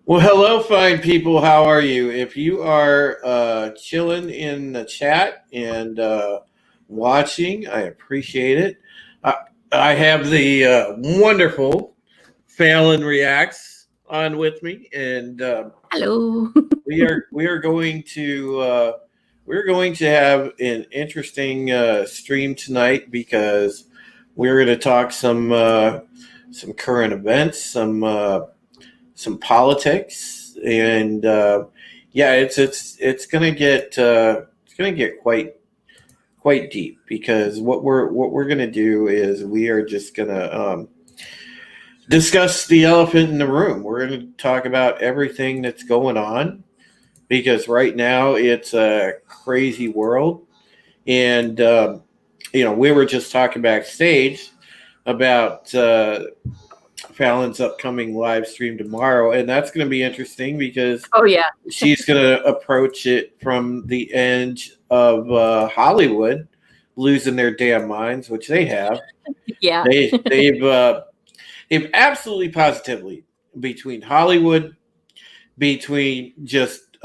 Well, hello, fine people. How are you? If you are chilling in the chat and watching, I appreciate it. I, I have the wonderful Fallon Reacts on with me, and Hello. we are going to have an interesting stream tonight because we're going to talk some current events, some politics, and yeah, it's gonna get quite deep because what we're gonna do is we are just gonna discuss the elephant in the room. We're gonna talk about everything that's going on because right now it's a crazy world, and we were just talking backstage about Fallon's upcoming live stream tomorrow, and that's going to be interesting because Oh yeah. she's going to approach it from the edge of Hollywood losing their damn minds, which they have. Yeah. They've absolutely positively between Hollywood, between just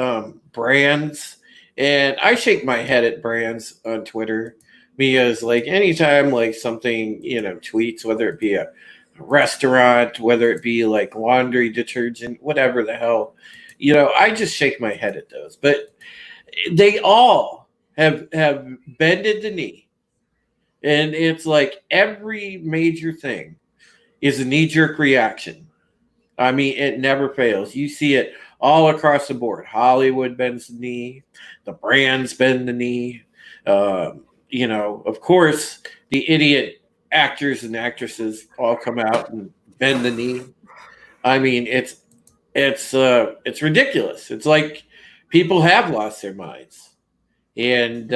brands, and I shake my head at brands on Twitter because like anytime like something tweets, whether it be a restaurant, whether it be like laundry detergent, whatever the hell, I just shake my head at those. But they all have bended the knee, and it's like every major thing is a knee jerk reaction. I mean, it never fails. You see it all across the board. Hollywood bends the knee, the brands bend the knee. Of course, the idiot actors and actresses all come out and bend the knee. I mean, it's ridiculous. It's like people have lost their minds, and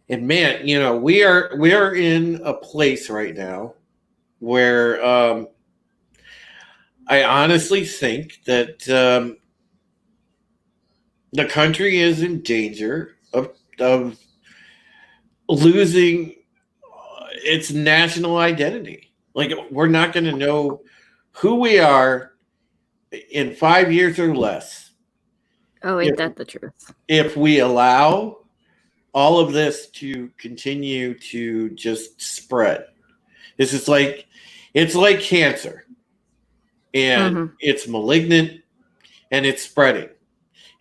man, we are in a place right now where I honestly think that the country is in danger of losing its national identity. Like, we're not going to know who we are in 5 years or less Oh, ain't if that the truth? if we allow all of this to continue to just spread. This is like it's like cancer, and Hmm. it's malignant, and it's spreading,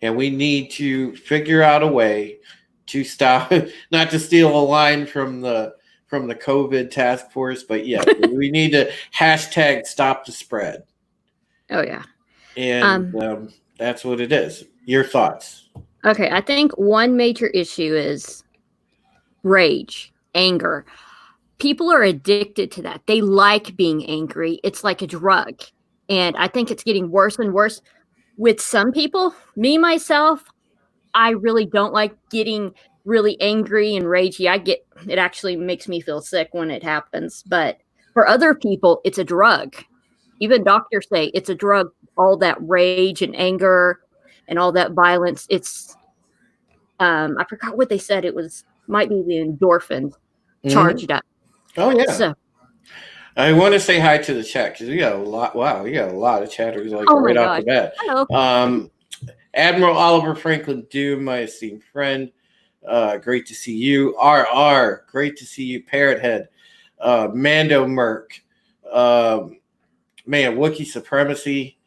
and we need to figure out a way to stop. Not to steal a line from the COVID task force, but yeah, we need to hashtag stop the spread, Oh yeah. and Um. that's what it is. Your thoughts? Okay. I think one major issue is rage, anger. People are addicted to that. They like being angry. It's like a drug, and I think it's getting worse and worse with some people. Me myself, I really don't like getting really angry and ragey. I get it actually makes me feel sick when it happens. But for other people, it's a drug. Even doctors say it's a drug. All that rage and anger and all that violence. It's I forgot what they said. It was might be the endorphins Mm-hmm. charged up. Oh yeah. So I want to say hi to the chat because we got a lot. Wow, we got a lot of chatters like oh right my off the gosh. bat. Hello. Admiral Oliver Franklin Doom, my esteemed friend. Great to see you. RR, great to see you. Parrot Head, Mando Merc, man, Wookiee Supremacy.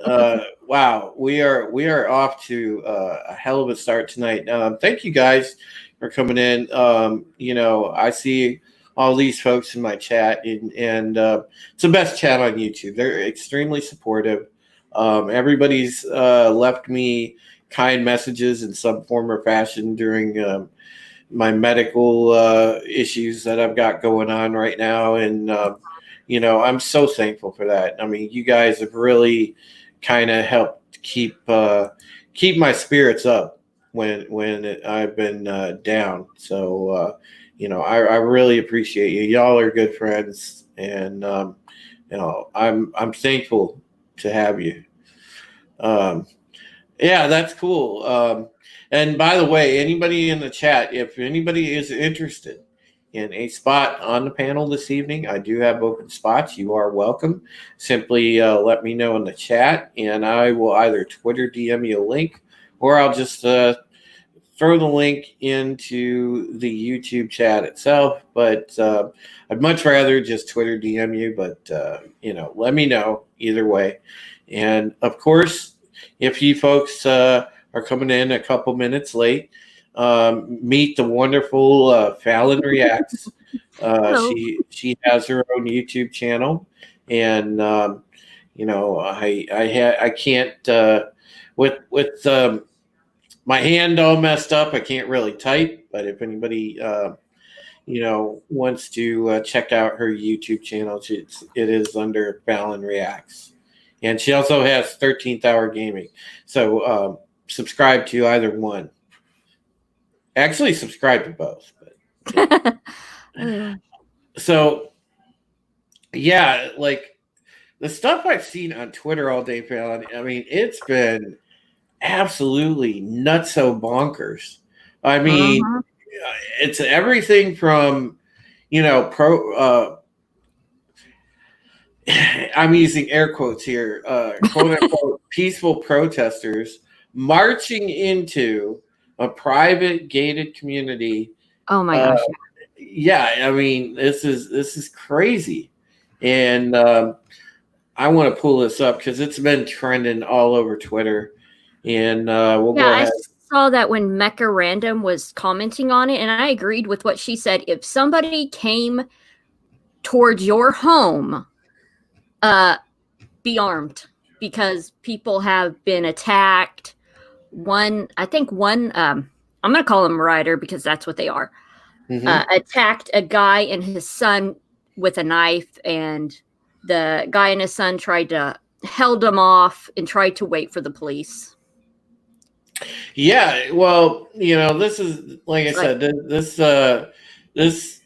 Wow, we are off to a hell of a start tonight. Thank you guys for coming in. I see all these folks in my chat, and it's the best chat on YouTube. They're extremely supportive. Everybody's left me kind messages in some form or fashion during my medical issues that I've got going on right now, and I'm so thankful for that. I mean, you guys have really kind of helped keep my spirits up when I've been down. So I really appreciate you. Y'all are good friends, and I'm thankful to have you. Um, yeah, that's cool. And by the way, anybody in the chat, if anybody is interested in a spot on the panel this evening, I do have open spots. You are welcome. Simply let me know in the chat, and I will either Twitter DM you a link, or I'll just throw the link into the YouTube chat itself. But I'd much rather just Twitter DM you. But let me know either way. And of course, if you folks are coming in a couple minutes late, meet the wonderful Fallon Reacts. She has her own YouTube channel, and I can't with my hand all messed up. I can't really type, but if anybody wants to check out her YouTube channel, it is under Fallon Reacts, and she also has 13th Hour Gaming. So subscribe to either one. Actually, subscribe to both. But, So, yeah, like the stuff I've seen on Twitter all day, Fallon. I mean, it's been absolutely nutso bonkers. I mean, it's everything from I'm using air quotes here, quote unquote peaceful protesters marching into a private gated community. Oh my gosh. Yeah, I mean, this is crazy. And I want to pull this up because it's been trending all over Twitter. And we'll go ahead. I saw that when Mecca Random was commenting on it, and I agreed with what she said. If somebody came towards your home, be armed, because people have been attacked. I'm going to call him Ryder because that's what they are. Attacked a guy and his son with a knife, and the guy and his son held him off and tried to wait for the police. Yeah, well, this is like I said, this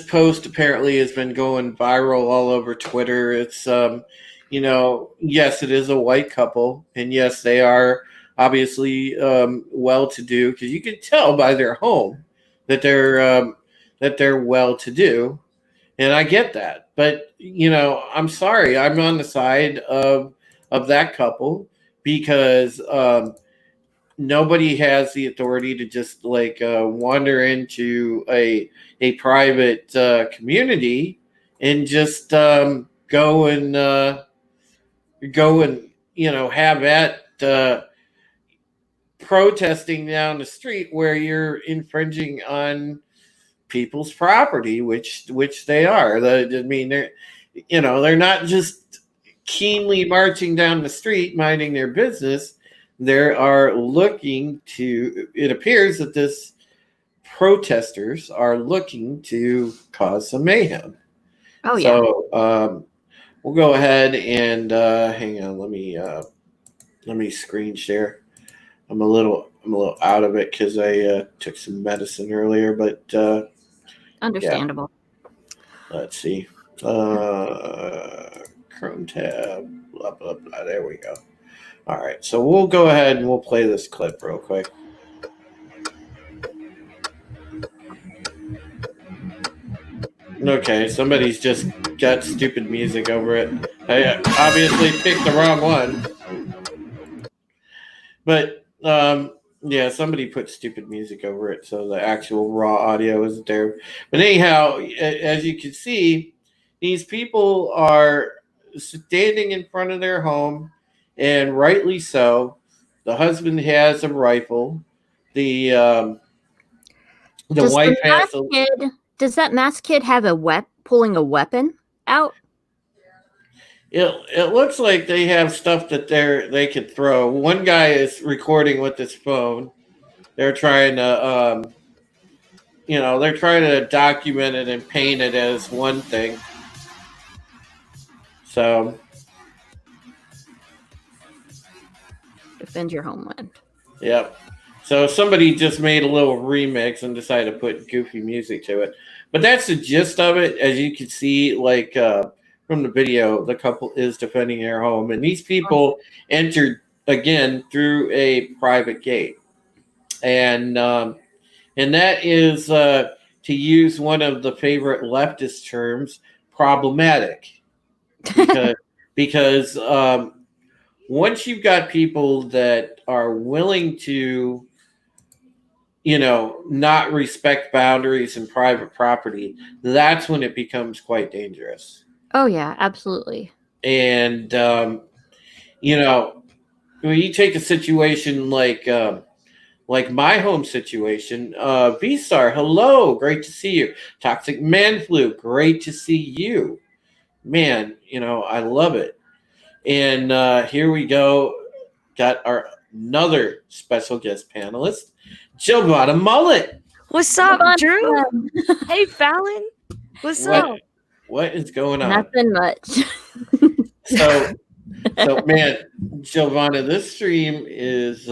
post apparently has been going viral all over Twitter. It's yes, it is a white couple, and yes, they are obviously well-to-do, because you can tell by their home that they're well-to-do, and I get that. But I'm sorry, I'm on the side of that couple, because nobody has the authority to just wander into a private community and just go and have that protesting down the street where you're infringing on people's property, which they are. I mean, they're not just keenly marching down the street minding their business. They are looking to, it appears that this protesters are looking to cause some mayhem. Oh, yeah. So we'll go ahead and hang on. Let me screen share. I'm a little out of it because I took some medicine earlier, but understandable. Yeah. Let's see. Chrome tab. Blah blah blah. There we go. All right, so we'll go ahead and we'll play this clip real quick. Okay, somebody's just got stupid music over it. I obviously picked the wrong one. But, yeah, somebody put stupid music over it, so the actual raw audio isn't there. But anyhow, as you can see, these people are standing in front of their home, and rightly so. The husband has a rifle. The wife has a... Does that masked kid have pulling a weapon out? It looks like they have stuff that they could throw. One guy is recording with his phone. They're trying to they're trying to document it and paint it as one thing. So defend your homeland. Yep. So somebody just made a little remix and decided to put goofy music to it. But that's the gist of it. As you can see, from the video, the couple is defending their home. And these people entered, again, through a private gate. And that is to use one of the favorite leftist terms, problematic, because because once you've got people that are willing to, not respect boundaries and private property, that's when it becomes quite dangerous. Oh yeah, absolutely. And when you take a situation like my home situation, V-Star, hello, great to see you. Toxic Man Flu, great to see you. Man, I love it. And here we go. Got our another special guest panelist, Giovanna Mullet. What's up, Drew? Hey, Fallon. What's up? What is going on? Nothing much. So man, Giovanna, this stream is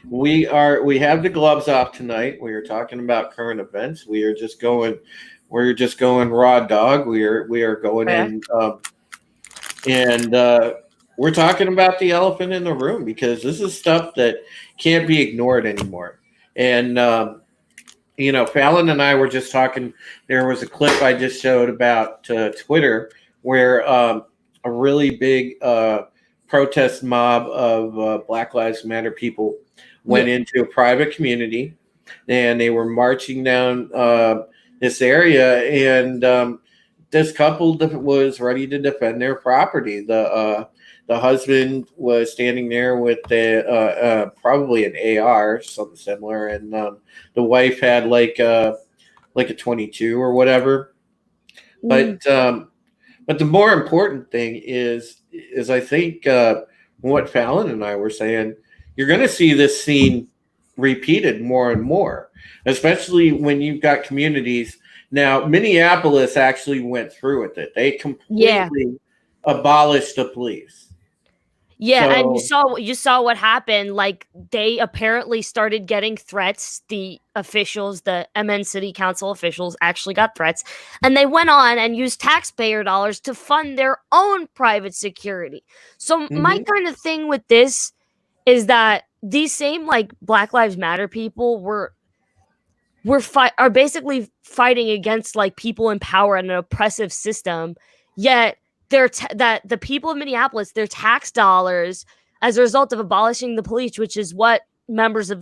we have the gloves off tonight. We are talking about current events. We're just going raw dog. We are going in and we're talking about the elephant in the room, because this is stuff that can't be ignored anymore. And Fallon and I were just talking. There was a clip I just showed about Twitter where a really big protest mob of Black Lives Matter people went into a private community, and they were marching down this area, and this couple was ready to defend their property. The husband was standing there with probably an AR, something similar, and the wife had like a 22 or whatever. But the more important thing is I think what Fallon and I were saying, you're going to see this scene repeated more and more, especially when you've got communities. Now, Minneapolis actually went through with it. They completely abolished the police. Yeah, and you saw what happened. Like, they apparently started getting threats. The officials, the MN City Council officials, actually got threats, and they went on and used taxpayer dollars to fund their own private security. So my kind of thing with this is that these same like Black Lives Matter people are basically fighting against like people in power and an oppressive system, yet that the people of Minneapolis, their tax dollars, as a result of abolishing the police, which is what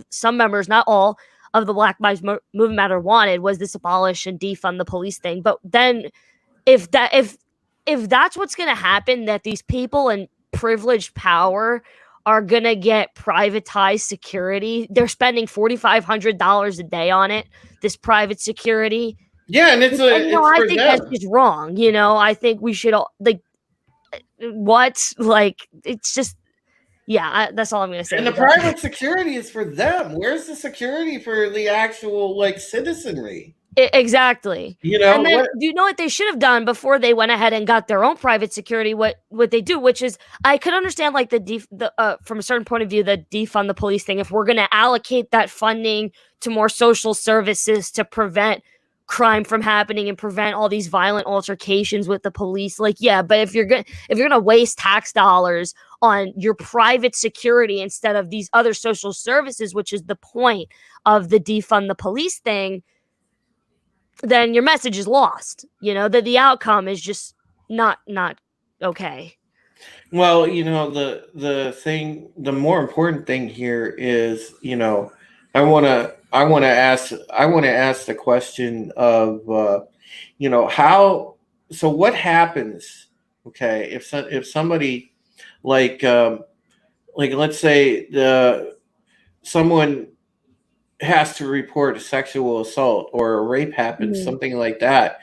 some members, not all, of the Black Lives Movement Matter wanted, was this abolish and defund the police thing. But then if that's what's going to happen, that these people in privileged power are going to get privatized security, they're spending $4,500 a day on it, this private security. Yeah, and I think that's just wrong. I think we should all it's just, that's all I'm going to say. And the private security is for them. Where's the security for the actual citizenry? Exactly. And then, do you know what they should have done before they went ahead and got their own private security? What they do, which is, I could understand like from a certain point of view, the defund the police thing. If we're going to allocate that funding to more social services to prevent crime from happening and prevent all these violent altercations with the police, but if you're gonna waste tax dollars on your private security instead of these other social services, which is the point of the defund the police thing, then your message is lost. That the outcome is just not okay. Well, the more important thing here is, I want to ask the question of, how. So what happens? Okay, if somebody like let's say someone has to report a sexual assault or a rape happens, something like that,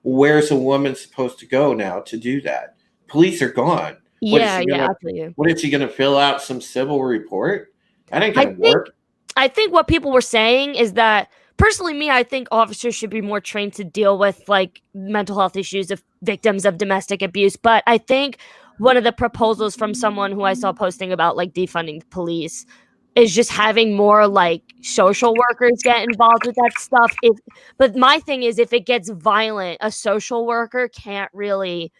where's a woman supposed to go now to do that? Police are gone. What is she going to fill out some civil report? That ain't going to work. I think what people were saying is that, personally, I think officers should be more trained to deal with like mental health issues of victims of domestic abuse. But I think one of the proposals from someone who I saw posting about like defunding the police is just having more like social workers get involved with that stuff. But my thing is, if it gets violent, a social worker can't really,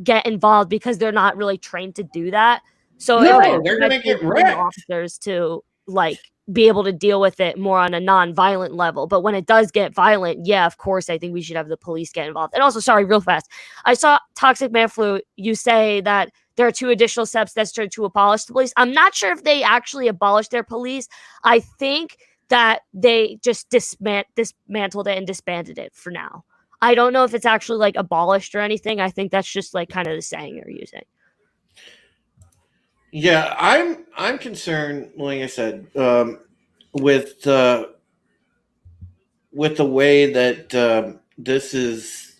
get involved because they're not really trained to do that. So they're going to get wrecked. Officers to like be able to deal with it more on a non-violent level. But when it does get violent, yeah, of course, I think we should have the police get involved. And also, sorry, real fast, I saw Toxic Man Flu, you say that there are 2 additional steps necessary to abolish the police. I'm not sure if they actually abolished their police. I think that they just dismantled it and disbanded it for now. I don't know if it's actually like abolished or anything. I think that's just like kind of the saying they're using. Yeah, I'm concerned, like I said, with the way that this is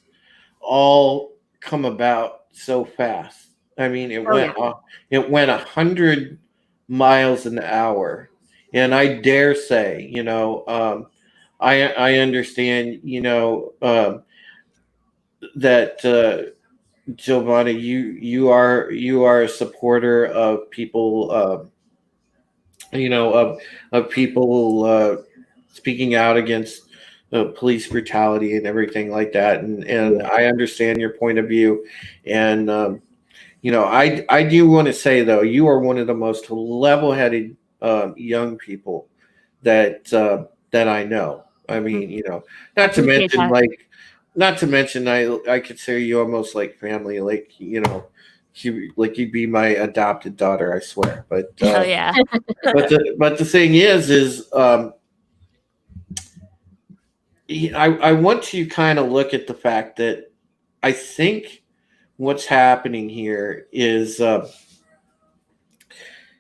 all come about so fast. I mean, it went 100 miles an hour, and I dare say, I understand, that Giovanni, you are a supporter of people, of people speaking out against police brutality and everything like that, and I understand your point of view, and I do want to say though, you are one of the most level-headed young people that I know. I mean, not to mention I consider you almost like family, like you'd be my adopted daughter, I swear. But oh yeah. but the thing is I want to kind of look at the fact that I think what's happening here is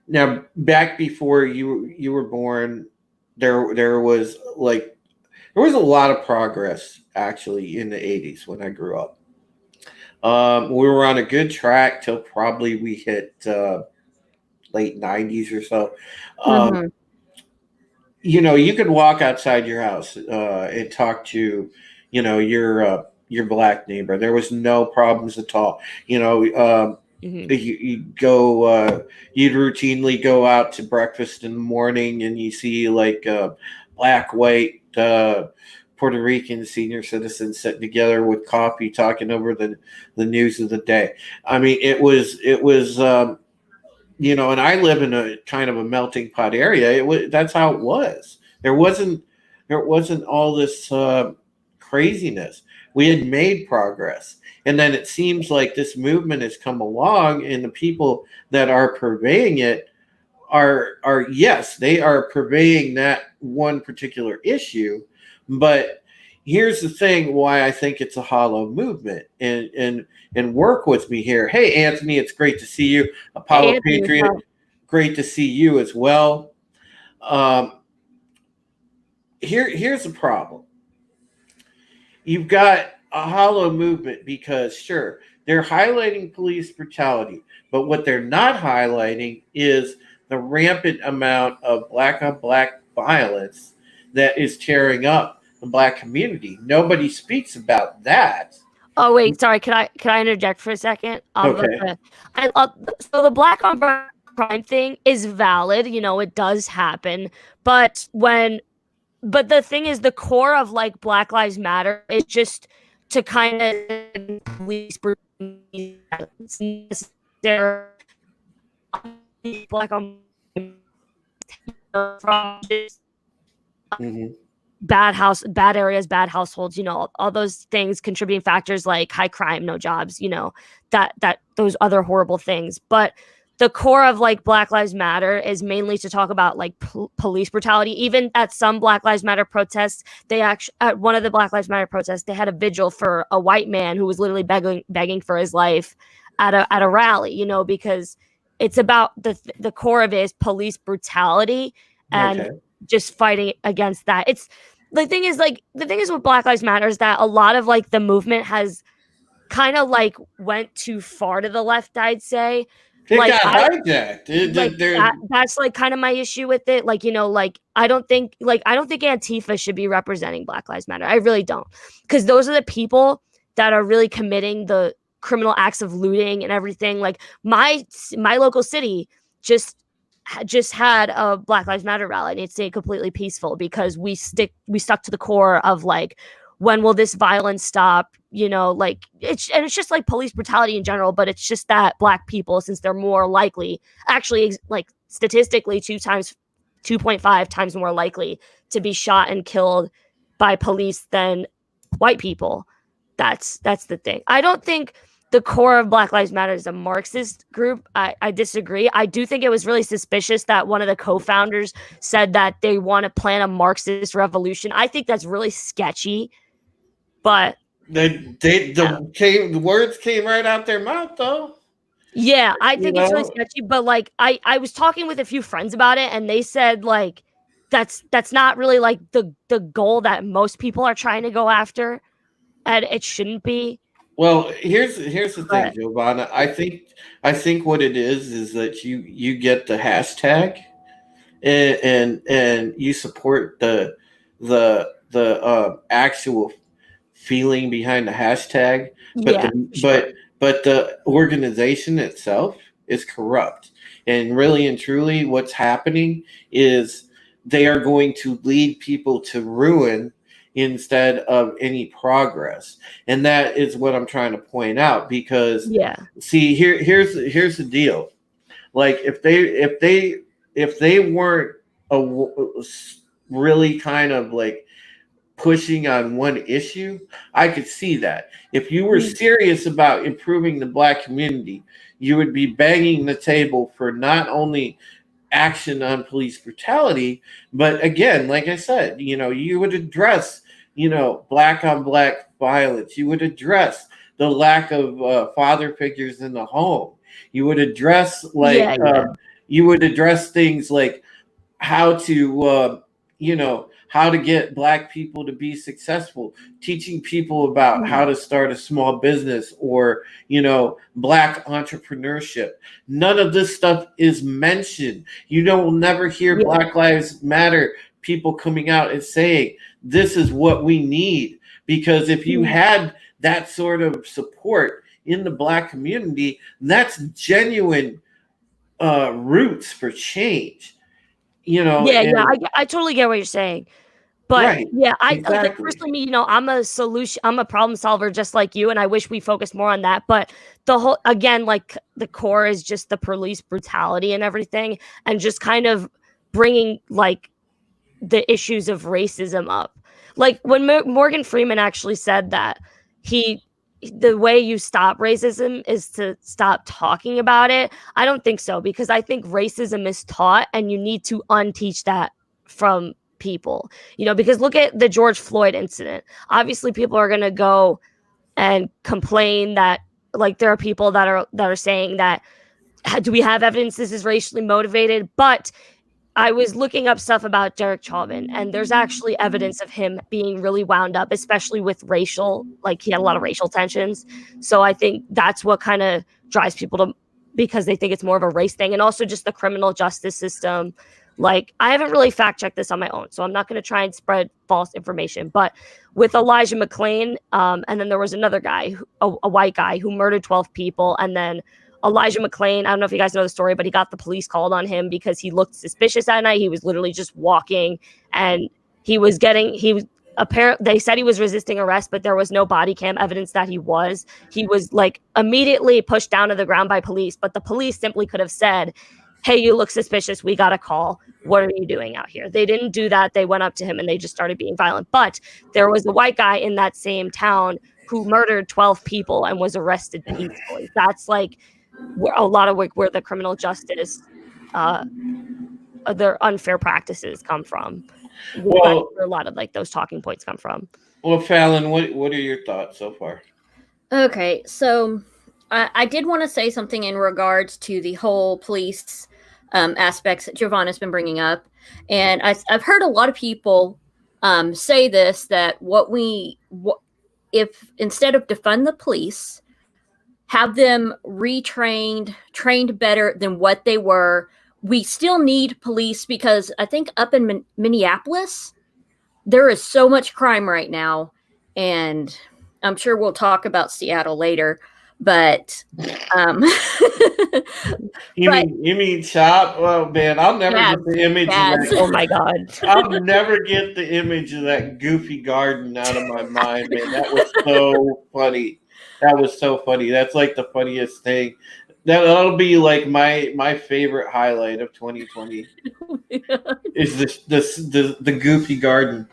now, back before you were born, there was a lot of progress actually in the 80s when I grew up. We were on a good track till probably we hit late 90s or so. You could walk outside your house and talk to, your black neighbor. There was no problems at all. You'd routinely go out to breakfast in the morning, and you see like black, white, Puerto Rican senior citizens sitting together with coffee, talking over the news of the day. I mean, it was and I live in a kind of a melting pot area. That's how it was. There wasn't all this craziness. We had made progress, and then it seems like this movement has come along, and the people that are purveying it are yes, they are purveying that one particular issue. But here's the thing: why I think it's a hollow movement, and work with me here. Hey, Anthony, it's great to see you. Apollo Patriot, great to see you as well. Here's the problem. You've got a hollow movement because, sure, they're highlighting police brutality, but what they're not highlighting is the rampant amount of black on black violence that is tearing up the black community. Nobody speaks about that. Oh wait, sorry. Can I interject for a second? Okay. So the black on black crime thing is valid. It does happen, but the thing is, the core of like Black Lives Matter is just to kind of police black on from just bad areas, bad households, all those things, contributing factors like high crime, no jobs, that those other horrible things. But the core of like Black Lives Matter is mainly to talk about like police brutality. Even at some Black Lives Matter protests, at one of the Black Lives Matter protests, they had a vigil for a white man who was literally begging for his life at a rally, because it's about the core of it is police brutality and just fighting against that. The thing is with Black Lives Matter is that a lot of like the movement has kind of like went too far to the left, I'd say. It got hijacked. That's like kind of my issue with it. I don't think Antifa should be representing Black Lives Matter. I really don't, because those are the people that are really committing the criminal acts of looting and everything. Like my local city just had a Black Lives Matter rally, and it stayed completely peaceful because we stuck to the core of like, when will this violence stop? It's just like police brutality in general, but it's just that black people, since they're more likely, actually, like statistically 2 times 2.5 times more likely to be shot and killed by police than white people. That's the thing. I don't think the core of Black Lives Matter is a Marxist group. I disagree. I do think it was really suspicious that one of the co-founders said that they want to plan a Marxist revolution. I think that's really sketchy. But the words came right out their mouth, though. Yeah, I think it's really sketchy. But like, I was talking with a few friends about it, and they said like that's not really like the goal that most people are trying to go after, and it shouldn't be. Well, here's the thing, Giovanna. I think what it is that you get the hashtag, and you support the actual feeling behind the hashtag, but the organization itself is corrupt. And really and truly, what's happening is they are going to lead people to ruin instead of any progress. And that is what I'm trying to point out, because see, here's the deal. Like if they weren't really kind of like pushing on one issue, I could see that. If you were serious about improving the Black community, you would be banging the table for not only action on police brutality, but again, like I said, you would address, Black on Black violence. You would address the lack of father figures in the home. You would address you would address things like how to, how to get Black people to be successful, teaching people about how to start a small business or, Black entrepreneurship. None of this stuff is mentioned. You will never hear Black Lives Matter people coming out and saying, this is what we need. Because if you had that sort of support in the Black community, that's genuine roots for change. I totally get what you're saying. But exactly. Like, personally, I'm a problem solver just like you, and I wish we focused more on that. But the whole, again, like the core is just the police brutality and everything, and just kind of bringing like the issues of racism up. Like when Morgan Freeman actually said that the way you stop racism is to stop talking about it. I don't think so, because I think racism is taught, and you need to unteach that from people, because look at the George Floyd incident. Obviously people are going to go and complain that like there are people that are saying that, do we have evidence this is racially motivated? But I was looking up stuff about Derek Chauvin, and there's actually evidence of him being really wound up, especially with racial, like he had a lot of racial tensions. So I think that's what kind of drives people to, because they think it's more of a race thing. And also just the criminal justice system. Like, I haven't really fact checked this on my own, so I'm not going to try and spread false information. But with Elijah McClain, and then there was another guy, a white guy, who murdered 12 people. And then Elijah McClain, I don't know if you guys know the story, but he got the police called on him because he looked suspicious at night. He was literally just walking, and they said he was resisting arrest, but there was no body cam evidence that he was. He was like immediately pushed down to the ground by police, but the police simply could have said, hey, you look suspicious. We got a call. What are you doing out here? They didn't do that. They went up to him and they just started being violent. But there was a white guy in that same town who murdered 12 people and was arrested peacefully. That's like where a lot of where the criminal justice, their unfair practices come from. Well, a lot of like those talking points come from. Well, Fallon, what are your thoughts so far? Okay, so I did want to say something in regards to the whole police aspects that Giovanna's been bringing up. And I've heard a lot of people say this, that if instead of defund the police, have them trained better than what they were. We still need police, because I think up in Minneapolis, there is so much crime right now. And I'm sure we'll talk about Seattle later. But you mean Chop? Oh man, I'll never get the image of that. Oh my god. I'll never get the image of that goofy garden out of my mind, man. That was so funny. That's like the funniest thing. That'll be like my favorite highlight of 2020 is the goofy garden.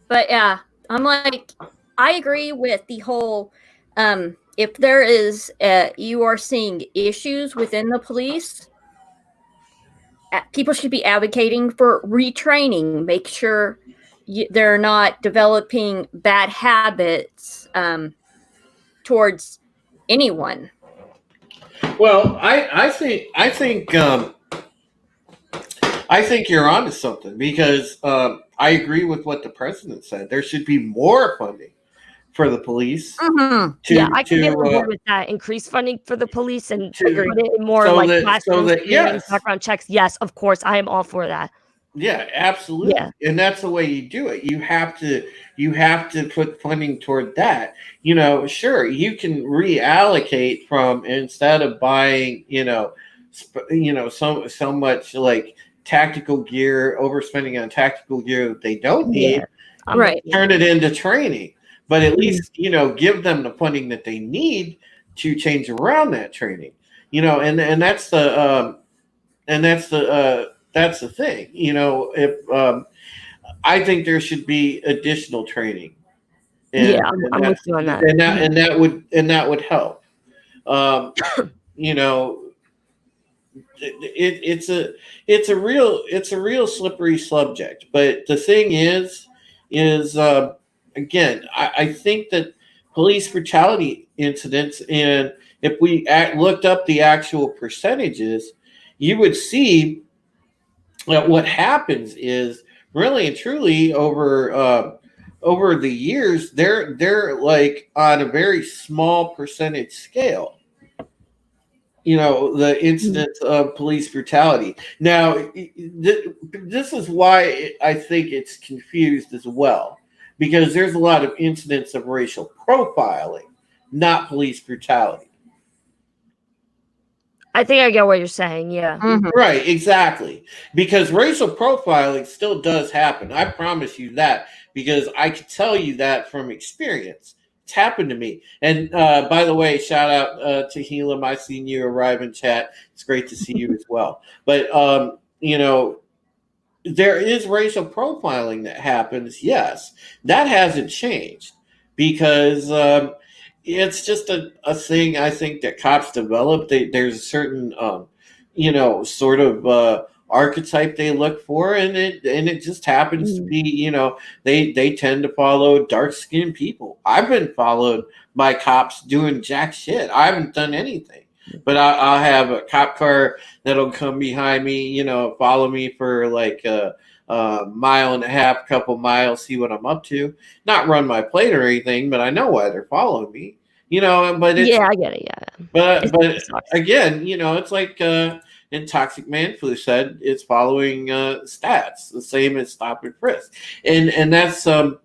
But yeah, I'm like, I agree with the whole. If there is, you are seeing issues within the police, people should be advocating for retraining. Make sure they're not developing bad habits towards anyone. Well, I think you're onto something because I agree with what the president said. There should be more funding for the police. Mm-hmm. I can get on board with that. Increase funding for the police and put it in more background checks. Yes, of course, I am all for that. Yeah, absolutely. Yeah. And that's the way you do it. You have to put funding toward that. Sure, you can reallocate from, instead of buying, so much like tactical gear, overspending on tactical gear that they don't need. Right. Turn it into training. But at least, give them the funding that they need to change around that training. And that's the that's the thing. If I think there should be additional training. I'm with you on that. And that would help. It's a real slippery subject. But the thing is again, I think that police brutality incidents, and if we looked up the actual percentages, you would see that what happens is really and truly over the years, they're like on a very small percentage scale. The incidents of police brutality. Now, this is why I think it's confused as well, because there's a lot of incidents of racial profiling, not police brutality. I think I get what you're saying. Yeah. Mm-hmm. Right. Exactly. Because racial profiling still does happen. I promise you that, because I can tell you that from experience. It's happened to me. And by the way, shout out to Helam. I seen you arrive in chat. It's great to see you as well. But there is racial profiling that happens. Yes, that hasn't changed, because it's just a thing I think that cops develop. There's a certain, sort of archetype they look for, and it just happens to be, they tend to follow dark-skinned people. I've been followed by cops doing jack shit. I haven't done anything, but I'll have a cop car that'll come behind me, follow me for like a mile and a half, couple miles, see what I'm up to. Not run my plate or anything, but I know why they're following me. But it's, I get it. Yeah, but again, it's like in Toxic Man Flu said, it's following stats, the same as stop and frisk, and that's and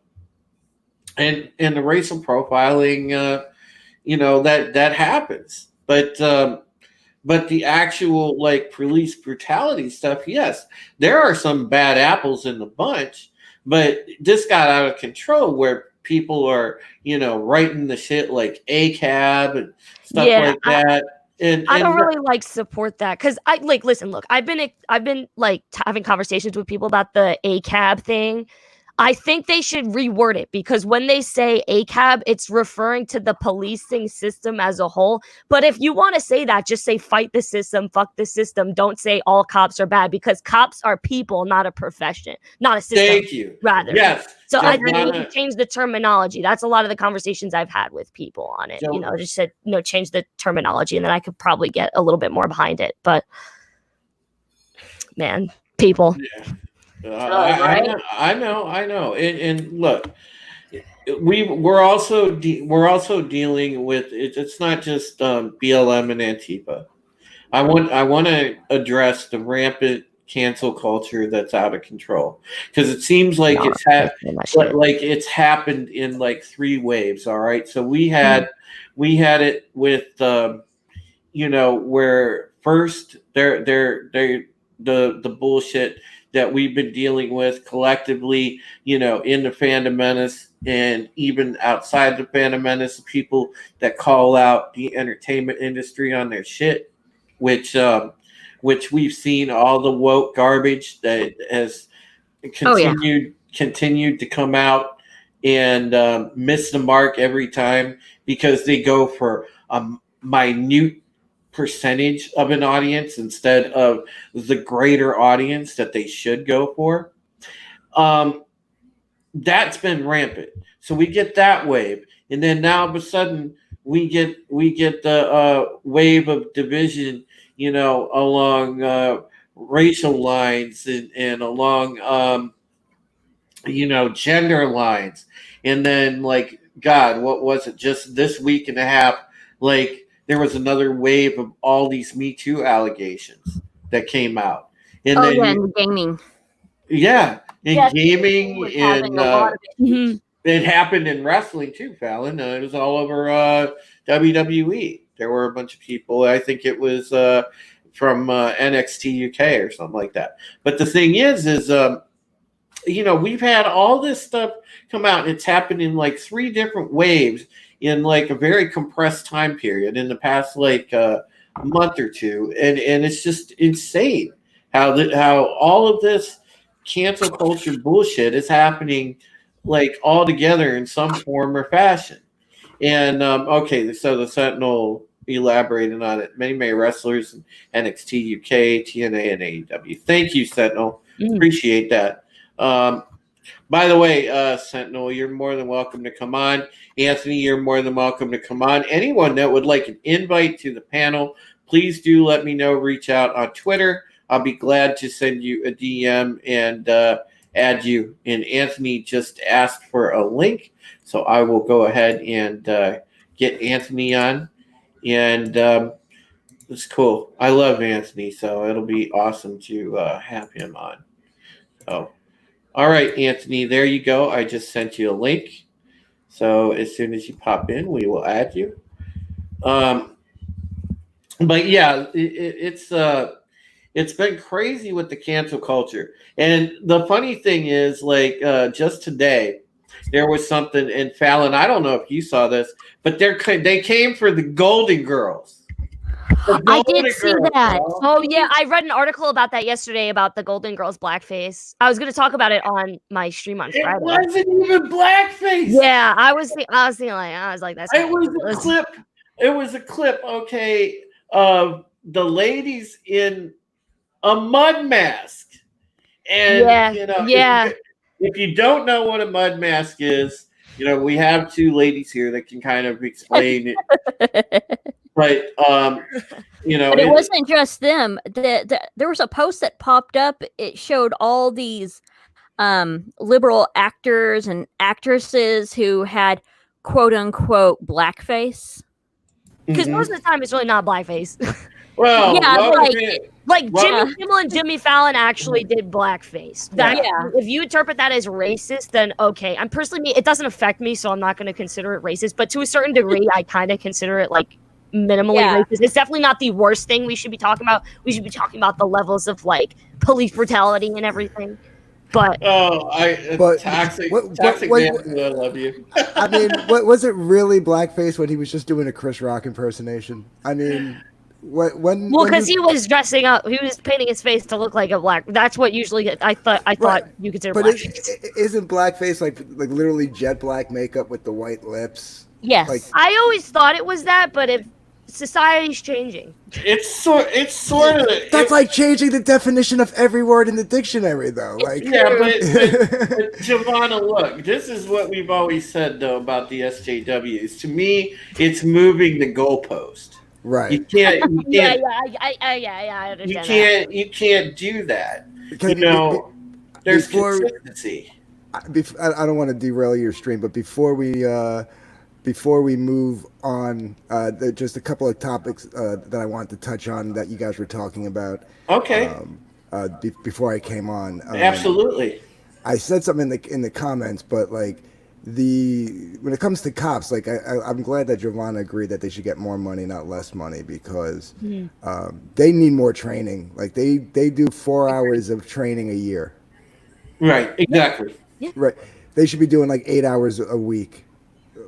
the racial profiling, that happens, but the actual like police brutality stuff, yes, there are some bad apples in the bunch, but this got out of control where people are, writing the shit like ACAB and stuff like that. And I don't really like support that, because I like, listen, look, I've been like having conversations with people about the ACAB thing. I think they should reword it, because when they say ACAB, it's referring to the policing system as a whole. But if you want to say that, just say fight the system, fuck the system. Don't say all cops are bad, because cops are people, not a profession, not a system. Thank you. Rather. Yes. So I think we need to change the terminology. That's a lot of the conversations I've had with people on it. Just said, change the terminology, and then I could probably get a little bit more behind it. But man, people. Yeah. I know. And look, we're also dealing with it. It's not just BLM and Antifa. I want to address the rampant cancel culture that's out of control, because it seems like it's happened in like 3 waves. All right, so we had it with where first the bullshit that we've been dealing with collectively, in the Phantom Menace and even outside the Phantom Menace, people that call out the entertainment industry on their shit, which we've seen all the woke garbage that has continued to come out and miss the mark every time because they go for a minute percentage of an audience instead of the greater audience that they should go for. That's been rampant. So we get that wave, and then now all of a sudden we get the wave of division, along racial lines and along gender lines, and then like God, what was it? Just this week and a half, like there was another wave of all these Me Too allegations that came out. And and gaming. Yeah, in gaming, and it happened in wrestling too, Fallon. It was all over WWE. There were a bunch of people. I think it was from NXT UK or something like that. But the thing is we've had all this stuff come out, and it's happened in like 3 different waves in like a very compressed time period in the past month or two, and it's just insane how all of this cancel culture bullshit is happening like all together in some form or fashion. And so the Sentinel elaborated on it. Many wrestlers in NXT UK, TNA, and AEW. Thank you, Sentinel. Appreciate that. By the way, Sentinel, you're more than welcome to come on. Anthony, you're more than welcome to come on. Anyone that would like an invite to the panel, please do let me know. Reach out on Twitter. I'll be glad to send you a DM and add you. And Anthony just asked for a link, so I will go ahead and get Anthony on. And it's cool. I love Anthony, so it'll be awesome to have him on. So. All right, Anthony, there you go. I just sent you a link. So as soon as you pop in, we will add you. But yeah, it's been crazy with the cancel culture. And the funny thing is, like, just today, there was something, and Fallon, I don't know if you saw this, but they came for the Golden Girls. I did see that. Oh, yeah. I read an article about that yesterday about the Golden Girls blackface. I was going to talk about it on my stream on Friday. It wasn't even blackface. Yeah, I was thinking that's it was a clip. It was a clip, okay, of the ladies in a mud mask. And if you don't know what a mud mask is, we have 2 ladies here that can kind of explain it. But but it wasn't just them. There was a post that popped up. It showed all these liberal actors and actresses who had quote unquote blackface. Because most of the time it's really not blackface. Well, Jimmy Kimmel and Jimmy Fallon actually did blackface. If you interpret that as racist, then okay. I'm personally, it doesn't affect me, so I'm not going to consider it racist. But to a certain degree, I kind of consider it like minimally racist. It's definitely not the worst thing we should be talking about. We should be talking about the levels of like police brutality and everything. But toxic man, I love you. I mean, was it really blackface when he was just doing a Chris Rock impersonation? I mean, because he was dressing up, he was painting his face to look like a black. That's what usually I thought you consider blackface. Isn't blackface like literally jet black makeup with the white lips? Yes, I always thought it was that, but if society's changing, it's sort of that's like changing the definition of every word in the dictionary, though. Like, but Giovanna, look, this is what we've always said though about the SJWs. To me, it's moving the goalpost. Right. You can't. I understand. You can't do that. There's consistency. I don't want to derail your stream, but before we move on, just a couple of topics that I wanted to touch on that you guys were talking about. Okay. Before I came on. Absolutely. I said something in the comments, but like when it comes to cops, like I'm glad that Giovanna agreed that they should get more money, not less money, because they need more training. Like they do 4 hours of training a year. Right. Exactly. Yeah. Right. They should be doing like 8 hours a week,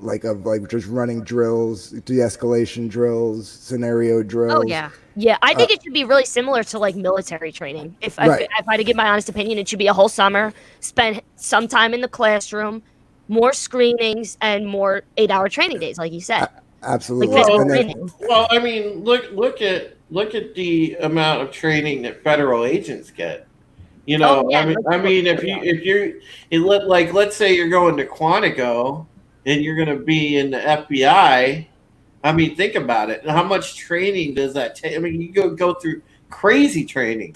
like just running drills, de-escalation drills, scenario drills. Oh yeah. Yeah, I think it should be really similar to like military training. If I had to give my honest opinion, it should be a whole summer, spend some time in the classroom, more screenings, and more 8-hour training days, like you said. Absolutely. Like physical training. Well, I mean, look at the amount of training that federal agents get. You know, Oh, yeah, I mean, let's say you're going to Quantico and you're going to be in the FBI. I mean, think about it. How much training does that take? I mean, you go through crazy training.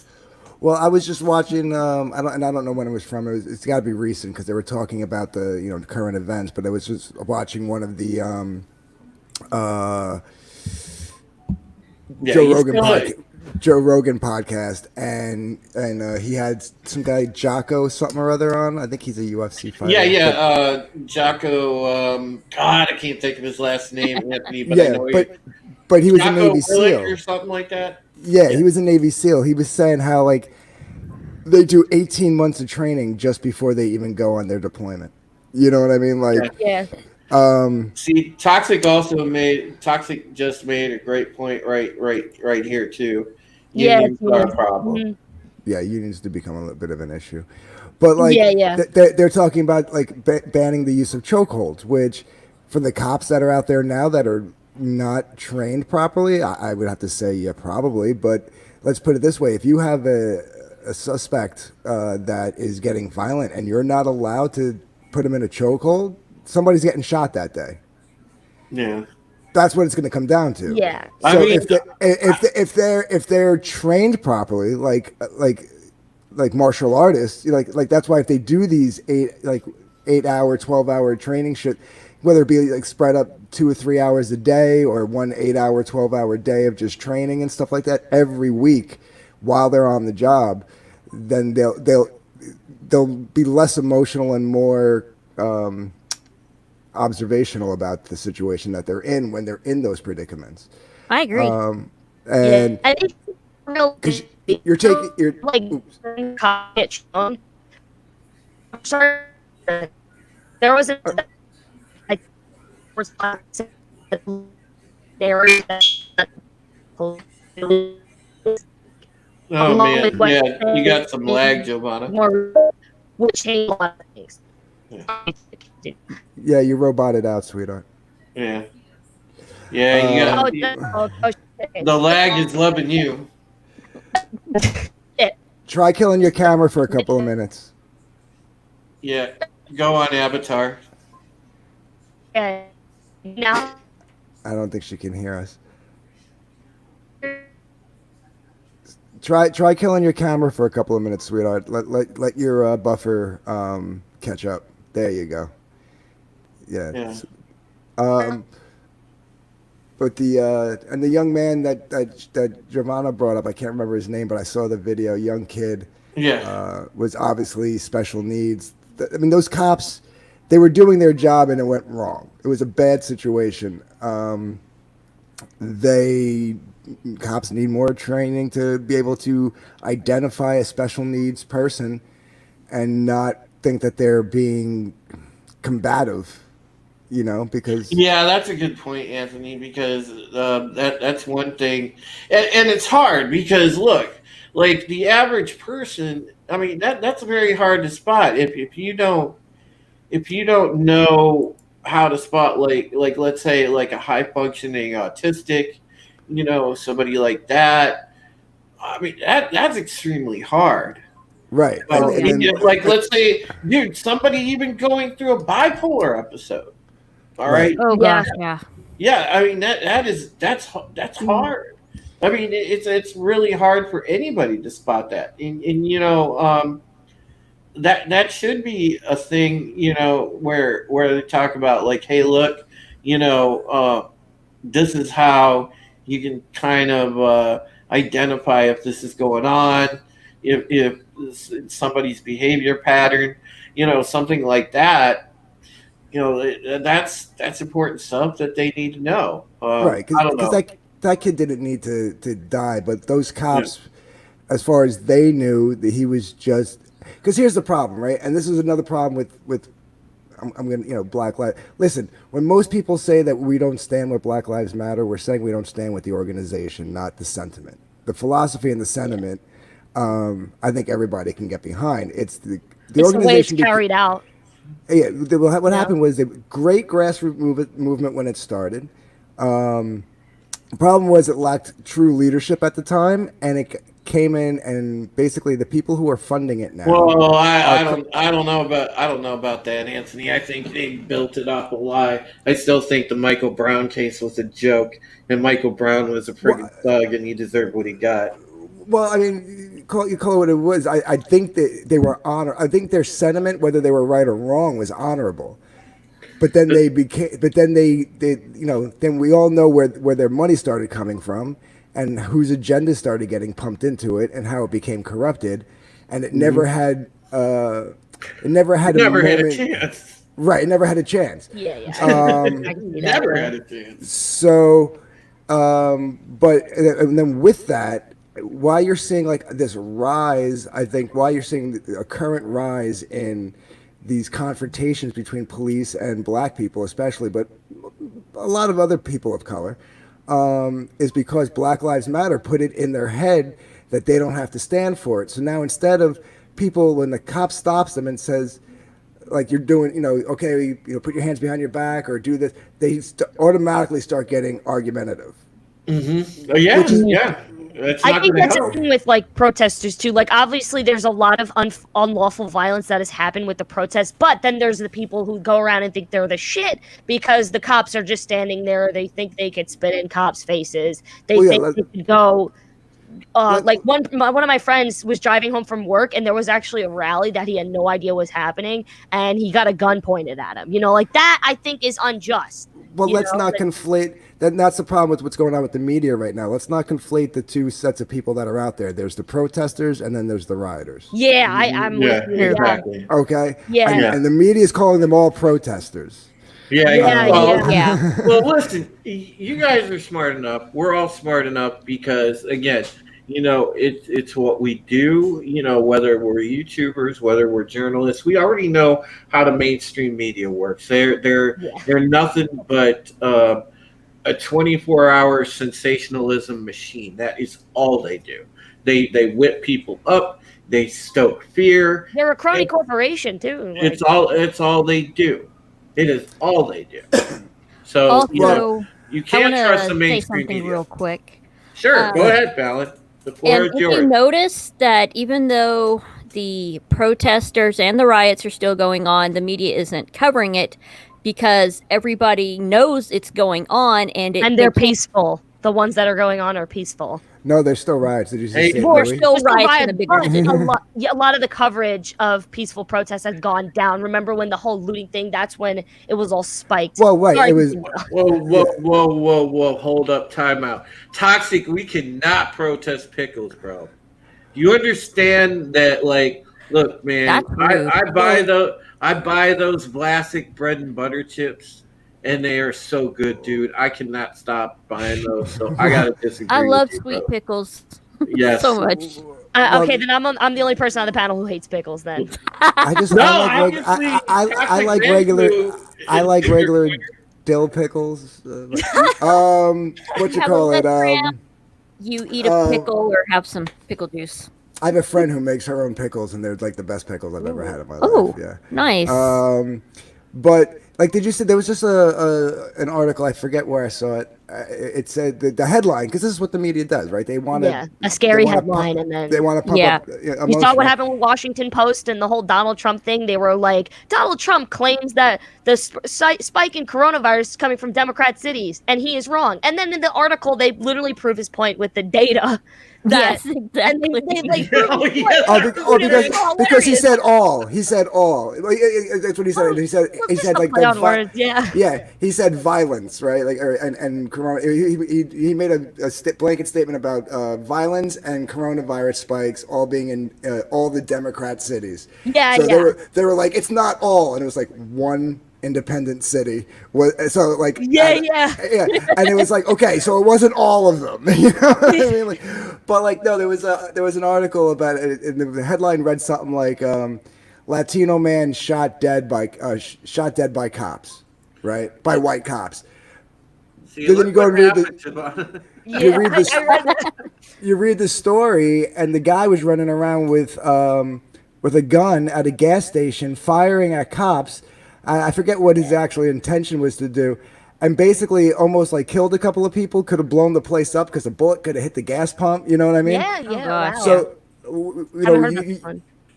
Well, I was just watching. I don't know when it was from. It's got to be recent because they were talking about the current events. But I was just watching one of the Joe Rogan podcast, and he had some guy Jocko something or other on. I think he's a UFC fighter. Yeah. Jocko. God, I can't think of his last name, Anthony. But I know but he was Jocko a Navy SEAL or something like that. Yeah, he was a Navy SEAL. He was saying how like they do 18 months of training just before they even go on their deployment. You know what I mean? Like, yeah. See, Toxic just made a great point right here too. Unions are a problem. Mm-hmm. Yeah, unions do become a little bit of an issue, but like, they're talking about like banning the use of chokeholds, which for the cops that are out there now that are not trained properly, I would have to say, yeah, probably. But let's put it this way: if you have a suspect that is getting violent and you're not allowed to put him in a chokehold, somebody's getting shot that day. Yeah, that's what it's going to come down to. Yeah. So I mean, if they're trained properly, like martial artists, like that's why if they do these 8-hour, 12-hour training shit, whether it be like spread up 2 or 3 hours a day or 1 8-hour, 12-hour day of just training and stuff like that every week while they're on the job, then they'll be less emotional and more observational about the situation that they're in when they're in those predicaments. I agree. And I think because you're like sorry, there was a response there. Oh man, yeah, you got some lag, Giovanna. Which changed a lot of things. Yeah, you roboted out, sweetheart. Yeah. Yeah, you got the lag is loving you. Try killing your camera for a couple of minutes. Yeah, go on Avatar. Now I don't think she can hear us. Try killing your camera for a couple of minutes, sweetheart. Let your buffer catch up. There you go. Yeah. But the young man that Giovanna brought up, I can't remember his name, but I saw the video. Young kid. Yeah. Was obviously special needs. I mean, those cops, they were doing their job and it went wrong. It was a bad situation. Cops need more training to be able to identify a special needs person and not think that they're being combative, because... Yeah, that's a good point, Anthony, because that's one thing. And it's hard because, look, like the average person, I mean, that's very hard to spot. If you don't know how to spot, like let's say like a high-functioning autistic, somebody like that. I mean, that's extremely hard. Right. Like, let's say, dude, somebody even going through a bipolar episode. All right. Oh gosh, yeah. Yeah, I mean that's hard. I mean, it's really hard for anybody to spot that. And that should be a thing, where they talk about like, hey, look, this is how you can kind of identify if this is going on, if somebody's behavior pattern, something like that. that's important stuff that they need to know. Right, I don't because know. that kid didn't need to die, but those cops, as far as they knew, that he was just. Because here's the problem, right? And this is another problem with I'm gonna Black Lives. Listen, when most people say that we don't stand with Black Lives Matter, we're saying we don't stand with the organization, not the sentiment. The philosophy and the sentiment, I think everybody can get behind. It's the organization the way it's carried out. Yeah, what happened was the great grassroots movement when it started. The problem was it lacked true leadership at the time, and it came in, and basically the people who are funding it now. Well, I don't know about that, Anthony. I think they built it off a lie. I still think the Michael Brown case was a joke, and Michael Brown was a friggin' thug, and he deserved what he got. Well, I mean, you call it what it was. I think that they were I think their sentiment, whether they were right or wrong, was honorable. But then they became. But then they then we all know where their money started coming from, and whose agenda started getting pumped into it, and how it became corrupted, and it never had. It never had a chance. Right, it never had a chance. Yeah. Never had a chance. So, but and then with that, why you're seeing like this rise, I think why you're seeing a current rise in these confrontations between police and black people especially, but a lot of other people of color, is because Black Lives Matter put it in their head that they don't have to stand for it. So now instead of people, when the cop stops them and says, like you're doing, okay, put your hands behind your back or do this, they automatically start getting argumentative. Mm-hmm. Yeah. I think that's the thing with like protesters too. Like obviously there's a lot of unlawful violence that has happened with the protests, but then there's the people who go around and think they're the shit because the cops are just standing there. They think they could spit in cops' faces. They think they could go. Like one of my friends was driving home from work, and there was actually a rally that he had no idea was happening, and he got a gun pointed at him. Like that I think is unjust. Well, let's not conflate. That's the problem with what's going on with the media right now. Let's not conflate the two sets of people that are out there. There's the protesters, and then there's the rioters. Yeah, I'm with you. Exactly. Okay. Yeah. And the media is calling them all protesters. Yeah. Well, listen, you guys are smart enough. We're all smart enough because, again, it's what we do. Whether we're YouTubers, whether we're journalists, we already know how the mainstream media works. They're nothing but a 24-hour sensationalism machine. That is all they do. They whip people up. They stoke fear. They're a crony corporation too. It's all they do. It is all they do. So also, you can't trust the mainstream something media. Real quick. Sure, go ahead, Fallon. The floor is yours. If you notice that even though the protesters and the riots are still going on, the media isn't covering it because everybody knows it's going on, and they're peaceful. The ones that are going on are peaceful. No, there's still riots. Did you see? There's still riots in the bigger city. A lot of the coverage of peaceful protests has gone down. Remember when the whole looting thing? That's when it was all spiked. Well, right. It was. Whoa! Hold up! Time out. Toxic. We cannot protest pickles, bro. You understand that? Like, look, man. I buy those classic bread and butter chips. And they are so good, dude. I cannot stop buying those. So I gotta disagree. I love sweet pickles. Yes, so much. Okay, then I'm the only person on the panel who hates pickles. Then I like regular dill pickles. What you call it? You eat a pickle or have some pickle juice. I have a friend who makes her own pickles, and they're like the best pickles I've ever had in my life. Oh, yeah, nice. But like, did you say there was just an article? I forget where I saw it. It said the headline, because this is what the media does, right? They want a scary headline, and then they want to pump up. You saw what happened with Washington Post and the whole Donald Trump thing. They were like, Donald Trump claims that the spike in coronavirus is coming from Democrat cities, and he is wrong. And then in the article, they literally prove his point with the data. Yes, exactly. Because he said all. He said all. That's what he said. He said like words. Yeah. He said violence, right? Like and corona. He made a blanket statement about violence and coronavirus spikes all being in all the Democrat cities. Yeah. So they were like, it's not all, and it was like one independent city. So like yeah. And it was like, okay, so it wasn't all of them, you know what I mean? Like, but like no, there was an article about it, and the headline read something like Latino man shot dead by cops, right? By white cops. See, Then you go and read you read the story, and the guy was running around with a gun at a gas station, firing at cops. I forget what his actual intention was to do, and basically almost like killed a couple of people. Could have blown the place up because a bullet could have hit the gas pump. You know what I mean? Yeah. Wow. So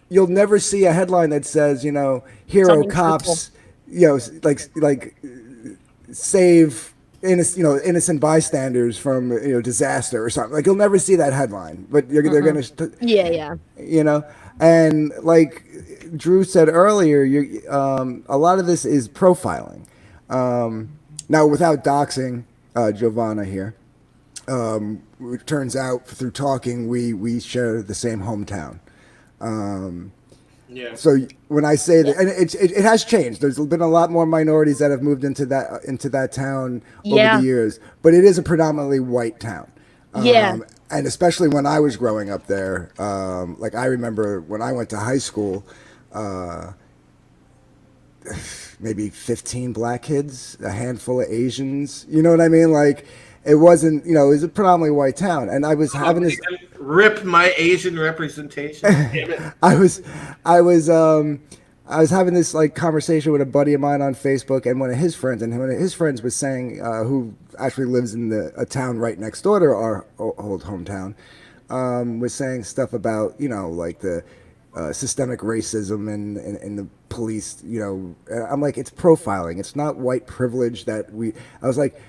you'll never see a headline that says, hero Something cops, like save innocent bystanders from disaster or something. Like you'll never see that headline, but they're gonna Yeah. And like Drew said earlier, a lot of this is profiling. Now without doxing Giovanna here, it turns out through talking we share the same hometown. Yeah. So when I say that, and it has changed. There's been a lot more minorities that have moved into that town over the years, but it is a predominantly white town. And especially when I was growing up there, like I remember when I went to high school, maybe 15 black kids, a handful of Asians. You know what I mean? Like it wasn't, it was a predominantly white town, and I was having this. Rip my Asian representation. I was having this like conversation with a buddy of mine on Facebook, and one of his friends was saying, who actually lives in a town right next door to our old hometown, was saying stuff about like the systemic racism and the police. I'm like, it's profiling. It's not white privilege I was like.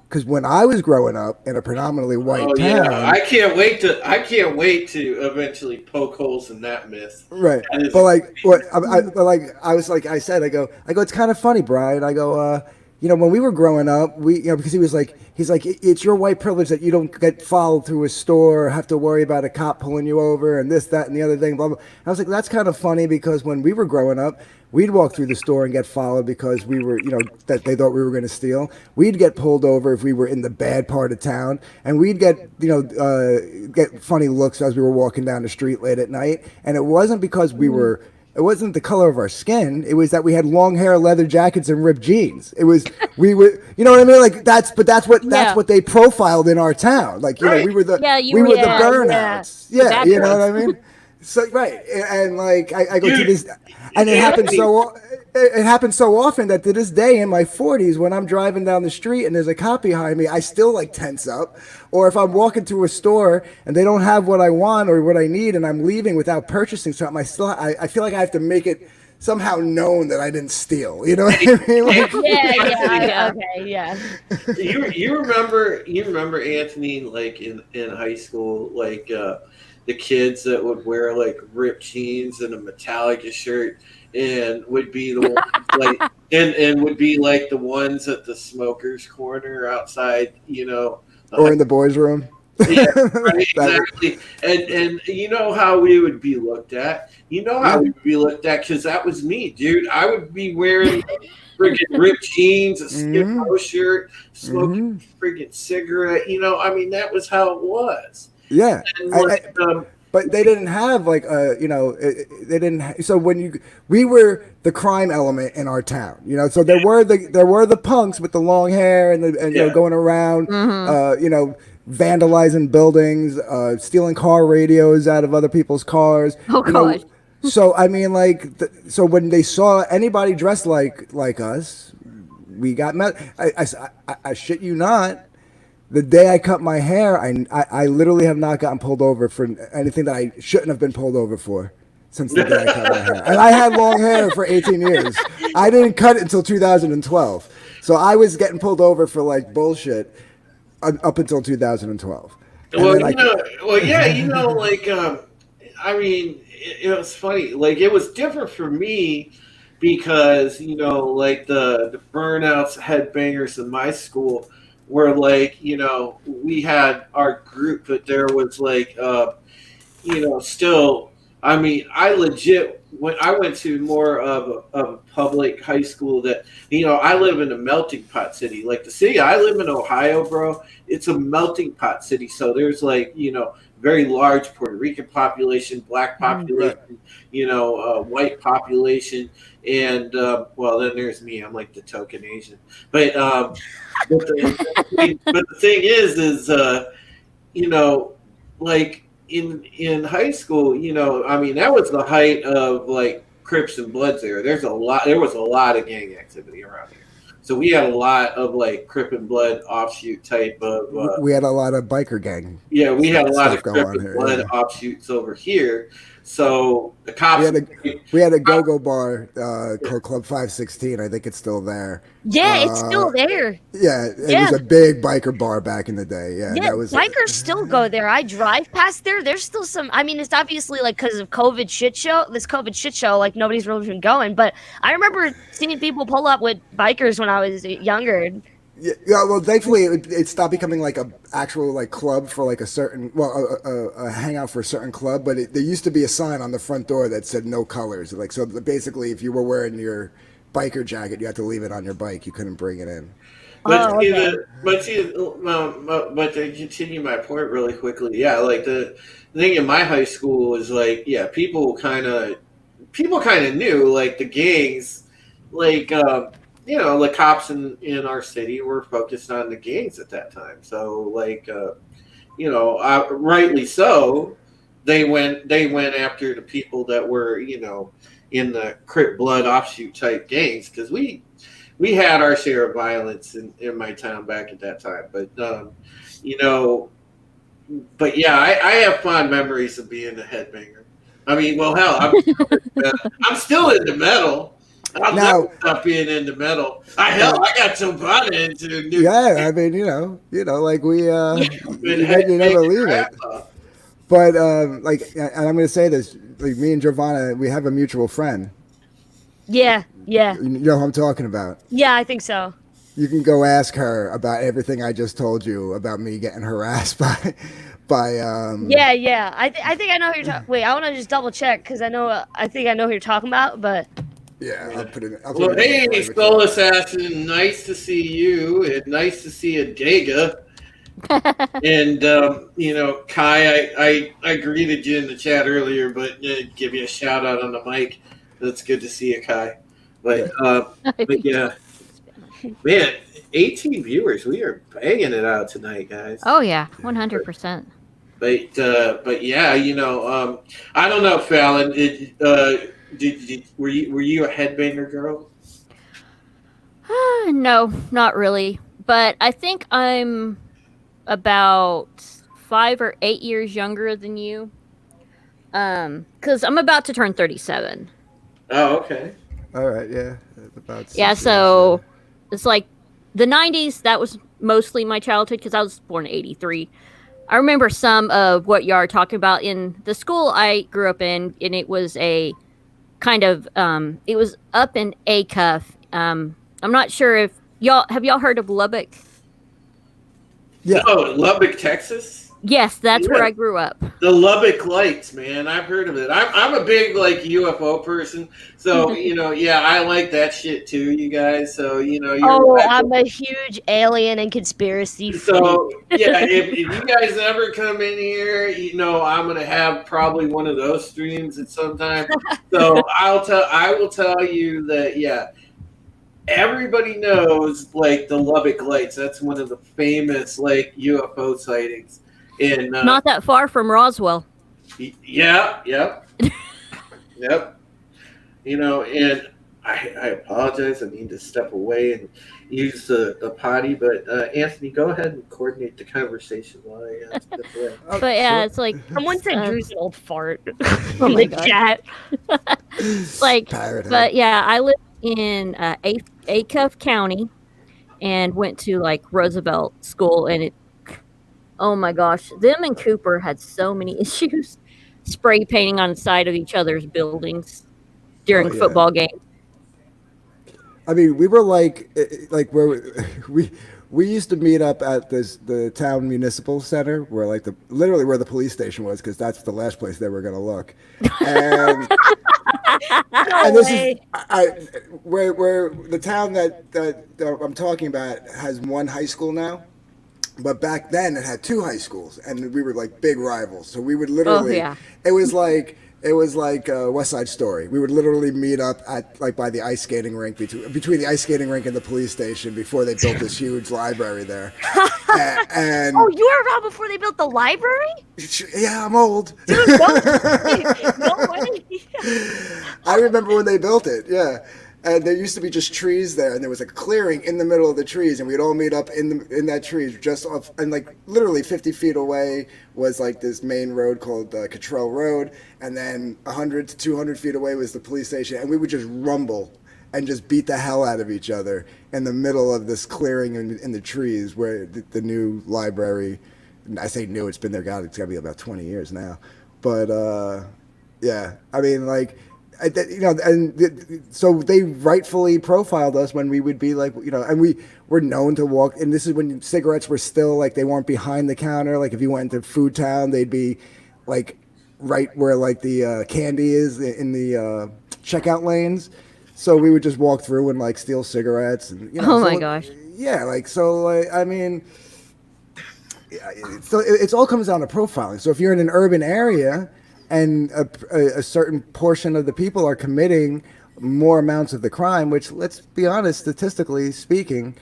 Because when I was growing up in a predominantly white town, I can't wait to eventually poke holes in that myth. Right, but like what I said, I go, it's kind of funny, Brian. I go, when we were growing up, because he's like, it's your white privilege that you don't get followed through a store, or have to worry about a cop pulling you over, and this, that, and the other thing. Blah blah. And I was like, that's kind of funny because when we were growing up, we'd walk through the store and get followed because we were, that they thought we were going to steal. We'd get pulled over if we were in the bad part of town, and we'd get, get funny looks as we were walking down the street late at night. And it wasn't because it wasn't the color of our skin. It was that we had long hair, leather jackets, and ripped jeans. It was we were, you know what I mean? Like that's what they profiled in our town. Like we were the burnouts. Yeah, you know what I mean? So right, and like I go to this, and it happens so often that to this day in my 40s, when I'm driving down the street and there's a cop behind me, I still like tense up. Or if I'm walking to a store and they don't have what I want or what I need, and I'm leaving without purchasing something, I feel like I have to make it somehow known that I didn't steal. You know what I mean? Like, You remember Anthony, like in high school, like. The kids that would wear like ripped jeans and a Metallica shirt and would be the ones like and would be like the ones at the smokers corner outside, or in the boys' room. Yeah, right, exactly. And you know how we would be looked at. We would be looked at because that was me, dude. I would be wearing freaking ripped jeans, a Skid Row shirt, smoking freaking cigarette. That was how it was. Yeah, but they didn't have like they didn't. So we were the crime element in our town, So there were the punks with the long hair and going around, vandalizing buildings, stealing car radios out of other people's cars. Oh gosh. So I mean, so when they saw anybody dressed like us, we got met. I shit you not. The day I cut my hair, I literally have not gotten pulled over for anything that I shouldn't have been pulled over for since the day I cut my hair. And I had long hair for 18 years. I didn't cut it until 2012. So I was getting pulled over for like bullshit up until 2012. It was funny. Like it was different for me because, like the burnouts, headbangers in my school where like, we had our group, but there was like, still I mean, I legit when I went to more of a public high school that I live in a melting pot city. Like the city I live in, Ohio, bro, it's a melting pot city. So there's like very large Puerto Rican population, black population, white population, and well, then there's me. I'm like the token Asian, but the thing is like in high school, I mean, that was the height of like Crips and Bloods there. There was a lot of gang activity around here. So we had a lot of like Crip and Blood offshoot type of. We had a lot of biker gang. Yeah, we had a lot of Crip and Blood offshoots over here. So the cops. We had a go-go bar called Club 516. I think it's still there. Yeah, it's still there. Yeah, it was a big biker bar back in the day. Yeah, bikers still go there. I drive past there. There's still some. I mean, it's obviously like because of COVID shit show. This COVID shit show, like nobody's really been going. But I remember seeing people pull up with bikers when I was younger. Yeah, well, thankfully it stopped becoming like a actual like club for like a certain a hangout for a certain club. But there used to be a sign on the front door that said no colors. Like so, basically, if you were wearing your biker jacket, you had to leave it on your bike. You couldn't bring it in. But to continue my point really quickly, yeah, like the thing in my high school was like, yeah, people kind of knew like the gangs, like. The cops in our city were focused on the gangs at that time. So, like, rightly so, they went after the people that were, in the Crip Blood offshoot type gangs because we had our share of violence in my town back at that time. But, but yeah, I have fond memories of being a headbanger. I mean, well, hell, I'm still into metal. I'll never stop being into metal. I got some fun into new. Yeah, I mean, like we, you never leave it. But like, and I'm going to say this: like me and Giovanna, we have a mutual friend. Yeah. You know who I'm talking about? Yeah, I think so. You can go ask her about everything I just told you about me getting harassed by. Yeah. I think I know who you're talking. Wait, I want to just double check because I think I know who you're talking about, but. Yeah, I'll put it. Well, hey, Soul Assassin, nice to see you, and nice to see a Dega. And Kai, I greeted you in the chat earlier, but give you a shout out on the mic. That's good to see you, Kai. But yeah, man, 18 viewers. We are banging it out tonight, guys. Oh yeah, 100%. But yeah, I don't know, Fallon. Were you a headbanger girl? No, not really. But I think I'm about 5 or 8 years younger than you. Because I'm about to turn 37. Oh, okay. All right, yeah. So it's like the 90s, that was mostly my childhood because I was born in 83. I remember some of what you are talking about in the school I grew up in, and it was a kind of it was up in Acuff. I'm not sure if y'all heard of Lubbock? Yeah. No, Lubbock, Texas? Yes, that's where I grew up. The Lubbock Lights, man. I've heard of it. I'm a big like UFO person. So, I like that shit too, you guys. So, I'm a huge alien and conspiracy freak. So, yeah, if you guys ever come in here, I'm going to have probably one of those streams at some time. So, I will tell you that, yeah, everybody knows like the Lubbock Lights. That's one of the famous like UFO sightings. And, not that far from Roswell. Yeah, yep. Yep. And I apologize. I need to step away and use the potty. But Anthony, go ahead and coordinate the conversation while I step away. But yeah, it's like someone said Drew's an old fart in the chat. But yeah, I live in Acuff County and went to like Roosevelt School, and oh my gosh, them and Cooper had so many issues spray painting on the side of each other's buildings during football games. I mean, we were like where we used to meet up at the town municipal center, where like literally where the police station was, because that's the last place they were going to look. And, and this is where the town that I'm talking about has one high school now. But back then it had two high schools, and we were like big rivals. So we would literally, it was like West Side Story. We would literally meet up at like by the ice skating rink, between the ice skating rink and the police station, before they built this huge library there. And oh, you were around before they built the library? Yeah, I'm old. Dude, no way. I remember when they built it. Yeah. And there used to be just trees there, and there was a clearing in the middle of the trees, and we'd all meet up in that tree just off, and like literally 50 feet away was like this main road called Cottrell Road, and then 100 to 200 feet away was the police station, and we would just rumble and just beat the hell out of each other in the middle of this clearing in the trees where the new library. I say new, it's been there. God, it's got to be about 20 years now, but yeah, I mean like. So they rightfully profiled us when we would be like, and we were known to walk. And this is when cigarettes were still like, they weren't behind the counter. Like if you went into Food Town, they'd be like right where like the candy is in the checkout lanes. So we would just walk through and like steal cigarettes. And oh my gosh. Yeah, like so. I mean, so it all comes down to profiling. So if you're in an urban area, and a certain portion of the people are committing more amounts of the crime, which, let's be honest, statistically speaking,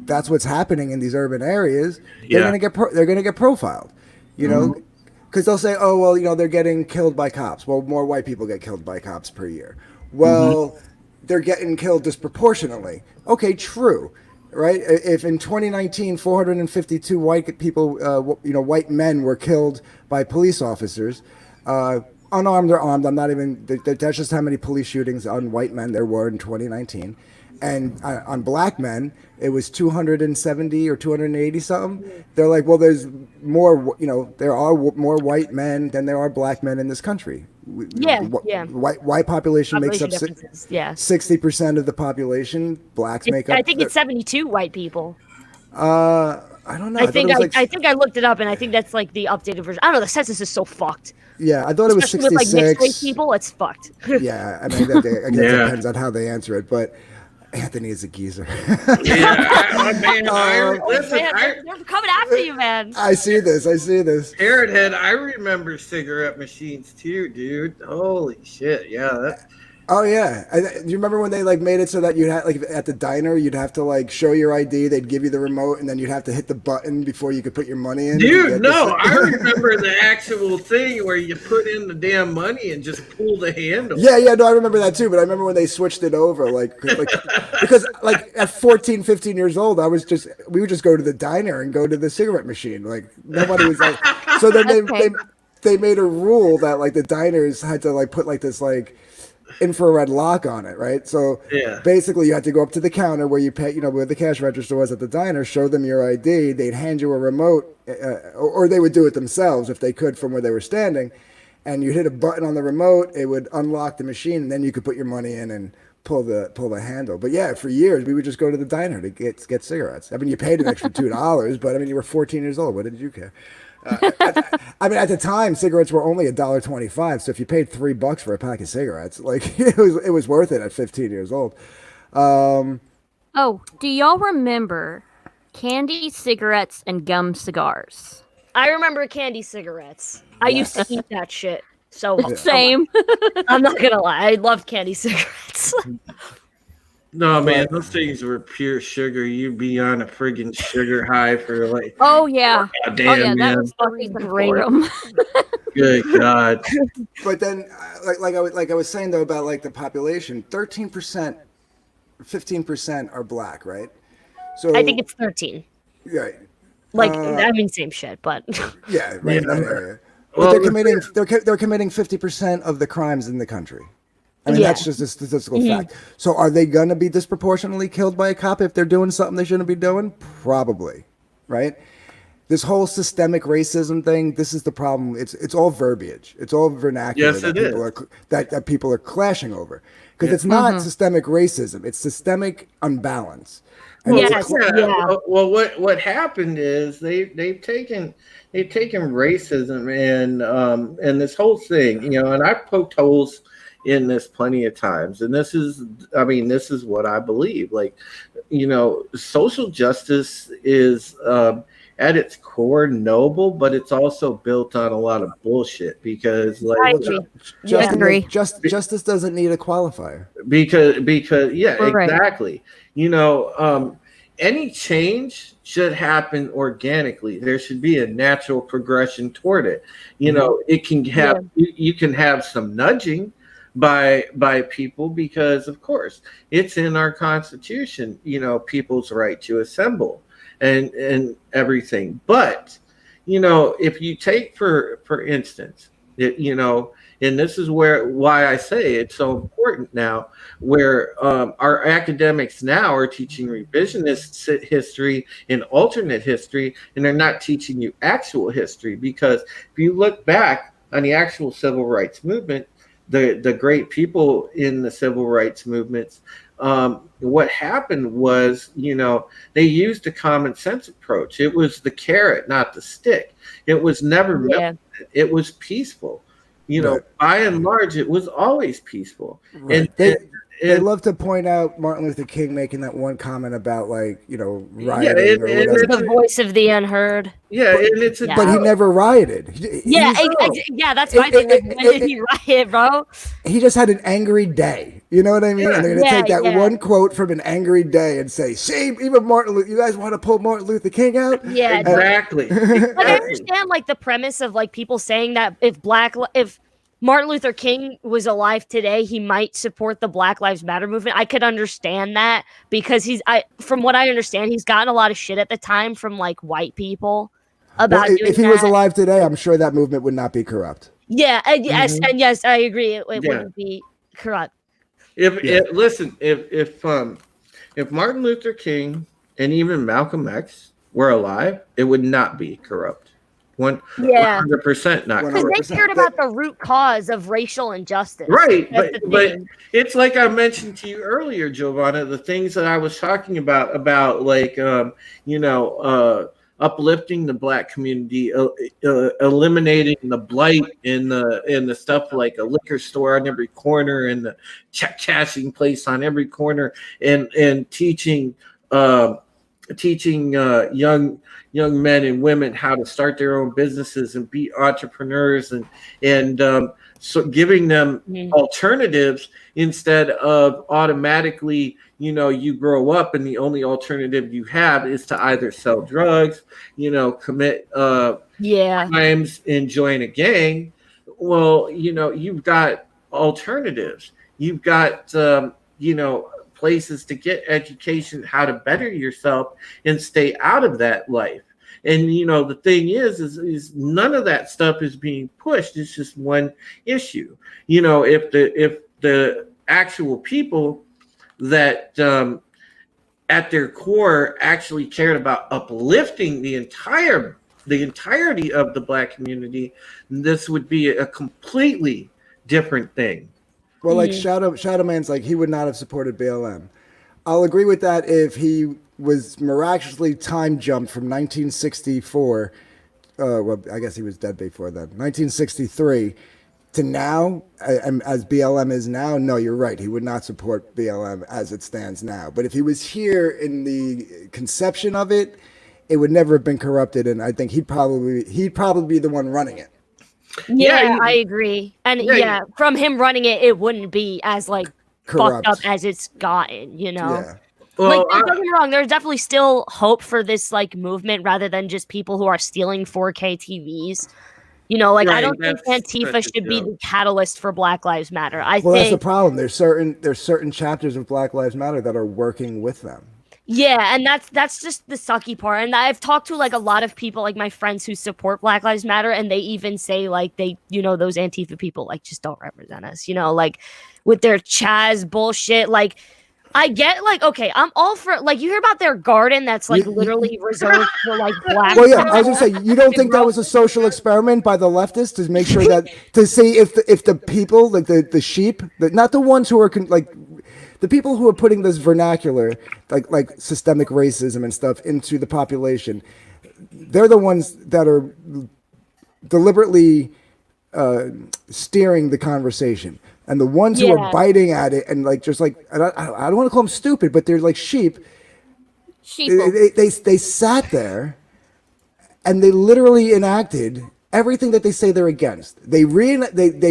that's what's happening in these urban areas. They're gonna get profiled, because they'll say, oh well, they're getting killed by cops. Well, more white people get killed by cops per year. Well, they're getting killed disproportionately. Okay, true. Right? If in 2019, 452 white people, white men were killed by police officers, unarmed or armed, I'm not even, that's just how many police shootings on white men there were in 2019. And on black men, it was 270 or 280 something. They're like, well, there's more, there are more white men than there are black men in this country. White population makes up 60% of the population. Blacks make up. I think it's 72 white people. I don't know. I think I looked it up, and I think that's like the updated version. I don't know. The census is so fucked. Yeah, I thought it was 66. With like mixed race people, it's fucked. Yeah, I mean, I guess it depends on how they answer it, but Anthony is a geezer. They're coming after you, man. I see this. Parrot Head, I remember cigarette machines too, dude. Holy shit, yeah. Oh yeah, do you remember when they like made it so that you had like at the diner you'd have to like show your ID, they'd give you the remote, and then you'd have to hit the button before you could put your money in? Dude, no, I remember the actual thing where you put in the damn money and just pull the handle. Yeah, no, I remember that too. But I remember when they switched it over, like because like at 14, 15 years old, we would just go to the diner and go to the cigarette machine. Like nobody was like. So then they made a rule that like the diners had to like put like this like infrared lock on it, right? So basically you had to go up to the counter where you pay, where the cash register was at the diner, show them your ID, they'd hand you a remote, or they would do it themselves if they could from where they were standing, and you hit a button on the remote, it would unlock the machine, and then you could put your money in and pull the handle. But yeah, for years we would just go to the diner to get cigarettes. I mean, you paid an extra $2, but I mean, you were 14 years old. What did you care? I mean, at the time, cigarettes were only $1.25. So if you paid $3 for a pack of cigarettes, like it was worth it at 15 years old. Oh, do y'all remember candy cigarettes and gum cigars? I remember candy cigarettes. I used to eat that shit. So same. I'm not gonna lie, I love candy cigarettes. No, man, those things were pure sugar. You'd be on a friggin' sugar high for like. Oh yeah. Damn, that was fucking great. Good God. But then, like I was saying though about like the population, 13%, 15% are black, right? So I think it's 13. Right. Like I mean, same shit, but yeah, right in that area. But they're committing 50% of the crimes in the country. I mean, that's just a statistical fact. So are they going to be disproportionately killed by a cop if they're doing something they shouldn't be doing? Probably, right? This whole systemic racism thing, this is the problem. It's all verbiage. It's all vernacular that people are clashing over. Because it's not systemic racism. It's systemic unbalance. Well, what happened is they've taken racism and this whole thing, and I've poked holes in this plenty of times, and this is what I believe. Like, social justice is at its core noble, but it's also built on a lot of bullshit because, like, justice doesn't need a qualifier. Because exactly. Any change should happen organically. There should be a natural progression toward it. It can have you can have some nudging by people because, of course, it's in our Constitution, people's right to assemble and everything. But if you take for instance, and this is why I say it's so important now, where our academics now are teaching revisionist history and alternate history, and they're not teaching you actual history. Because if you look back on the actual civil rights movement, the great people in the civil rights movements, what happened was, they used a common sense approach. It was the carrot, not the stick. It was never it was peaceful. By and large, it was always peaceful. Right. And they love to point out Martin Luther King making that one comment about, like, rioting or whatever. The voice of the unheard. Yeah, but he never rioted. That's my thing. When did he riot, bro? He just had an angry day. You know what I mean? Yeah. And they're going to take that one quote from an angry day and say, "See, even Martin Luther. You guys want to pull Martin Luther King out?" Yeah, exactly. Like, I understand, like, the premise of, like, people saying that if Martin Luther King was alive today, he might support the Black Lives Matter movement. I could understand that because from what I understand, he's gotten a lot of shit at the time from, like, white people about if he was alive today, I'm sure that movement would not be corrupt. Yeah, and yes, I agree. It wouldn't be corrupt. If Martin Luther King and even Malcolm X were alive, it would not be corrupt. 100% not. Because they cared about the root cause of racial injustice. Right. But it's like I mentioned to you earlier, Giovanna, the things that I was talking about like, uplifting the Black community, eliminating the blight in the stuff like a liquor store on every corner and the check cashing place on every corner, and teaching young men and women how to start their own businesses and be entrepreneurs, and so giving them alternatives instead of automatically, you grow up and the only alternative you have is to either sell drugs, commit crimes and join a gang. Well, you've got alternatives. You've got places to get education, how to better yourself and stay out of that life. And the thing is none of that stuff is being pushed. It's just one issue. If the actual people that at their core actually cared about uplifting the entirety of the Black community, this would be a completely different thing. Well, like Shadow Man's like, he would not have supported BLM. I'll agree with that if he was miraculously time jumped from 1964. Well, I guess he was dead before then. 1963 to now, as BLM is now. No, you're right. He would not support BLM as it stands now. But if he was here in the conception of it, it would never have been corrupted, and I think he'd probably be the one running it. Yeah, I agree. And from him running it, it wouldn't be as like corrupt, fucked up as it's gotten, Yeah. Well, don't get me wrong, there's definitely still hope for this like movement rather than just people who are stealing 4K TVs. I don't think Antifa should be the catalyst for Black Lives Matter. I think that's the problem. There's certain chapters of Black Lives Matter that are working with them. Yeah, and that's just the sucky part. And I've talked to like a lot of people, like my friends who support Black Lives Matter, and they even say like those Antifa people like just don't represent us, like with their Chaz bullshit. Like I get like, okay, I'm all for like you hear about their garden that's like literally reserved for like black. Well, yeah, I was gonna say you don't think that was a social experiment by the leftists to make sure that to see if the people like the sheep, not the ones who are like the people who are putting this vernacular like systemic racism and stuff into the population, they're the ones that are deliberately steering the conversation. And the ones who are biting at it and like just like I don't want to call them stupid, but they're like sheep. They sat there and they literally enacted everything that they say they're against. They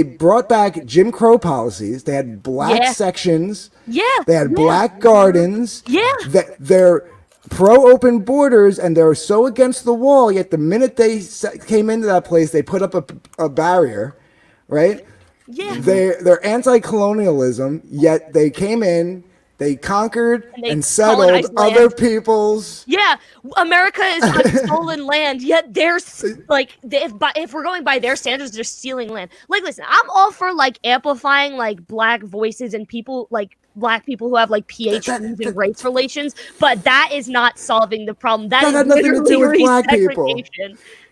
brought back Jim Crow policies. They had black sections. Yeah. They had black gardens. Yeah. They're pro open borders and they're so against the wall. Yet the minute they came into that place, they put up a barrier, right? Yeah. They're anti-colonialism, yet they came in, they conquered and settled other peoples. Yeah, America is on stolen land, yet they're like, if we're going by their standards, they're stealing land. Like, listen, I'm all for like amplifying like black voices and people like black people who have like PhDs in race relations, but that is not solving the problem. That had nothing to do with black people.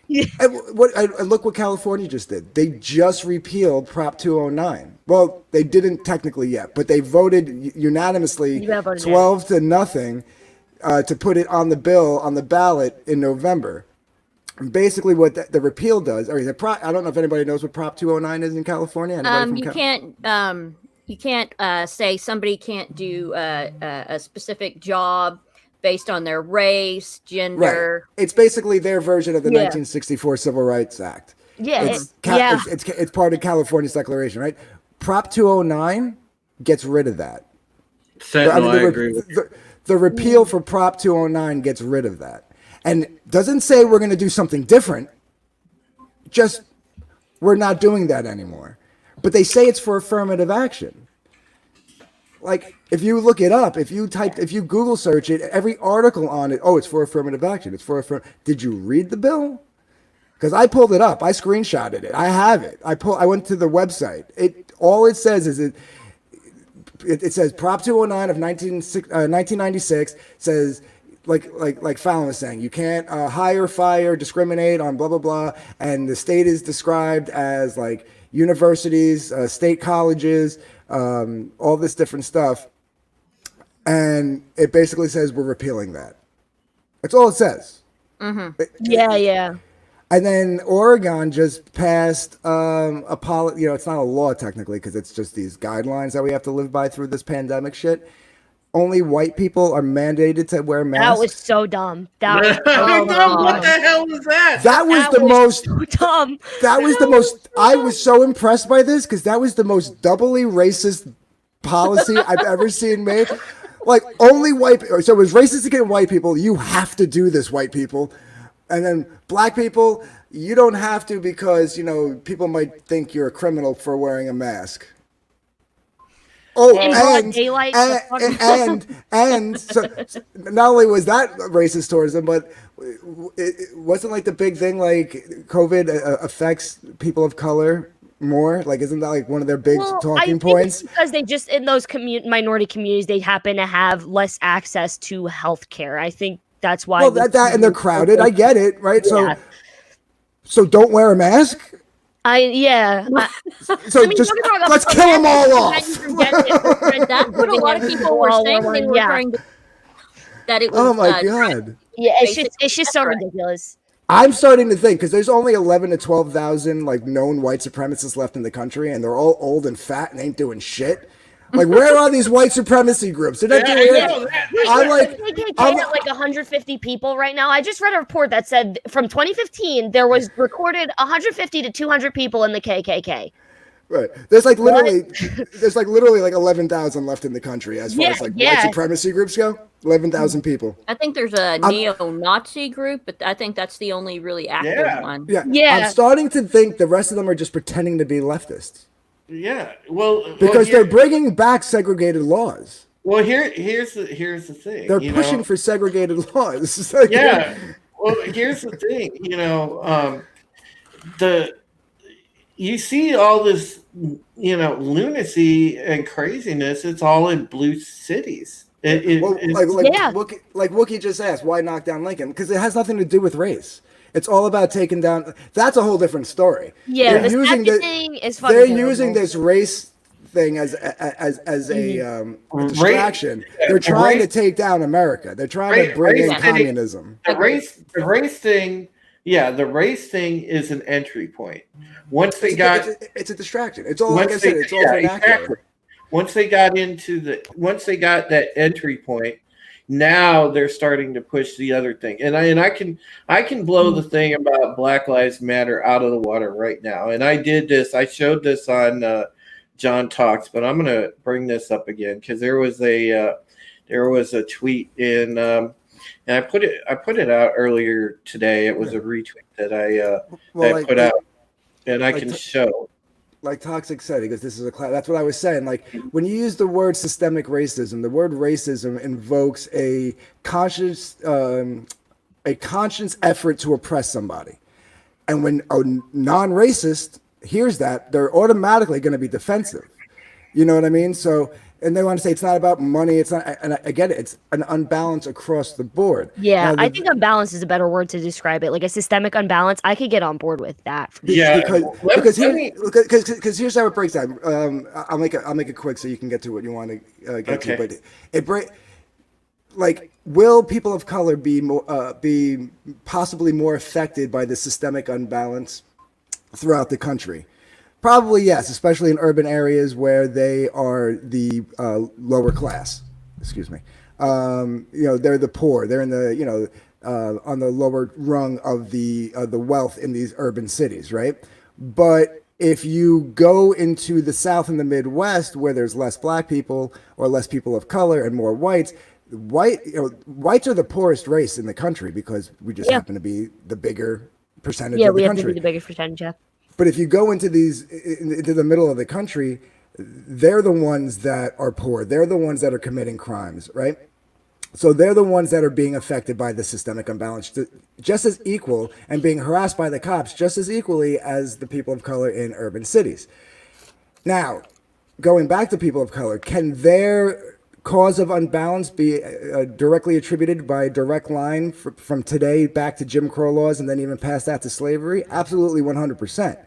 Yeah. And look what California just did. They just repealed Prop 209. Well, they didn't technically yet, but they voted unanimously 12-0 to put it on the bill on the ballot in November. And basically, what the repeal does, I don't know if anybody knows what Prop 209 is in California. You can't say somebody can't do a specific job based on their race, gender. Right. It's basically their version of the 1964 Civil Rights Act. Yeah. It's part of California's declaration, right? Prop 209 gets rid of that. I agree with you. The repeal for Prop 209 gets rid of that. And doesn't say we're going to do something different. Just we're not doing that anymore. But they say it's for affirmative action. Like, if you look it up, if you Google search it, every article on it, it's for affirmative action. It's for Did you read the bill? Because I pulled it up. I screenshotted it. I have it. I went to the website. All it says is it says Prop 209 of 1996 says, like Fallon was saying, you can't hire, fire, discriminate on blah, blah, blah. And the state is described as like universities, state colleges, all this different stuff. And it basically says we're repealing that. That's all it says. Mm-hmm. Yeah. And then Oregon just passed a policy. It's not a law technically because it's just these guidelines that we have to live by through this pandemic shit. Only white people are mandated to wear masks. That was so dumb. That was what the hell was that? That was the most so dumb. That was the most. I was so impressed by this because that was the most doubly racist policy I've ever seen made. Like, only white. So it was racist against white people. You have to do this, white people. And then black people, you don't have to because people might think you're a criminal for wearing a mask. Oh, and so not only was that racist towards them, but it wasn't like the big thing like COVID affects people of color more. Like, isn't that like one of their big talking points? It's because they just in those minority communities they happen to have less access to healthcare. I think that's why. Well, that and they're crowded. I get it, right? Yeah. So don't wear a mask. So just let's kill them all off. That's what a lot of people were saying. They were trying to, that it was. Oh my god! Yeah, it's just so ridiculous. I'm starting to think because there's only 11 to 12,000 like known white supremacists left in the country, and they're all old and fat and ain't doing shit. Like, where are these white supremacy groups? They're not doing it. I'm like, at like 150 people right now. I just read a report that said from 2015 there was recorded 150 to 200 people in the KKK. Right. There's like literally like 11,000 left in the country as far as like white supremacy groups go. 11,000 people. I think there's a neo-Nazi group, but I think that's the only really active one. Yeah. I'm starting to think the rest of them are just pretending to be leftists. Yeah, because they're bringing back segregated laws. Well, here's the thing. They're pushing for segregated laws. Yeah. Well, here's the thing. you see all this, lunacy and craziness. It's all in blue cities. Like Wookie just asked, why knock down Lincoln? Because it has nothing to do with race. It's all about taking down. That's a whole different story. Yeah, the thing is fucking they're using this race thing as a distraction. They're trying to take down America. They're trying to bring in communism. The race thing. Yeah, the race thing is an entry point. Once they it's a distraction. It's all like I said. It's all vernacular. Once they got that entry point, now they're starting to push the other thing. And I can blow the thing about Black Lives Matter out of the water right now. And I did this. I showed this on John Talks, but I'm going to bring this up again because there was a tweet in. And I put it out earlier today. It was a retweet that I put out, and I can show. Like Toxic said, because this is a class. That's what I was saying. Like when you use the word systemic racism, the word racism invokes a conscious effort to oppress somebody. And when a non-racist hears that, they're automatically going to be defensive. You know what I mean? So. And they want to say it's not about money. It's not, and I get it. It's an unbalance across the board. Yeah, I think unbalance is a better word to describe it. Like a systemic unbalance, I could get on board with that. Yeah, because here's how it breaks down. I'll make it quick so you can get to what you want to get to. But will people of color be possibly more affected by the systemic unbalance throughout the country? Probably yes, especially in urban areas where they are the lower class. Excuse me. They're the poor. They're in the on the lower rung of the wealth in these urban cities, right? But if you go into the South and the Midwest, where there's less black people or less people of color and more whites, whites are the poorest race in the country because we just happen to be the bigger percentage of the country. Yeah, we have to be the biggest percentage. Yeah. But if you go into the middle of the country, they're the ones that are poor. They're the ones that are committing crimes, right? So they're the ones that are being affected by the systemic imbalance just as equal and being harassed by the cops just as equally as the people of color in urban cities. Now, going back to people of color, can their cause of unbalance be directly attributed by a direct line from today back to Jim Crow laws and then even past that to slavery? Absolutely 100%.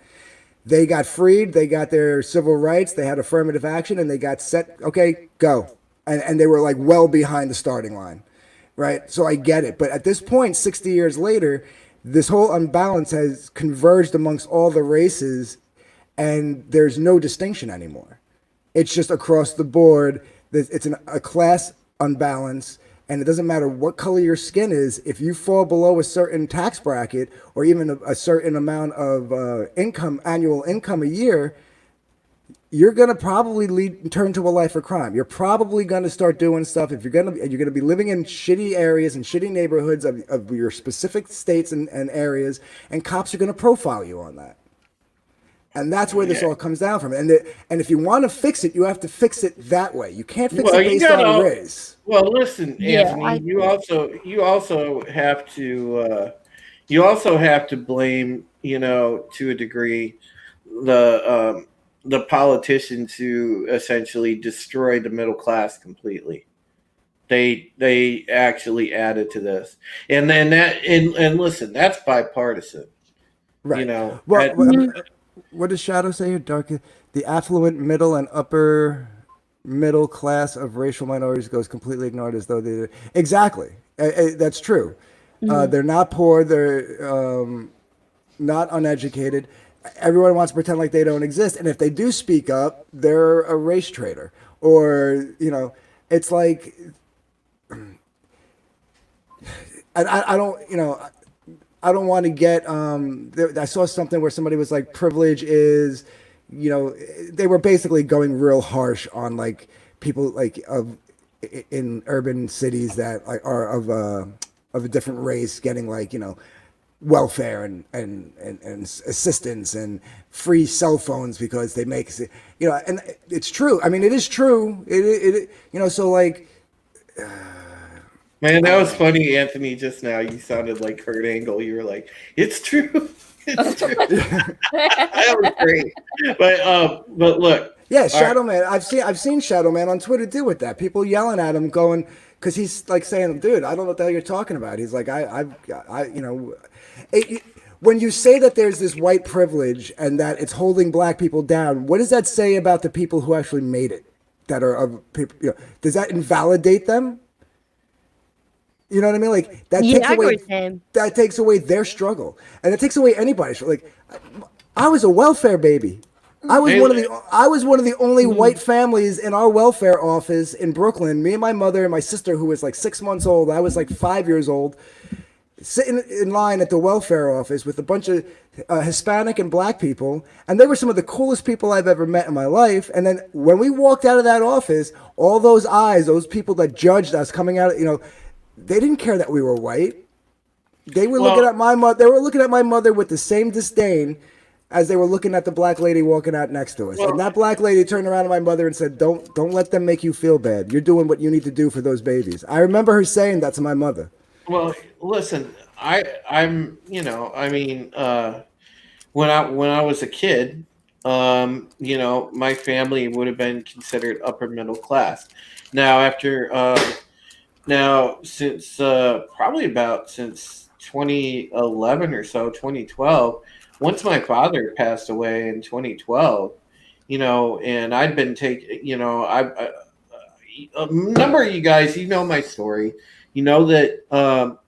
They got freed, they got their civil rights, they had affirmative action, and they got set, okay, go. And they were like well behind the starting line, right? So I get it. But at this point, 60 years later, this whole unbalance has converged amongst all the races, and there's no distinction anymore. It's just across the board. It's a class unbalance, and it doesn't matter what color your skin is. If you fall below a certain tax bracket or even a certain amount of annual income a year, you're gonna probably turn to a life of crime. You're probably gonna start doing stuff. If you're gonna be living in shitty areas and shitty neighborhoods of your specific states and areas, and cops are gonna profile you on that. And that's where this all comes down from. And if you want to fix it, you have to fix it that way. You can't fix it based on race. Well, listen, Anthony, you also have to blame, to a degree, the politicians who essentially destroyed the middle class completely. They actually added to this, and then and listen, that's bipartisan, right? What does Shadow say? The affluent middle and upper middle class of racial minorities goes completely ignored as though they exactly. That's true. Mm-hmm. They're not poor. They're not uneducated. Everyone wants to pretend like they don't exist, and if they do speak up, they're a race traitor, or it's like. I don't. I don't want to get. I saw something where somebody was like, privilege is, they were basically going real harsh on like people like in urban cities that are of a different race getting like welfare and assistance and free cell phones because they make and it's true. I mean, it is true. So like. Man, that was funny, Anthony. Just now, you sounded like Kurt Angle. You were like, "It's true." That was great. But look. Yeah, Shadow Man. I've seen Shadow Man on Twitter do with that. People yelling at him, going because he's like saying, "Dude, I don't know what the hell you're talking about." He's like, when you say that there's this white privilege and that it's holding black people down, what does that say about the people who actually made it? That are of people, does that invalidate them? You know what I mean? Like that takes away their struggle, and it takes away anybody's. Like, I was a welfare baby. I was one of the only white families in our welfare office in Brooklyn. Me and my mother and my sister, who was like 6 months old, I was like 5 years old, sitting in line at the welfare office with a bunch of Hispanic and black people, and they were some of the coolest people I've ever met in my life. And then when we walked out of that office, all those eyes, those people that judged us coming out, they didn't care that we were white. They were looking at my mother. They were looking at my mother with the same disdain as they were looking at the black lady walking out next to us. And that black lady turned around to my mother and said, don't let them make you feel bad. You're doing what you need to do for those babies. I remember her saying that to my mother. Well, listen, I'm when I was a kid, my family would have been considered upper middle class. Now since 2011 or so, 2012, once my father passed away in 2012, and I'd been taking, a number of you guys, my story, that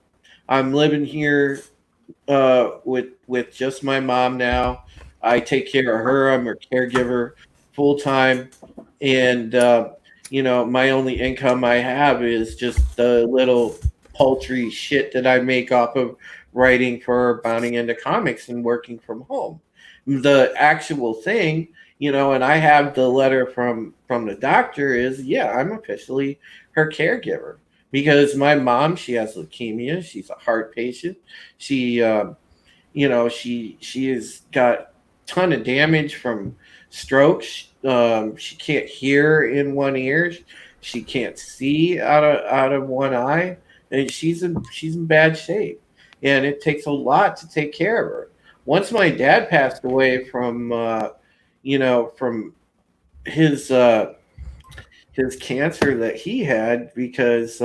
I'm living here with just my mom now. I take care of her. I'm her caregiver full time, and my only income I have is just the little paltry shit that I make off of writing for Bounding into Comics and working from home. The actual thing, and I have the letter from the doctor is, I'm officially her caregiver because my mom, she has leukemia. She's a heart patient. She has got a ton of damage from strokes. She can't hear in one ear. She can't see out of one eye, and she's in bad shape. And it takes a lot to take care of her. Once my dad passed away from his cancer that he had, because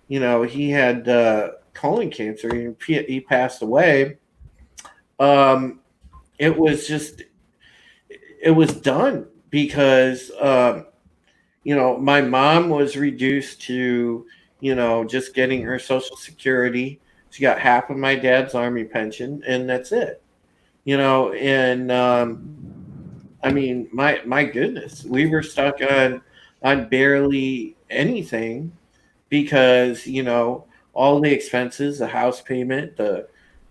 he had colon cancer and he passed away. It was done because my mom was reduced to just getting her Social Security. She got half of my dad's Army pension, and that's it. And my goodness, we were stuck on barely anything because all the expenses, the house payment, the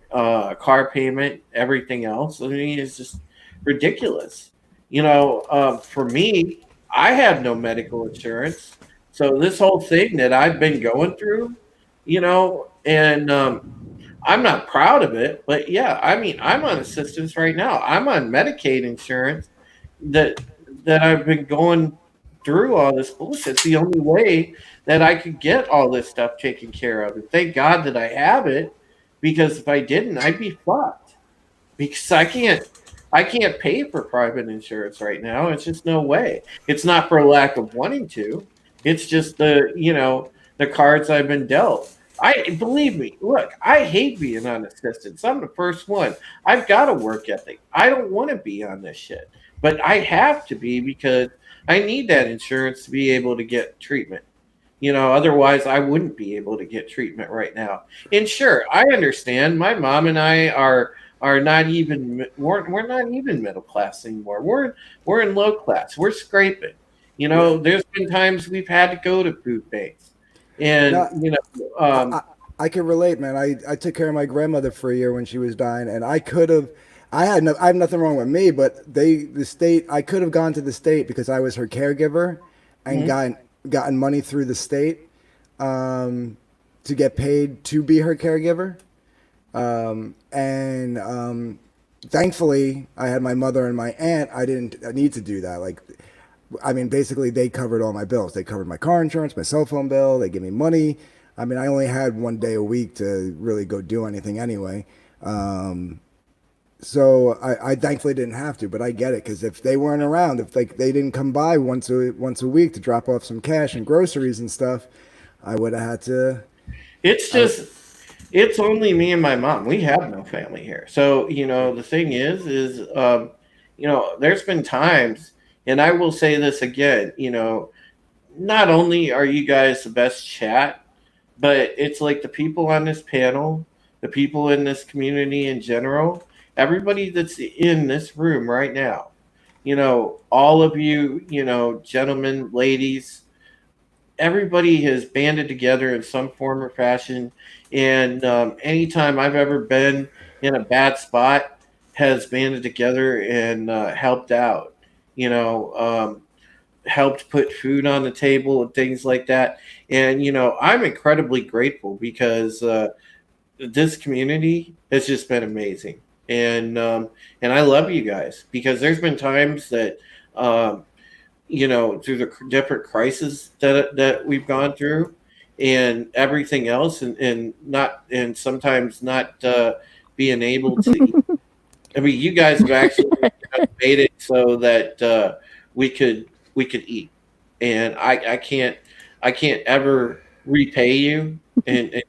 car payment, everything else. It's just ridiculous. For me, I have no medical insurance, so this whole thing that I've been going through, and I'm not proud of it, but I'm on assistance right now. I'm on Medicaid insurance that I've been going through all this bullshit. It's the only way that I could get all this stuff taken care of. And thank God that I have it, because if I didn't, I'd be fucked. Because I can't pay for private insurance right now. It's just no way. It's not for a lack of wanting to. It's just the cards I've been dealt. Believe me, look, I hate being on assistance. I'm the first one. I've got a work ethic. I don't want to be on this shit, but I have to be because I need that insurance to be able to get treatment. Otherwise I wouldn't be able to get treatment right now. And sure, I understand. My mom and I are not even we're not even middle class anymore. We're in low class. We're scraping. There's been times we've had to go to food banks. And I can relate, man. I took care of my grandmother for a year when she was dying, and I have nothing wrong with me, but the state, I could have gone to the state because I was her caregiver and gotten money through the state to get paid to be her caregiver. Thankfully I had my mother and my aunt. I didn't need to do that. Basically they covered all my bills. They covered my car insurance, my cell phone bill. They gave me money. I only had one day a week to really go do anything anyway. So I thankfully didn't have to, but I get it because if they weren't around, if like they didn't come by once a week to drop off some cash and groceries and stuff, I would have had to. It's just it's only me and my mom. We have no family here. So, the thing is, there's been times, and I will say this again, not only are you guys the best chat, but it's like the people on this panel, the people in this community in general, everybody that's in this room right now, all of you, gentlemen, ladies, everybody has banded together in some form or fashion. And anytime I've ever been in a bad spot, has banded together and helped out. Helped put food on the table and things like that. And I'm incredibly grateful because this community has just been amazing. And I love you guys because there's been times that. Through the different crises that we've gone through and everything else and sometimes not being able to I mean you guys have actually made it so that we could eat and I can't ever repay you and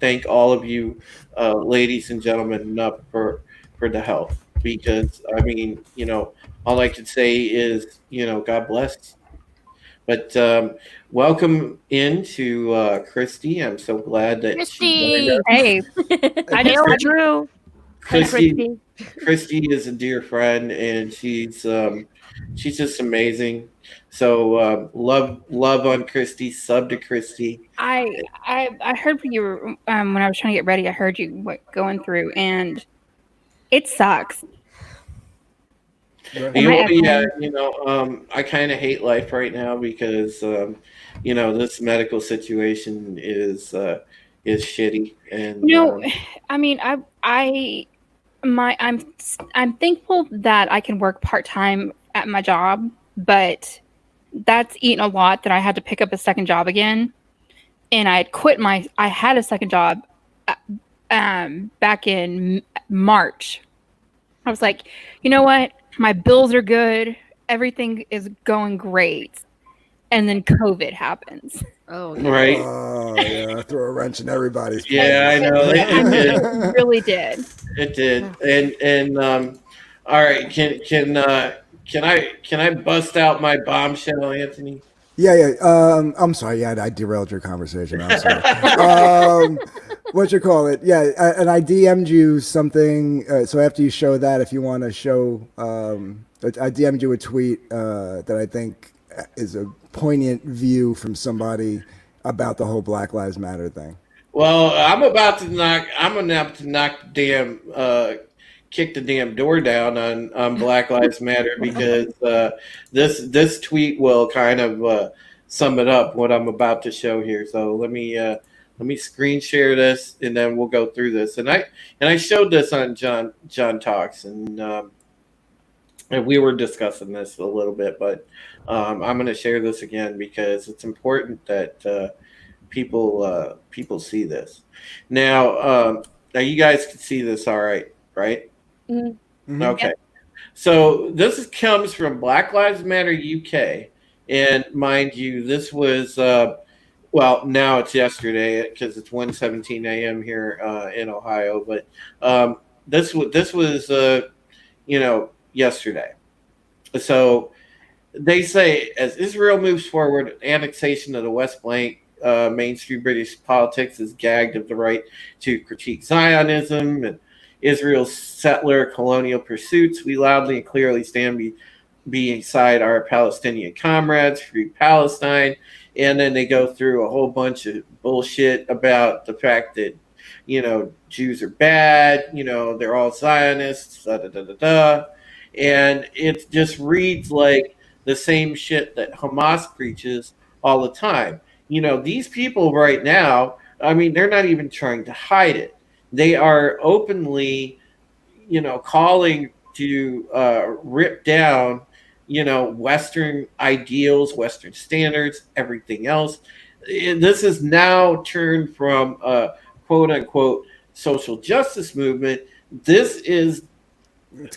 thank all of you ladies and gentlemen enough for the help because I mean all I can say is, God bless. But welcome into Christy. I'm so glad that Christy. Hey, I know, Drew. Christy is a dear friend, and she's just amazing. So love on Christy. Sub to Christy. I heard you were when I was trying to get ready. I heard you going through, and it sucks. I kind of hate life right now because this medical situation is shitty. And I mean, I'm thankful that I can work part-time at my job, but that's eaten a lot that I had to pick up a second job again, and I had a second job back in March. I was like, you know what? My bills are good. Everything is going great. And then COVID happens. Oh, right. Oh, yeah. Throw a wrench in everybody's place. Yeah, I know. It really did. It did. And all right, can I bust out my bombshell, Anthony? Yeah. I'm sorry. Yeah, I derailed your conversation. I'm sorry. What you call it? Yeah, and I DM'd you something. So after you show that, if you want to show, I DM'd you a tweet that I think is a poignant view from somebody about the whole Black Lives Matter thing. Well, I'm gonna have to knock the damn kick the damn door down on Black Lives Matter because this tweet will kind of sum it up what I'm about to show here. So let me screen share this and then we'll go through this. And I showed this on John Talks and we were discussing this a little bit, but I'm going to share this again because it's important that people see this. Now you guys can see this all right, right? Mm-hmm. Okay. So this comes from Black Lives Matter UK. And mind you, this was, now it's yesterday because it's 1:17 a.m. here in Ohio. But this was yesterday. So they say, as Israel moves forward, annexation of the West Bank, mainstream British politics is gagged of the right to critique Zionism and Israel's settler colonial pursuits. We loudly and clearly stand beside our Palestinian comrades, free Palestine. And then they go through a whole bunch of bullshit about the fact that, Jews are bad, they're all Zionists, da-da-da-da-da. And it just reads like the same shit that Hamas preaches all the time. These people right now, I mean, they're not even trying to hide it. They are openly, calling to rip down, Western ideals, Western standards, everything else. This is now turned from a quote unquote social justice movement. This is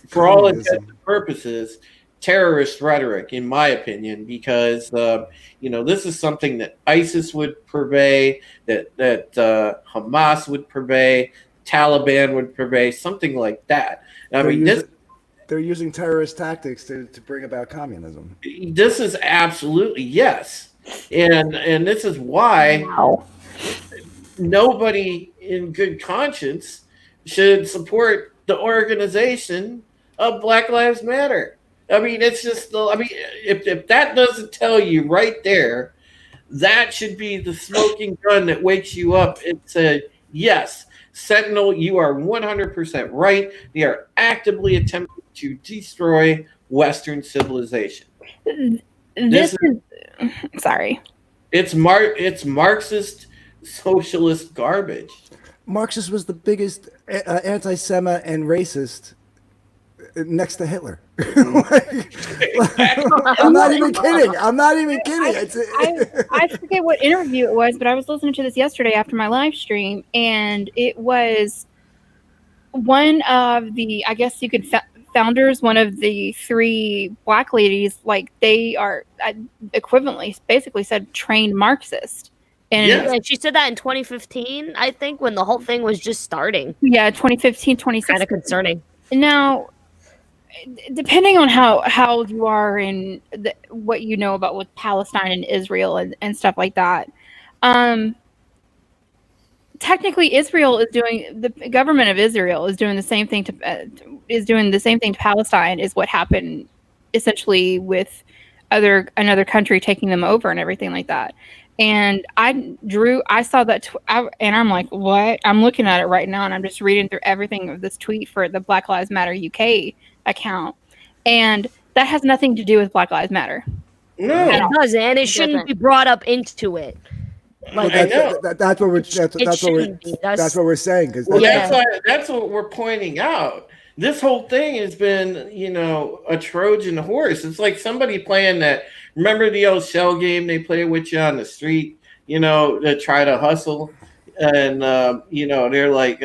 for all intents and purposes, terrorist rhetoric, in my opinion, because this is something that ISIS would purvey, that Hamas would purvey, Taliban would purvey, something like that. They're using terrorist tactics to bring about communism. This is absolutely yes, and this is why nobody in good conscience should support the organization of Black Lives Matter. I mean, it's just, if that doesn't tell you right there, that should be the smoking gun that wakes you up and said, yes, Sentinel, you are 100% right. They are actively attempting to destroy Western civilization. Sorry. It's Marxist socialist garbage. Marxist was the biggest anti-Semite and racist next to Hitler. I'm not even kidding. I forget what interview it was, but I was listening to this yesterday after my live stream, and it was one of the, I guess you could founders, one of the three black ladies, like they are equivalently basically said trained Marxist. And she said that in 2015, I think, when the whole thing was just starting. Yeah, 2015, 2016. Kind of concerning. Now, depending on how you are and what you know about with Palestine and Israel and stuff like that, technically the government of Israel is doing the same thing to Palestine, is what happened essentially with another country taking them over and everything like that. And I saw that, and I'm like, what? I'm looking at it right now, and I'm just reading through everything of this tweet for the Black Lives Matter UK account, and that has nothing to do with Black Lives Matter. No, it doesn't, and it shouldn't be brought up into it. Like, that's what we're saying. That's what we're pointing out. This whole thing has been, a Trojan horse. It's like somebody playing that. Remember the old shell game they play with you on the street, to try to hustle, and they're like,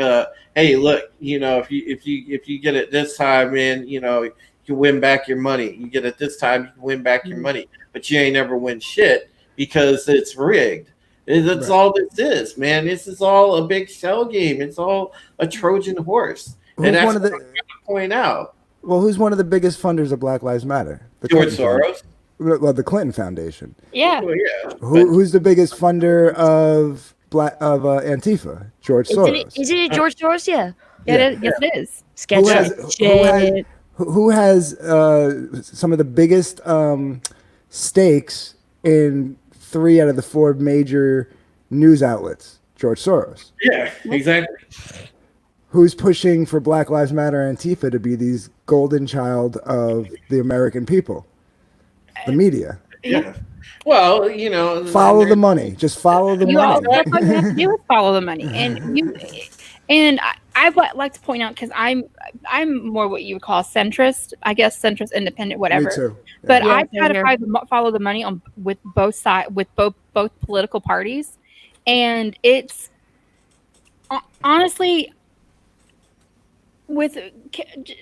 hey, look, if you get it this time, man, you can win back your money. You get it this time, you can win back your money, but you ain't never win shit because it's rigged. That's all this is, man. This is all a big shell game. It's all a Trojan horse. And that's what I'm trying to point out. Well, who's one of the biggest funders of Black Lives Matter? George Soros. Well, the Clinton Foundation. Yeah. Well, yeah. Who's the biggest funder of Antifa? George Soros. Isn't it George Soros? Yeah. Yes, it is. Sketchy. Who has some of the biggest stakes in 3 out of the 4 major news outlets? George Soros. Yeah, exactly. Who's pushing for Black Lives Matter Antifa to be these golden child of the American people? The media. Yeah. Well, follow the money. Just follow the money. That's what you have to do is follow the money. And I would like to point out, because I'm more what you would call centrist, I guess, centrist, independent, whatever. Me too. Yeah. But I try to follow the money with both sides, with both political parties, and it's honestly, with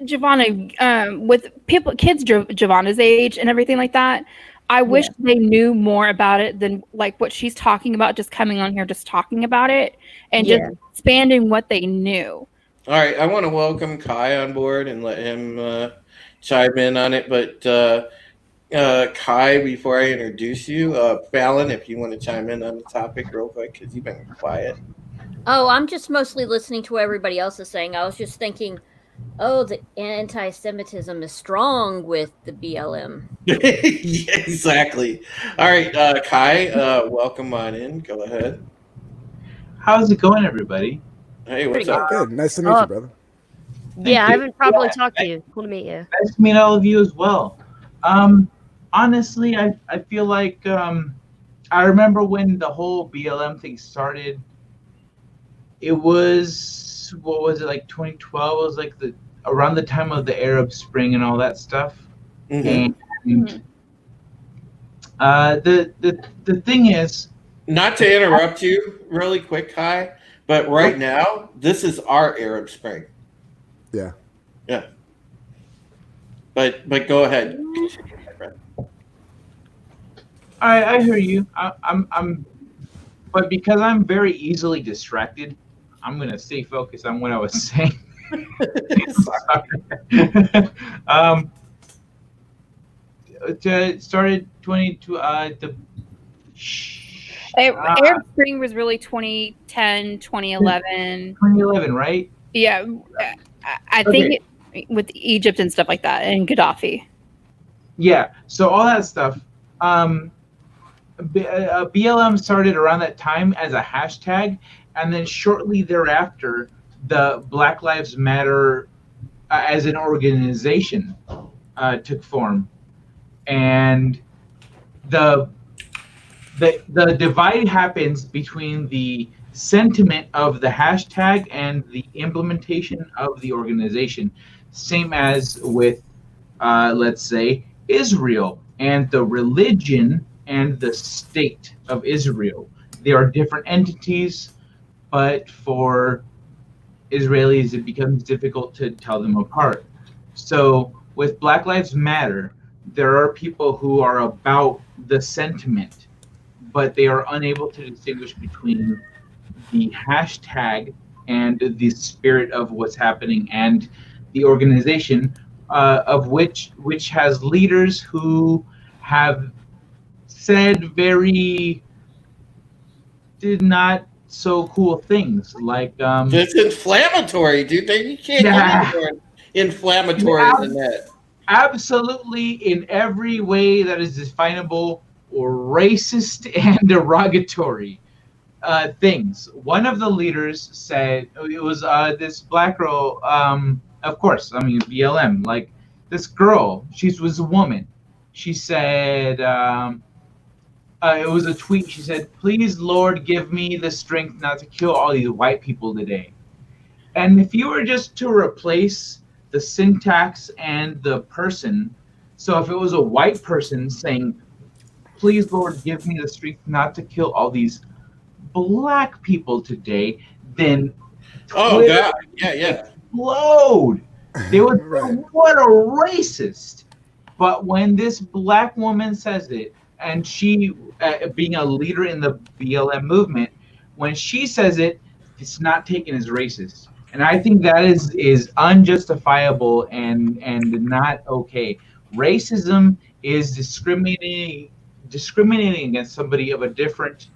Giovanna, with kids Giovanna's age and everything like that, I wish they knew more about it than like what she's talking about, just coming on here, just talking about it and just expanding what they knew. All right. I want to welcome Kai on board and let him chime in on it. But Kai, before I introduce you, Fallon, if you want to chime in on the topic real quick, because you've been quiet. Oh, I'm just mostly listening to what everybody else is saying. I was just thinking, the anti-Semitism is strong with the BLM. Yeah, exactly. All right, Kai, welcome on in. Go ahead. How's it going, everybody? Hey, what's up? Good. Nice to meet you, brother. I haven't probably talked to you. Cool to meet you. Nice to meet all of you as well. Honestly, I feel like I remember when the whole BLM thing started. It was, what was it, like 2012? It was like around the time of the Arab Spring and all that stuff. Mm-hmm. And the thing is, not to interrupt you really quick, Kai, but right now this is our Arab Spring. Yeah. But go ahead. I hear you. But because I'm very easily distracted, I'm gonna stay focused on what I was saying. Started 22. Arab Spring was really 2010, 2011. 2011, right? Yeah, I think with Egypt and stuff like that, and Gaddafi. Yeah, so all that stuff. BLM started around that time as a hashtag, and then shortly thereafter, the Black Lives Matter as an organization took form, and the divide happens between the sentiment of the hashtag and the implementation of the organization, same as with let's say Israel and the religion and the state of Israel. They are different entities, but for Israelis it becomes difficult to tell them apart. So with Black Lives Matter, there are people who are about the sentiment, but they are unable to distinguish between the hashtag and the spirit of what's happening and the organization, of which has leaders who have said very did not so cool things like it's inflammatory, dude. You can't get more inflammatory than that. Absolutely, in every way that is definable or racist and derogatory things. One of the leaders said, it was this black girl, of course, I mean BLM, like this girl, she was a woman. She said, it was a tweet. She said, "Please, Lord, give me the strength not to kill all these white people today." And if you were just to replace the syntax and the person, so if it was a white person saying, "Please, Lord, give me the strength not to kill all these black people today," then Twitter God, yeah, explode. They would say, "What a racist!" But when this black woman says it, and she, being a leader in the BLM movement, when she says it, it's not taken as racist. And I think that is unjustifiable and not okay. Racism is discriminating against somebody of a different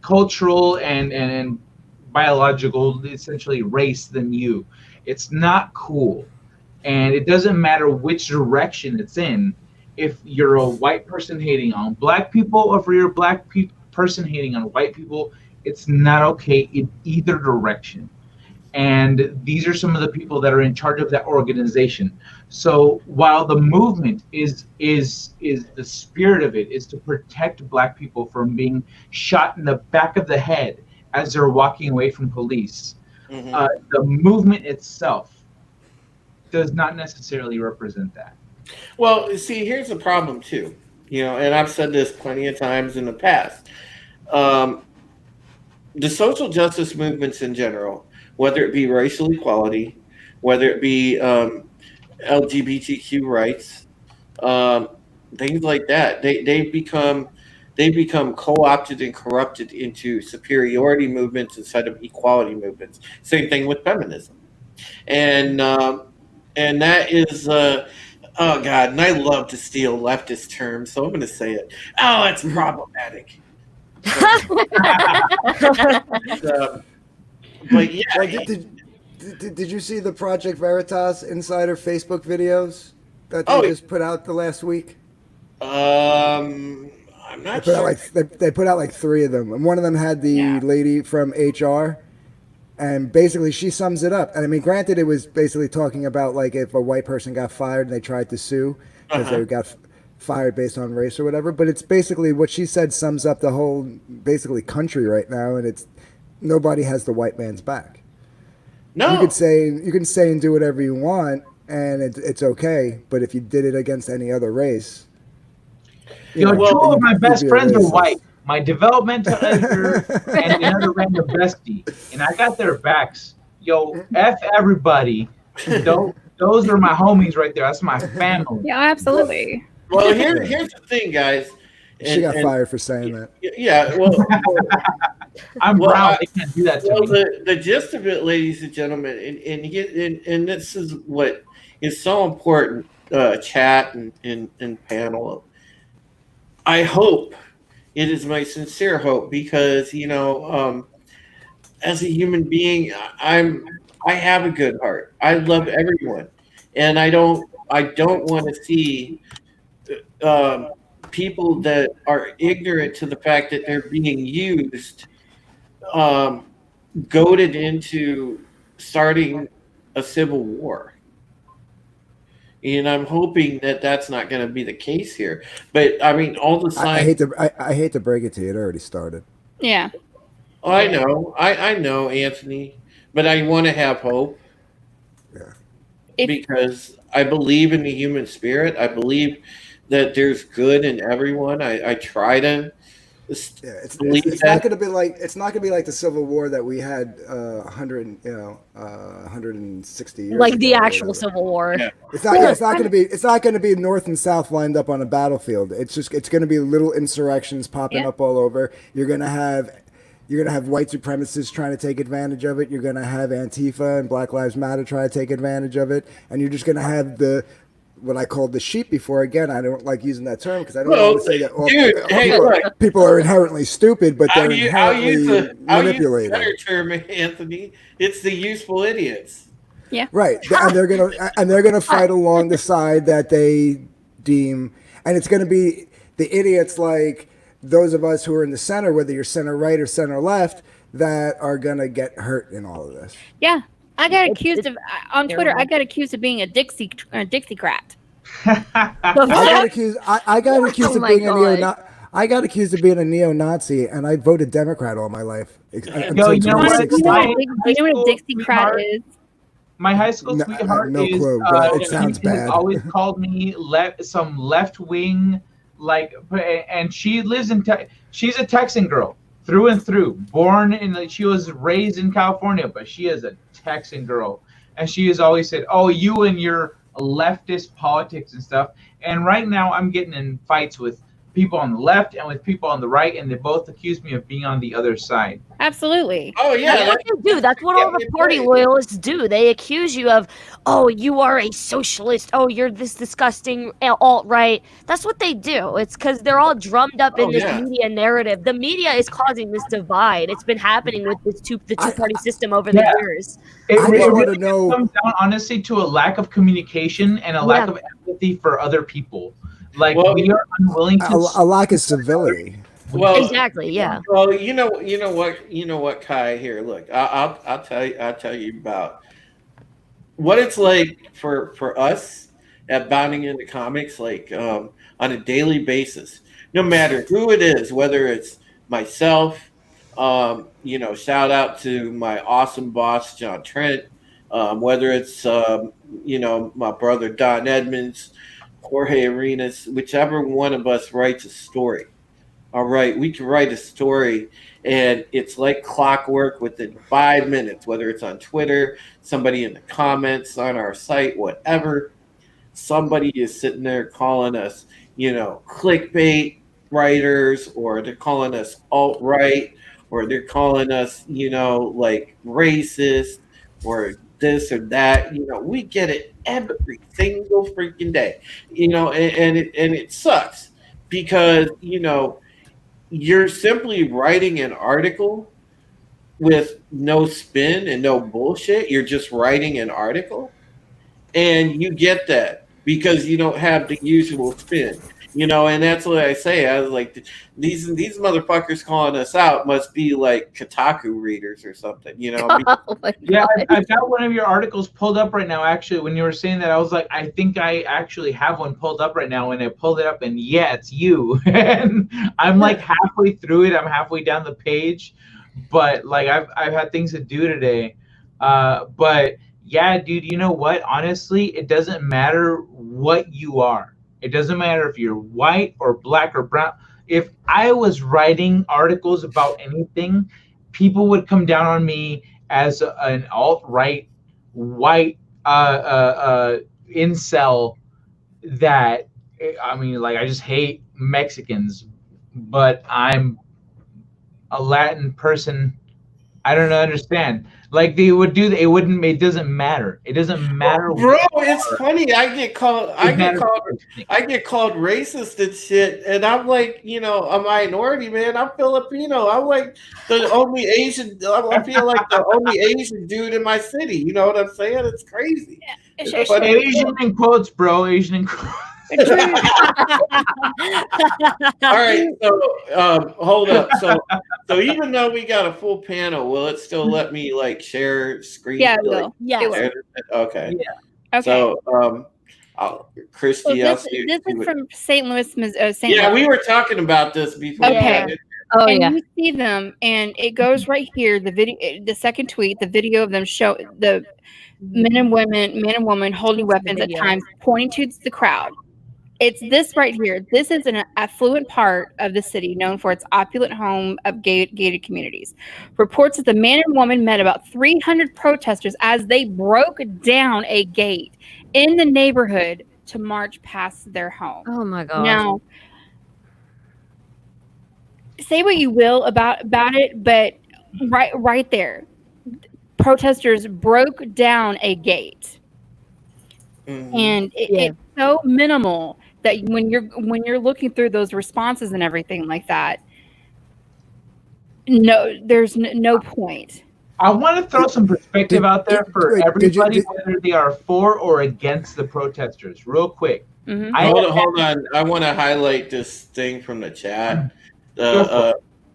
cultural and biological, essentially, race than you. It's not cool. And it doesn't matter which direction it's in. If you're a white person hating on black people, or if you're a black person hating on white people, it's not okay in either direction. And these are some of the people that are in charge of that organization. So while the movement is the spirit of it is to protect black people from being shot in the back of the head as they're walking away from police, the movement itself does not necessarily represent that. Well, see, here's the problem too, and I've said this plenty of times in the past. The social justice movements in general, whether it be racial equality, whether it be LGBTQ rights, things like that, they become co-opted and corrupted into superiority movements instead of equality movements. Same thing with feminism, and that is. Oh God, and I love to steal leftist terms, so I'm going to say it. Oh, it's problematic. But yeah. Did you see the Project Veritas Insider Facebook videos that they just put out the last week? I'm not sure. They put out like 3 of them, and one of them had the lady from HR. And basically, she sums it up. And I mean, granted, it was basically talking about like if a white person got fired and they tried to sue because they got fired based on race or whatever. But it's basically what she said sums up the whole basically country right now. And it's nobody has the white man's back. No, you can say and do whatever you want, and it's okay. But if you did it against any other race, two of my best friends are white. My developmental editor and another random bestie, and I got their backs. Yo, F everybody. Don't Those are my homies right there. That's my family. Yeah, absolutely. Well, here's the thing, guys. She got fired for saying that. Yeah, well, I'm brown. They can't do that to me. The gist of it, ladies and gentlemen, and this is what is so important, chat and panel. I hope, it is my sincere hope, because as a human being, I have a good heart. I love everyone, and I don't want to see people that are ignorant to the fact that they're being used, goaded into starting a civil war. And I'm hoping that that's not going to be the case here. But I mean, all the signs. I hate to break it to you. It already started. Yeah. Oh, I know. I know, Anthony. But I want to have hope. Yeah. Because I believe in the human spirit. I believe that there's good in everyone. I try to. It's not going to be like the Civil War that we had 160 years like ago, the actual Civil War. Yeah. It's not going to be North and South lined up on a battlefield. It's going to be little insurrections popping up all over. You're going to have white supremacists trying to take advantage of it. You're going to have Antifa and Black Lives Matter try to take advantage of it, and you're just going to have what I called the sheep before. Again, I don't like using that term because I don't want to say that people are inherently stupid, but they're inherently manipulated. I'll use a better term, Anthony. It's the useful idiots. Yeah. Right. And they're gonna fight along the side that they deem, and it's gonna be the idiots like those of us who are in the center, whether you're center right or center left, that are gonna get hurt in all of this. Yeah. I got accused of on Twitter. I got accused of being a Dixiecrat. I got accused of being I got accused of being a neo-Nazi, and I voted Democrat all my life. You know what a Dixiecrat is? My high school sweetheart no is. clue, but it sounds bad. Always called me some left wing, and she lives in. She's a Texan girl through and through. She was raised in California, but she is a Texan girl, and she has always said, "Oh, you and your leftist politics and stuff." And right now, I'm getting in fights with people on the left and with people on the right, and they both accuse me of being on the other side. Absolutely. Oh yeah, that's what they do. That's what all the party loyalists do. They accuse you of, oh, you are a socialist. Oh, you're this disgusting alt-right. That's what they do. It's because they're all drummed up in this media narrative. The media is causing this divide. It's been happening with the two-party system over the years. It really comes down, honestly, to a lack of communication and a lack of empathy for other people. We are unwilling to a lack of civility. Well, exactly, yeah. Well, you know what, Kai. Here, look, I'll tell you about what it's like for us at Bounding into Comics, on a daily basis. No matter who it is, whether it's myself, shout out to my awesome boss John Trent, whether it's my brother Don Edmonds, Jorge Arenas, whichever one of us writes a story. All right, we can write a story, and it's like clockwork within 5 minutes, whether it's on Twitter, somebody in the comments on our site, whatever. Somebody is sitting there calling us, clickbait writers, or they're calling us alt-right, or they're calling us, racist, or this or that. We get it every single freaking day, and it sucks because, you're simply writing an article with no spin and no bullshit. You're just writing an article, and you get that because you don't have the usual spin, and that's what I say. I was like, these motherfuckers calling us out must be like Kotaku readers or something, Yeah, I've got one of your articles pulled up right now. Actually, when you were saying that, I was like, I think I actually have one pulled up right now, and I pulled it up, and yeah, it's you. And I'm like halfway through it. I'm halfway down the page, but I've had things to do today. But yeah, dude, you know what? Honestly, it doesn't matter what you are. It doesn't matter if you're white or black or brown. If I was writing articles about anything, people would come down on me as an alt-right, white incel that, I mean, like, I just hate Mexicans, but I'm a Latin person. I don't understand. Like, they would do that. It doesn't matter. It doesn't matter. Bro, it's funny. I get called racist and shit. And I'm like, a minority, man. I'm Filipino. I'm like the only Asian. I feel like the only Asian dude in my city. You know what I'm saying? It's crazy. But Asian in quotes, bro. Asian in quotes. All right, so hold up. So even though we got a full panel, will it still let me like share screen? Yeah, it will. Yeah. Okay. Yeah. Okay. So Christy, this is from St. Louis, St. Yeah, Louis. we were talking about this before. Okay. Oh and yeah. you see them, and it goes right here. The video, the second tweet, the video of them show the man and woman holding weapons at times, pointing to the crowd. It's this right here. This is an affluent part of the city known for its opulent home of gated communities. Reports that the man and woman met about 300 protesters as they broke down a gate in the neighborhood to march past their home. Oh my god. Now, say what you will about it, but right there, protesters broke down a gate, and it's so minimal that when you're looking through those responses and everything like that, there's no point. I want to throw some perspective out there for everybody, whether they are for or against the protesters. Real quick. Mm-hmm. Hold on. I want to highlight this thing from the chat.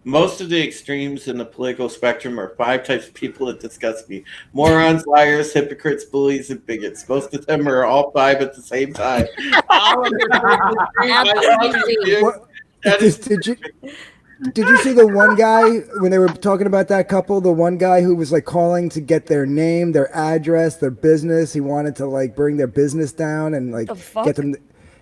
Most of the extremes in the political spectrum are 5 types of people that disgust me: morons, liars, hypocrites, bullies, and bigots. Most of them are all 5 at the same time. Did you see the one guy when they were talking about that couple? The one guy who was like calling to get their name, their address, their business. He wanted to like bring their business down and like get them.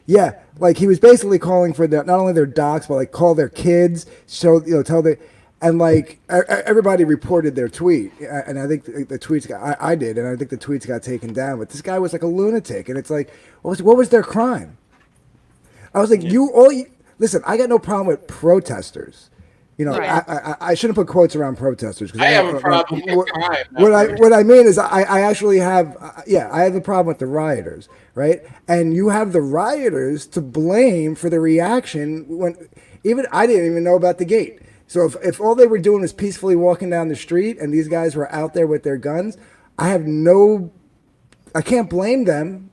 Yeah, like he was basically calling for not only their docs, but like call their kids, tell them, and like everybody reported their tweet, and I think the tweets I did, and I think the tweets got taken down. But this guy was like a lunatic, and it's like, what was their crime? I was like, listen, I got no problem with protesters. I shouldn't put quotes around protesters because I have a problem with crime. What I mean is I actually have I have a problem with the rioters, right? And you have the rioters to blame for the reaction when even I didn't even know about the gate. So if all they were doing was peacefully walking down the street and these guys were out there with their guns, I can't blame them.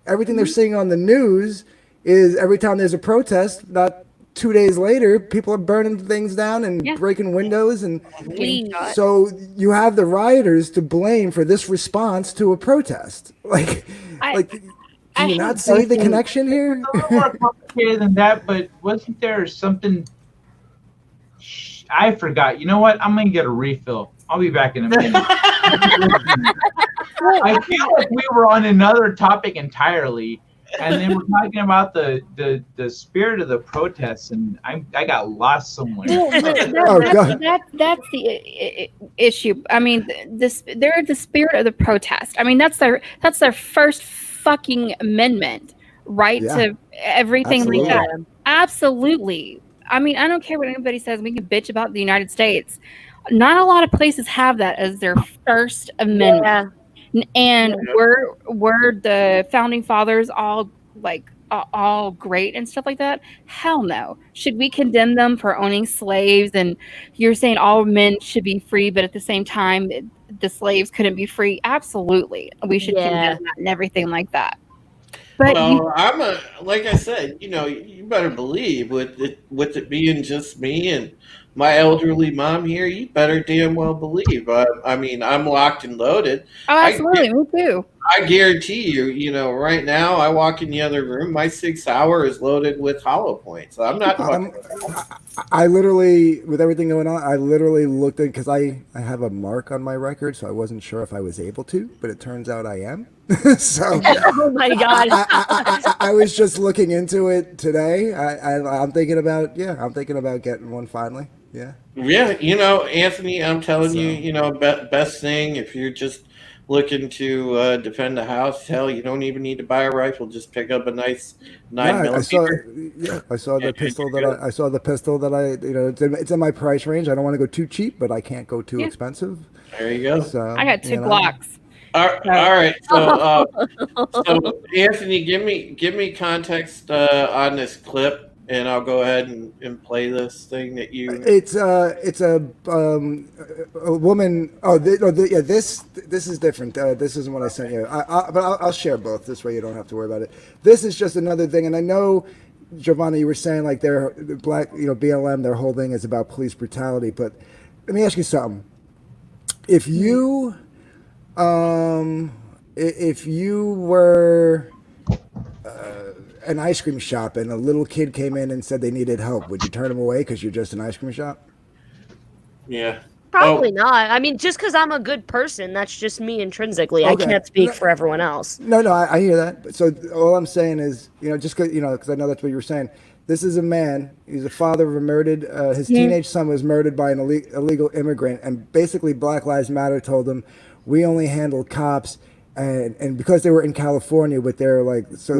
Everything they're seeing on the news is every time there's a protest, not 2 days later, people are burning things down and breaking windows. And so you have the rioters to blame for this response to a protest. Do you not see the connection here? It's a little more complicated than that, but wasn't there something? I forgot. You know what? I'm going to get a refill. I'll be back in a minute. I feel like we were on another topic entirely. And then we're talking about the spirit of the protests, and I got lost somewhere. That's the issue. I mean, they're the spirit of the protest. I mean, that's their first fucking amendment, right? To everything like that. Absolutely. I mean, I don't care what anybody says. We can bitch about the United States. Not a lot of places have that as their first amendment. Yeah. And were the founding fathers all great and stuff like that? Hell no. Should we condemn them for owning slaves? And you're saying all men should be free, but at the same time, the slaves couldn't be free? Absolutely. We should condemn that and everything like that. But like I said, you better believe with it being just me and my elderly mom here, you better damn well believe. I mean, I'm locked and loaded. Oh, absolutely. Me too. I guarantee you, right now, I walk in the other room, my 6 hour is loaded with hollow points. So I'm not. I literally, with everything going on, I literally looked at, because I have a mark on my record, so I wasn't sure if I was able to, but it turns out I am. So, oh my God. I was just looking into it today. I'm thinking about getting one finally. Yeah. Yeah, Anthony, I'm telling you, best thing if you're just looking to defend the house, hell, you don't even need to buy a rifle. Just pick up a nice 9mm. I saw the pistol that it's in my price range. I don't want to go too cheap, but I can't go too expensive. There you go. So I got 2 Glocks. All right. So, so Anthony, give me context on this clip. And I'll go ahead and play this thing that you. It's a woman. This is different. This isn't what I sent you. But I'll share both. This way you don't have to worry about it. This is just another thing. And I know, Giovanna, you were saying like they're black. BLM. Their whole thing is about police brutality. But let me ask you something. If you were an ice cream shop and a little kid came in and said they needed help, would you turn them away because you're just an ice cream shop? Yeah. Probably not. I mean, just because I'm a good person, that's just me intrinsically. Okay. I can't speak for everyone else. No, I hear that. So all I'm saying is, just because I know that's what you were saying. This is a man. He's a father of a murdered. His teenage son was murdered by an illegal immigrant, and basically Black Lives Matter told him, we only handle cops. And because they were in California with their loose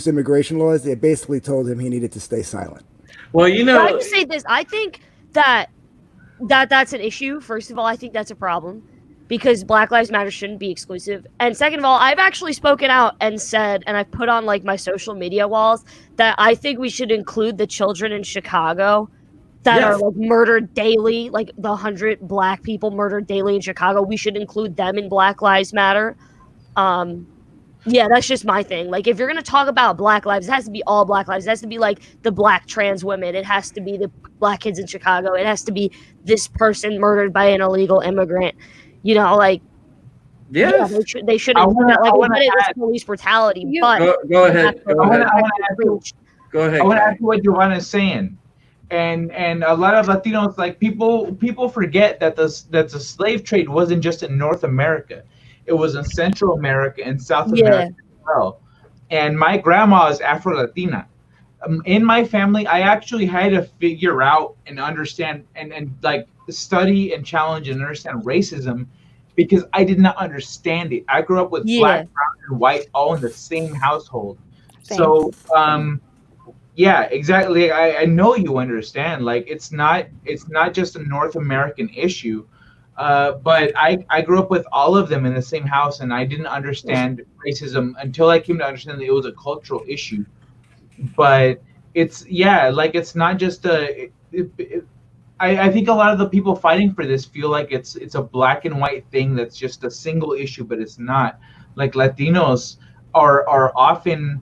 immigration laws, they basically told him he needed to stay silent. Well, I just say this. I think that's an issue. First of all, I think that's a problem because Black Lives Matter shouldn't be exclusive. And second of all, I've actually spoken out and said, and I've put on my social media walls that I think we should include the children in Chicago that are murdered daily, like the 100 black people murdered daily in Chicago. We should include them in Black Lives Matter. Yeah, that's just my thing. If you're going to talk about Black lives, it has to be all Black lives. It has to be the black trans women. It has to be the black kids in Chicago. It has to be this person murdered by an illegal immigrant. They shouldn't it's police brutality. But go ahead. Go ahead. I want to add to what Giovanna is saying. And a lot of Latinos, people forget that the slave trade wasn't just in North America. It was in Central America and South America as well. And my grandma is Afro-Latina. In my family, I actually had to figure out and understand and study and challenge and understand racism because I did not understand it. I grew up with black, brown, and white all in the same household. Thanks. So, yeah, exactly. I know you understand. It's not just a North American issue, but I grew up with all of them in the same house, and I didn't understand racism until I came to understand that it was a cultural issue. But it's not just a. I think a lot of the people fighting for this feel like it's a black and white thing that's just a single issue, but it's not. Latinos are often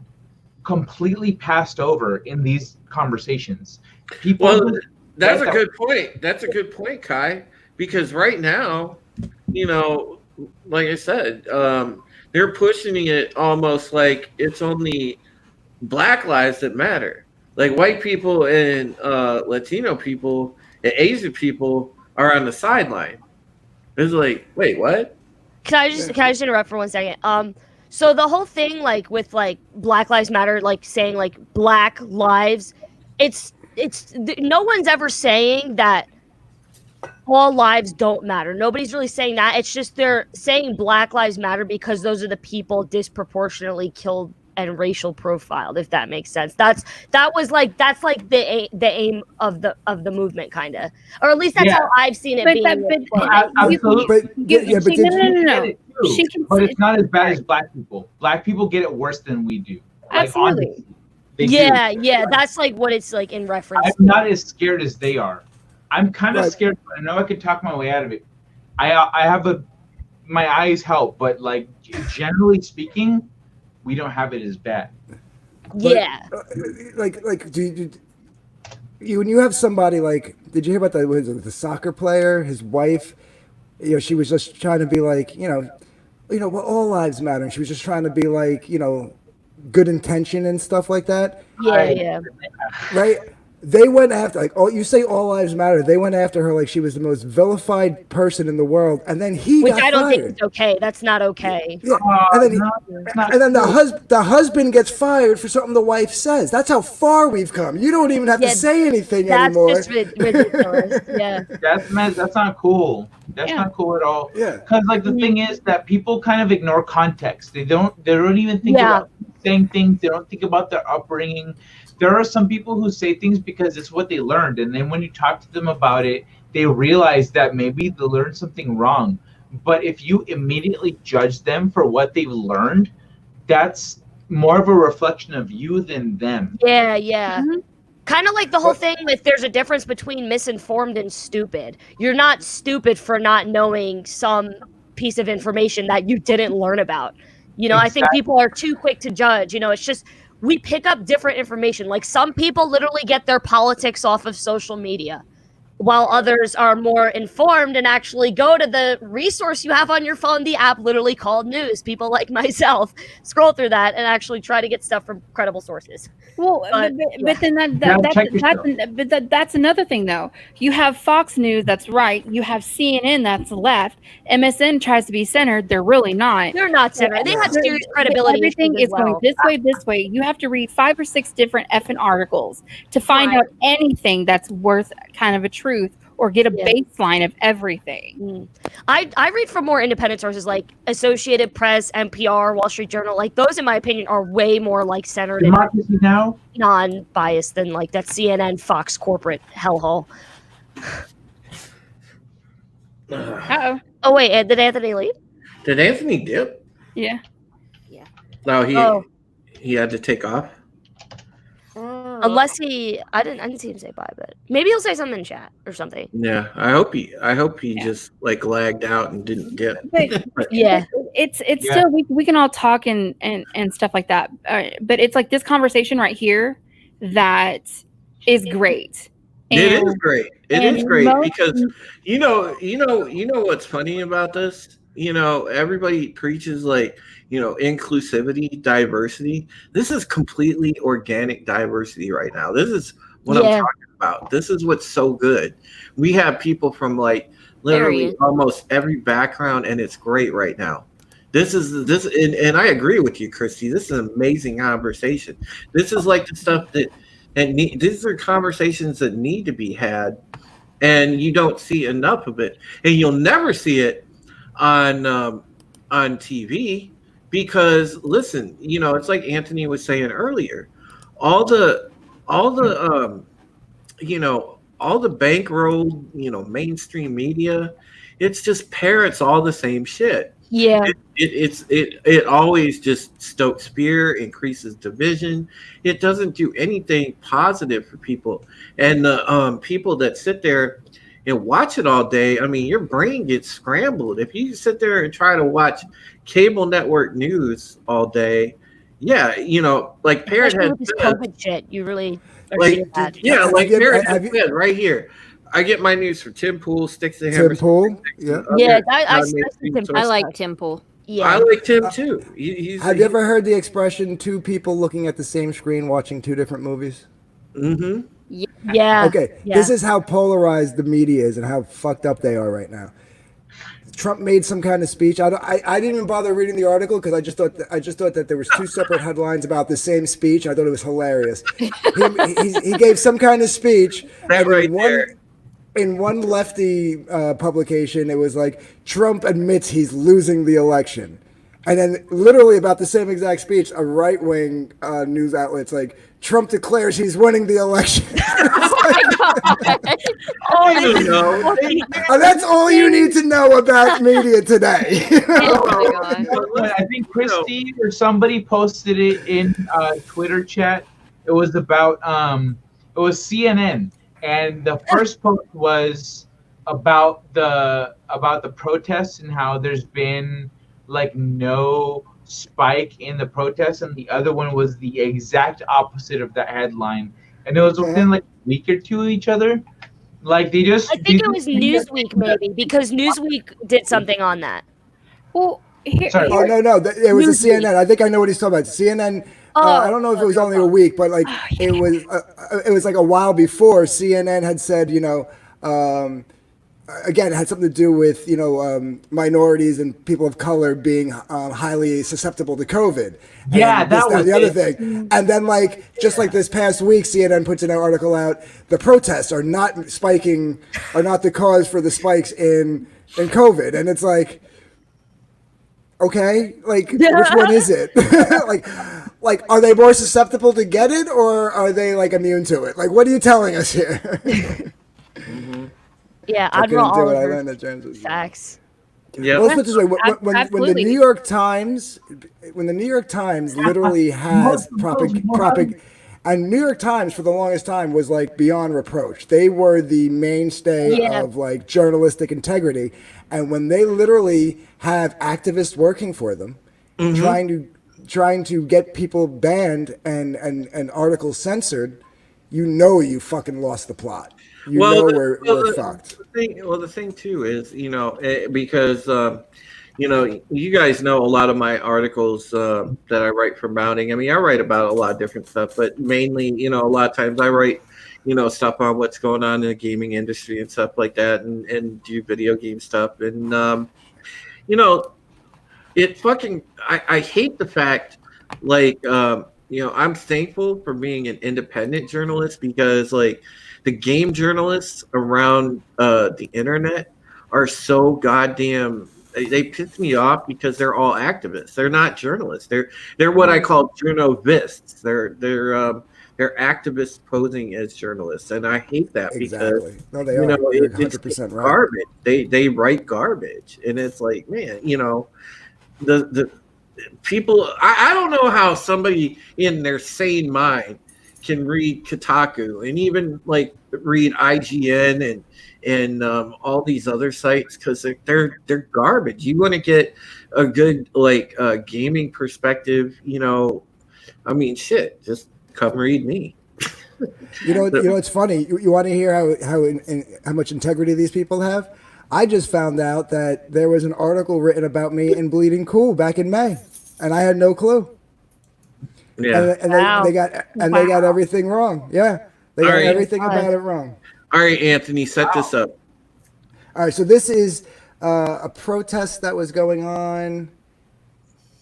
completely passed over in these conversations. That's a good point. That's a good point, Kai. Because right now, like I said, they're pushing it almost like it's only black lives that matter. White people and Latino people and Asian people are on the sideline. It's wait, what? Can I just interrupt for 1 second? So the whole thing, with Black Lives Matter, saying Black lives, it's no one's ever saying that all lives don't matter. Nobody's really saying that. It's just they're saying Black Lives Matter because those are the people disproportionately killed and racial profiled, if that makes sense. That's the aim of the movement, kind of, or at least that's how I've seen it being. But it's not as bad as black people. Black people get it worse than we do. Absolutely. Yeah. That's what it's in reference. I'm not as scared as they are. I'm kind of scared, but I know I could talk my way out of it. I have my eyes help, but generally speaking, we don't have it as bad. Yeah. Do you when you have somebody did you hear about the soccer player, his wife? She was just trying to be all lives matter, and she was just trying to be good intention and stuff like that. Yeah. Right. They went after, like, you say all lives matter. They went after her like she was the most vilified person in the world, and then he Which got I don't fired. think is okay. That's not okay. Yeah, and then the husband gets fired for something the wife says. That's how far we've come. You don't even have to say anything anymore. That's just ridiculous. Yeah, that's not cool. That's not cool at all. Yeah, because like the thing is that people kind of ignore context. They don't even think about saying things. They don't think about their upbringing. There are some people who say things because it's what they learned, and then when you talk to them about it, they realize that maybe they learned something wrong. But if you immediately judge them for what they've learned, that's more of a reflection of you than them. Yeah. Mm-hmm. Kind of like the whole thing with there's a difference between misinformed and stupid. You're not stupid for not knowing some piece of information that you didn't learn about. Exactly. I think people are too quick to judge. It's just we pick up different information. Like some people literally get their politics off of social media, while others are more informed and actually go to the resource you have on your phone, the app literally called news. People like myself scroll through that and actually try to get stuff from credible sources. Well, but then that's another thing, though. You have Fox News that's right. You have CNN that's left. MSN tries to be centered. They're really not. They're not centered. They have serious credibility. Everything is going this way, this way. You have to read 5 or 6 different effing articles to find out anything that's worth kind of a truth or get a baseline of everything. I read from more independent sources like Associated Press, NPR, Wall Street Journal. Like those, in my opinion, are way more like centered Democracy Now, non-biased than like that CNN, Fox corporate hellhole. Oh wait, did Anthony leave? Did Anthony dip? Yeah. No, he had to take off. Unless I didn't see him say bye, but maybe he'll say something in chat or something. Yeah, I hope he just like lagged out and didn't dip. It's still we can all talk and stuff like that, but it's like this conversation right here that is great. It is great. It is great because you know what's funny about this? Everybody preaches like, inclusivity, diversity. This is completely organic diversity right now. This is what I'm talking about. This is what's so good. We have people from like literally almost every background, and it's great right now. And I agree with you, Christy. This is an amazing conversation. This is like the stuff these are conversations that need to be had, and you don't see enough of it, and you'll never see it on TV because listen, it's like Anthony was saying earlier, all the bankroll, mainstream media, it's just parrots all the same shit. Yeah, it always just stokes fear, increases division. It doesn't do anything positive for people, and the people that sit there and watch it all day, I mean, your brain gets scrambled. If you sit there and try to watch cable network news all day, like Parrot had this COVID shit, you really like Parrot had said right here. I get my news from Tim Pool, Sticks to Hammer. Tim Pool, I like Tim Pool. Yeah, I like Tim too. Have you ever heard the expression "two people looking at the same screen watching 2 different movies"? Mm-hmm. Yeah. Okay. Yeah. This is how polarized the media is and how fucked up they are right now. Trump made some kind of speech. I didn't even bother reading the article because I just thought that there was 2 separate headlines about the same speech. I thought it was hilarious. He gave some kind of speech. In one lefty publication, it was like Trump admits he's losing the election. And then literally about the same exact speech, a right-wing news outlet's like, Trump declares he's winning the election. That's all you need to know about media today. I think Christy or somebody posted it in Twitter chat. It was about it was CNN, and the first post was about the protests and how there's been like no spike in the protests, and the other one was the exact opposite of that headline, and it was within like a week or 2 of each other. Like I think it was Newsweek maybe, because Newsweek did something on that. Well, no, it was a CNN. I think I know what he's talking about. CNN I don't know if it was only a week, but like it was like a while before CNN had said, again, it had something to do with minorities and people of color being highly susceptible to COVID. Yeah, and this, that was the other it. thing. And then, just like this past week, CNN puts an article out. The protests are not the cause for the spikes in COVID, and it's like, okay, which one is it? like, are they more susceptible to get it, or are they immune to it? What are you telling us here? Mm-hmm. Yeah, Admiral Oliver. Facts. Yeah. Well, let's put it this way: when the New York Times, literally has and New York Times for the longest time was beyond reproach. They were the mainstay of journalistic integrity, and when they literally have activists working for them, trying to get people banned and articles censored, you fucking lost the plot. We're fucked. The thing too is, because you guys know a lot of my articles that I write for Mounting. I mean, I write about a lot of different stuff, but mainly, a lot of times I write, stuff on what's going on in the gaming industry and stuff like that, and do video game stuff. And it fucking I hate the fact, I'm thankful for being an independent journalist, because the game journalists around the internet are so goddamn. They piss me off because they're all activists. They're not journalists. They're what I call journovists. They're activists posing as journalists, and I hate that because no, they are. You're 100% right. Garbage. They write garbage, and it's like, man, the people. I don't know how somebody in their sane mind can read Kotaku and even read IGN and all these other sites, because they're garbage. You want to get a good gaming perspective, I mean, shit, just come read me. It's funny. You want to hear how much integrity these people have? I just found out that there was an article written about me in Bleeding Cool back in May, and I had no clue. Yeah, and they got everything wrong. Yeah, they got everything about it wrong. All right, Anthony, set this up. All right, so this is a protest that was going on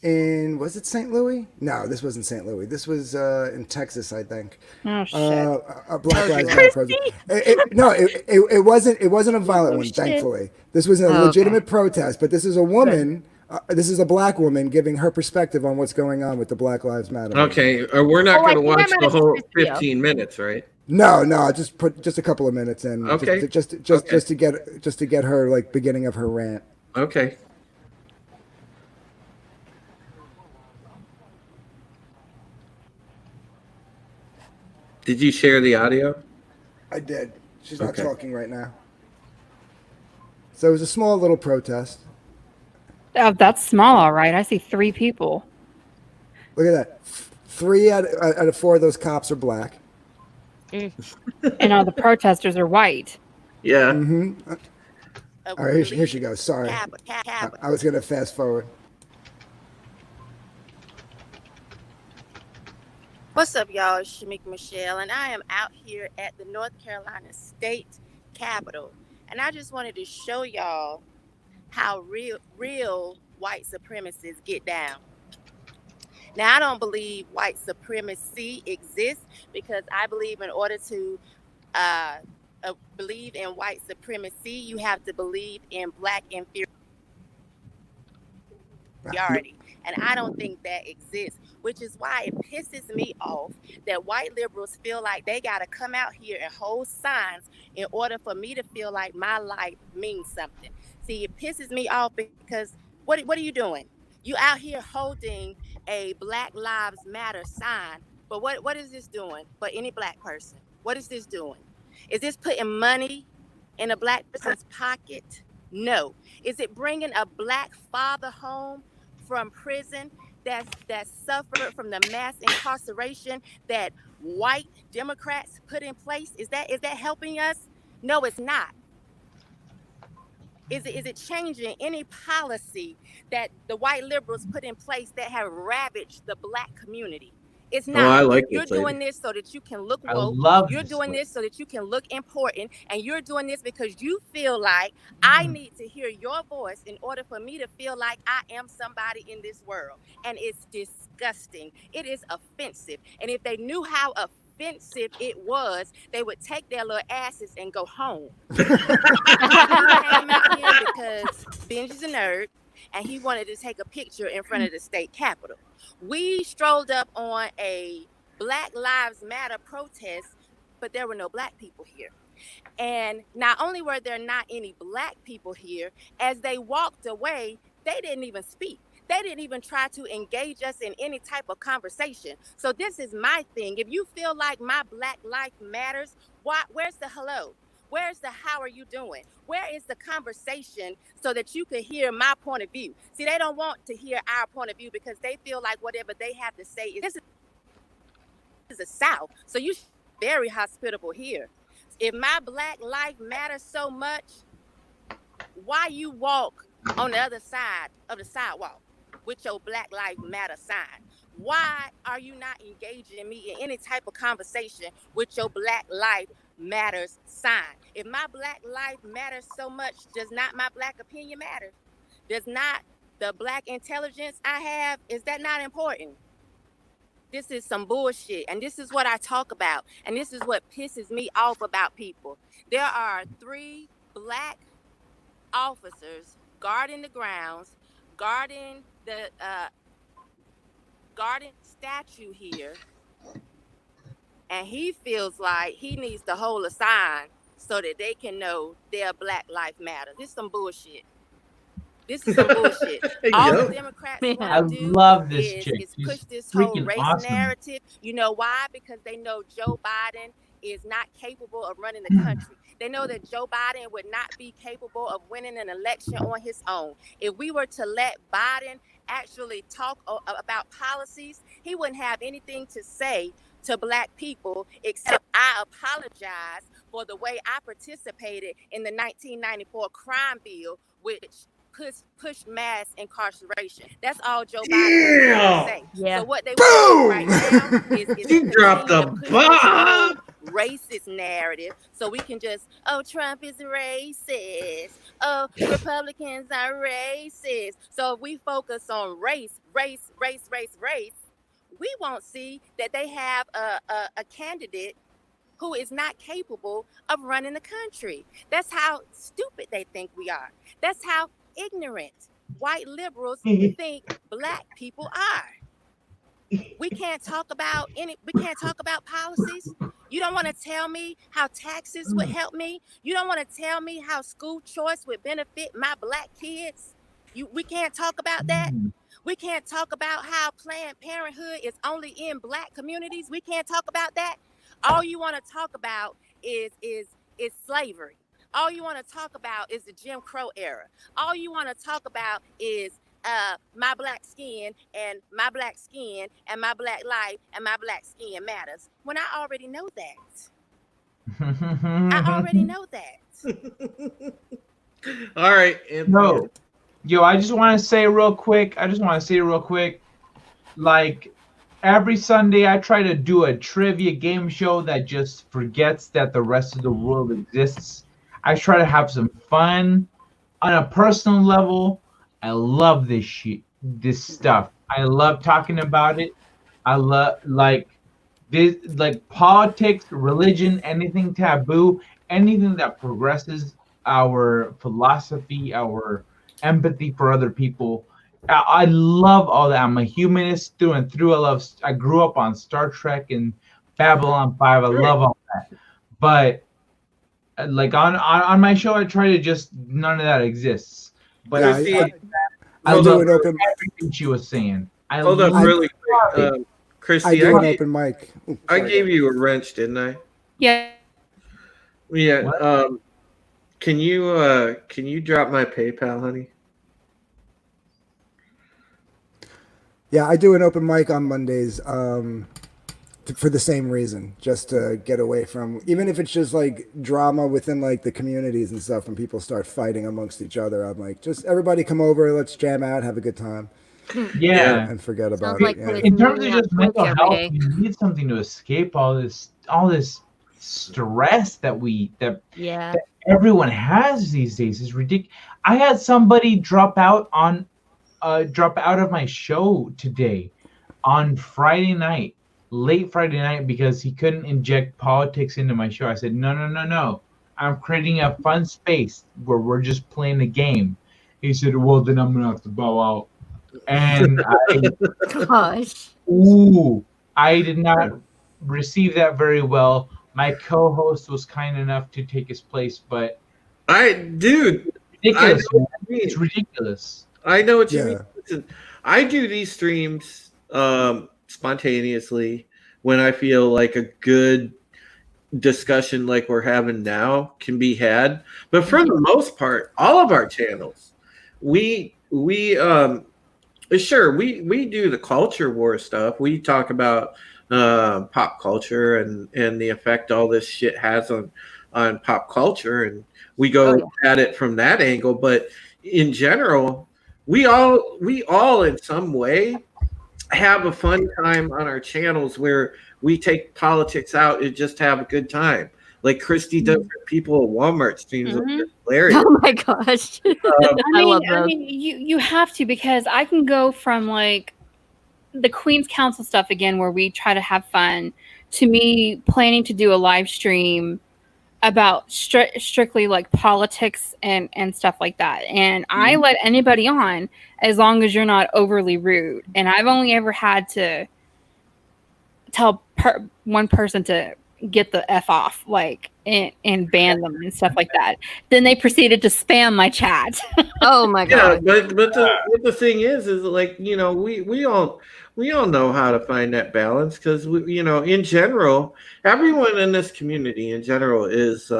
was it St. Louis? No, this wasn't St. Louis. This was in Texas, I think. Oh shit! A Black Lives Matter protest. It wasn't a violent one, thankfully. This was a legitimate protest, but this is a woman. This is a black woman giving her perspective on what's going on with the Black Lives Matter. Okay, we're not going to watch the whole 15 minutes, right? No, just put a couple of minutes in. Okay. Just to get her beginning of her rant. Okay. Did you share the audio? I did. She's not talking right now. So it was a small little protest. Oh, that's small, all right. I see 3 people. Look at that. 3 out of 4 of those cops are black. And all the protesters are white. Yeah. Mm-hmm. All right, here she goes. Sorry. I was going to fast forward. What's up, y'all? It's Shamik Michelle, and I am out here at the North Carolina State Capitol. And I just wanted to show y'all how real white supremacists get down. Now, I don't believe white supremacy exists, because I believe in order to believe in white supremacy, you have to believe in black inferiority. And I don't think that exists, which is why it pisses me off that white liberals feel like they got to come out here and hold signs in order for me to feel like my life means something. See, it pisses me off because what are you doing? You out here holding a Black Lives Matter sign, but what is this doing for any black person? What is this doing? Is this putting money in a black person's pocket? No. Is it bringing a black father home from prison that suffered from the mass incarceration that white Democrats put in place? Is that helping us? No, it's not. Is it changing any policy that the white liberals put in place that have ravaged the black community? It's not. I like You're this lady. doing this so that you can look I woke. love You're this doing lady. this so that you can look important. And you're doing this because you feel like I need to hear your voice in order for me to feel like I am somebody in this world. And it's disgusting. It is offensive. And if they knew how offensive it was, they would take their little asses and go home. We came out here because Benji's a nerd and he wanted to take a picture in front of the state capitol. We strolled up on a Black Lives Matter protest, but there were no black people here. And not only were there not any black people here, as they walked away, they didn't even speak. They didn't even try to engage us in any type of conversation. So this is my thing. If you feel like my Black life matters, where's the hello? Where's the how are you doing? Where is the conversation so that you could hear my point of view? See, they don't want to hear our point of view because they feel like whatever they have to say is, this is the South. So you very hospitable here. If my Black life matters so much, why you walk on the other side of the sidewalk with your Black Lives Matter sign? Why are you not engaging me in any type of conversation with your Black Lives Matters sign? If my Black life matters so much, does not my Black opinion matter? Does not the Black intelligence I have, is that not important? This is some bullshit, and this is what I talk about, and this is what pisses me off about people. There are 3 Black officers guarding the grounds, guarding the statue here, and he feels like he needs to hold a sign so that they can know their Black life matter. This is some bullshit. This is some bullshit. All the Democrats want to do is push this whole race narrative. You know why? Because they know Joe Biden is not capable of running the country. They know that Joe Biden would not be capable of winning an election on his own. If we were to let Biden actually talk about policies, he wouldn't have anything to say to Black people except I apologize for the way I participated in the 1994 crime bill, which pushed mass incarceration. That's all Joe Biden has to say. Yeah. So what they want to do right now is You dropped a bomb. Racist narrative, so we can just, oh, Trump is racist, oh, Republicans are racist. So if we focus on race, we won't see that they have a candidate who is not capable of running the country. That's how stupid they think we are. That's how ignorant white liberals think Black people are. We can't talk about policies. You don't want to tell me how taxes would help me. You don't want to tell me how school choice would benefit my Black kids. We can't talk about that. We can't talk about how Planned Parenthood is only in Black communities. We can't talk about that. All you want to talk about is slavery. All you want to talk about is the Jim Crow era. All you want to talk about is my Black skin and my Black skin and my Black life and my Black skin matters. When I already know that. I already know that. All right. Yo, I just want to say real quick. Like, every Sunday, I try to do a trivia game show that just forgets that the rest of the world exists. I try to have some fun. On a personal level, I love this stuff. I love talking about it. I love like politics, religion, anything taboo, anything that progresses our philosophy, our empathy for other people. I love all that. I'm a humanist through and through. I grew up on Star Trek and Babylon 5. I love all that. But like on my show, I try to just none of that exists. But I love everything she was saying. Hold up really quick. Christy, I do an open mic. Oops, I gave you a wrench, didn't I? Yeah. Yeah. What? Can you drop my PayPal, honey? Yeah, I do an open mic on Mondays for the same reason, just to get away from, even if it's just like drama within like the communities and stuff, when people start fighting amongst each other, I'm like, just everybody come over, let's jam out, have a good time. Yeah. and forget about Sounds like it. In terms of just mental every health, day. you need something to escape all this stress that Yeah. everyone has these days. Is ridiculous. I had somebody drop out of my show today on Friday night, late Friday night, because he couldn't inject politics into my show. I said, no. I'm creating a fun space where we're just playing the game. He said, well, then I'm gonna have to bow out. And Gosh. I did not receive that very well. My co-host was kind enough to take his place, but Dude, ridiculous, I know man. what you mean. It's ridiculous. I know what you Yeah. mean. Listen, I do these streams spontaneously when I feel like a good discussion like we're having now can be had. But for the most part, all of our channels, we sure we do the culture war stuff. We talk about pop culture and the effect all this shit has on pop culture, and we go at it from that angle. But in general, we all in some way have a fun time on our channels where we take politics out and just have a good time. Like Christy does for people at Walmart streams. Mhm. Hilarious. Oh my gosh. I love those. You have to, because I can go from like the Queen's Council stuff again, where we try to have fun, to me planning to do a live stream about strictly like politics and stuff like that. And I let anybody on as long as you're not overly rude. And I've only ever had to tell one person to get the F off, like, and ban them and stuff like that. Then they proceeded to spam my chat. Oh my god. Yeah, but the thing is like, you know, we all know how to find that balance, because you know, in general, everyone in this community in general is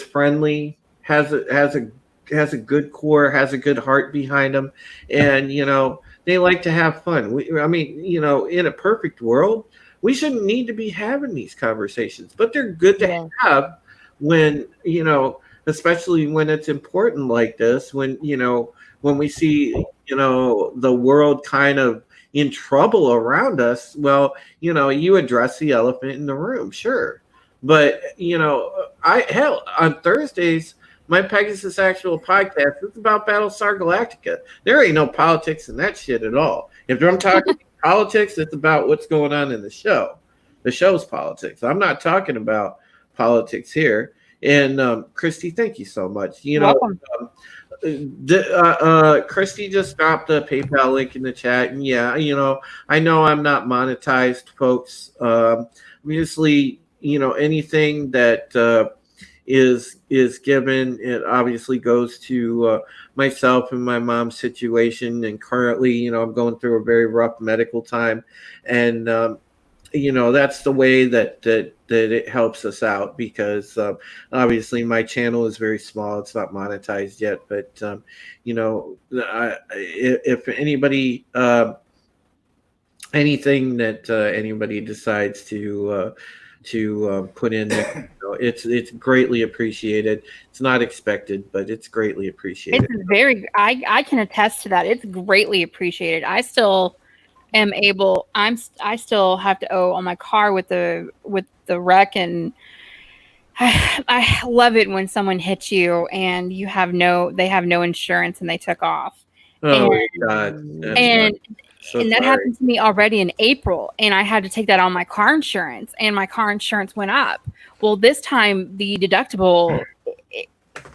friendly, has a good core, has a good heart behind them, and you know, they like to have fun. I mean, you know, in a perfect world, we shouldn't need to be having these conversations, but they're good to have when, you know, especially when it's important like this, when, you know, when we see, you know, the world kind of in trouble around us. Well, you know, you address the elephant in the room, sure. But, you know, on Thursdays, my Pegasus Actual podcast is about Battlestar Galactica. There ain't no politics in that shit at all. If I'm talking politics, it's about what's going on in the show. The show's politics. I'm not talking about politics here. And Christy, thank you so much. You know, Christy just dropped a PayPal link in the chat, and yeah, you know I'm not monetized, folks. Obviously, you know, anything that is given, it obviously goes to myself and my mom's situation. And currently, you know, I'm going through a very rough medical time, and you know, that's the way that it helps us out, because obviously my channel is very small. It's not monetized yet, but you know, if anybody anything that anybody decides to put in there, you know, it's greatly appreciated. It's not expected, but it's greatly appreciated. It's very, I can attest to that. It's greatly appreciated. I still am able, I still have to owe on my car with the wreck, and I love it when someone hits you and they have no insurance and they took off. Oh God. And that happened to me already in April, and I had to take that on my car insurance, and my car insurance went up. Well, this time the deductible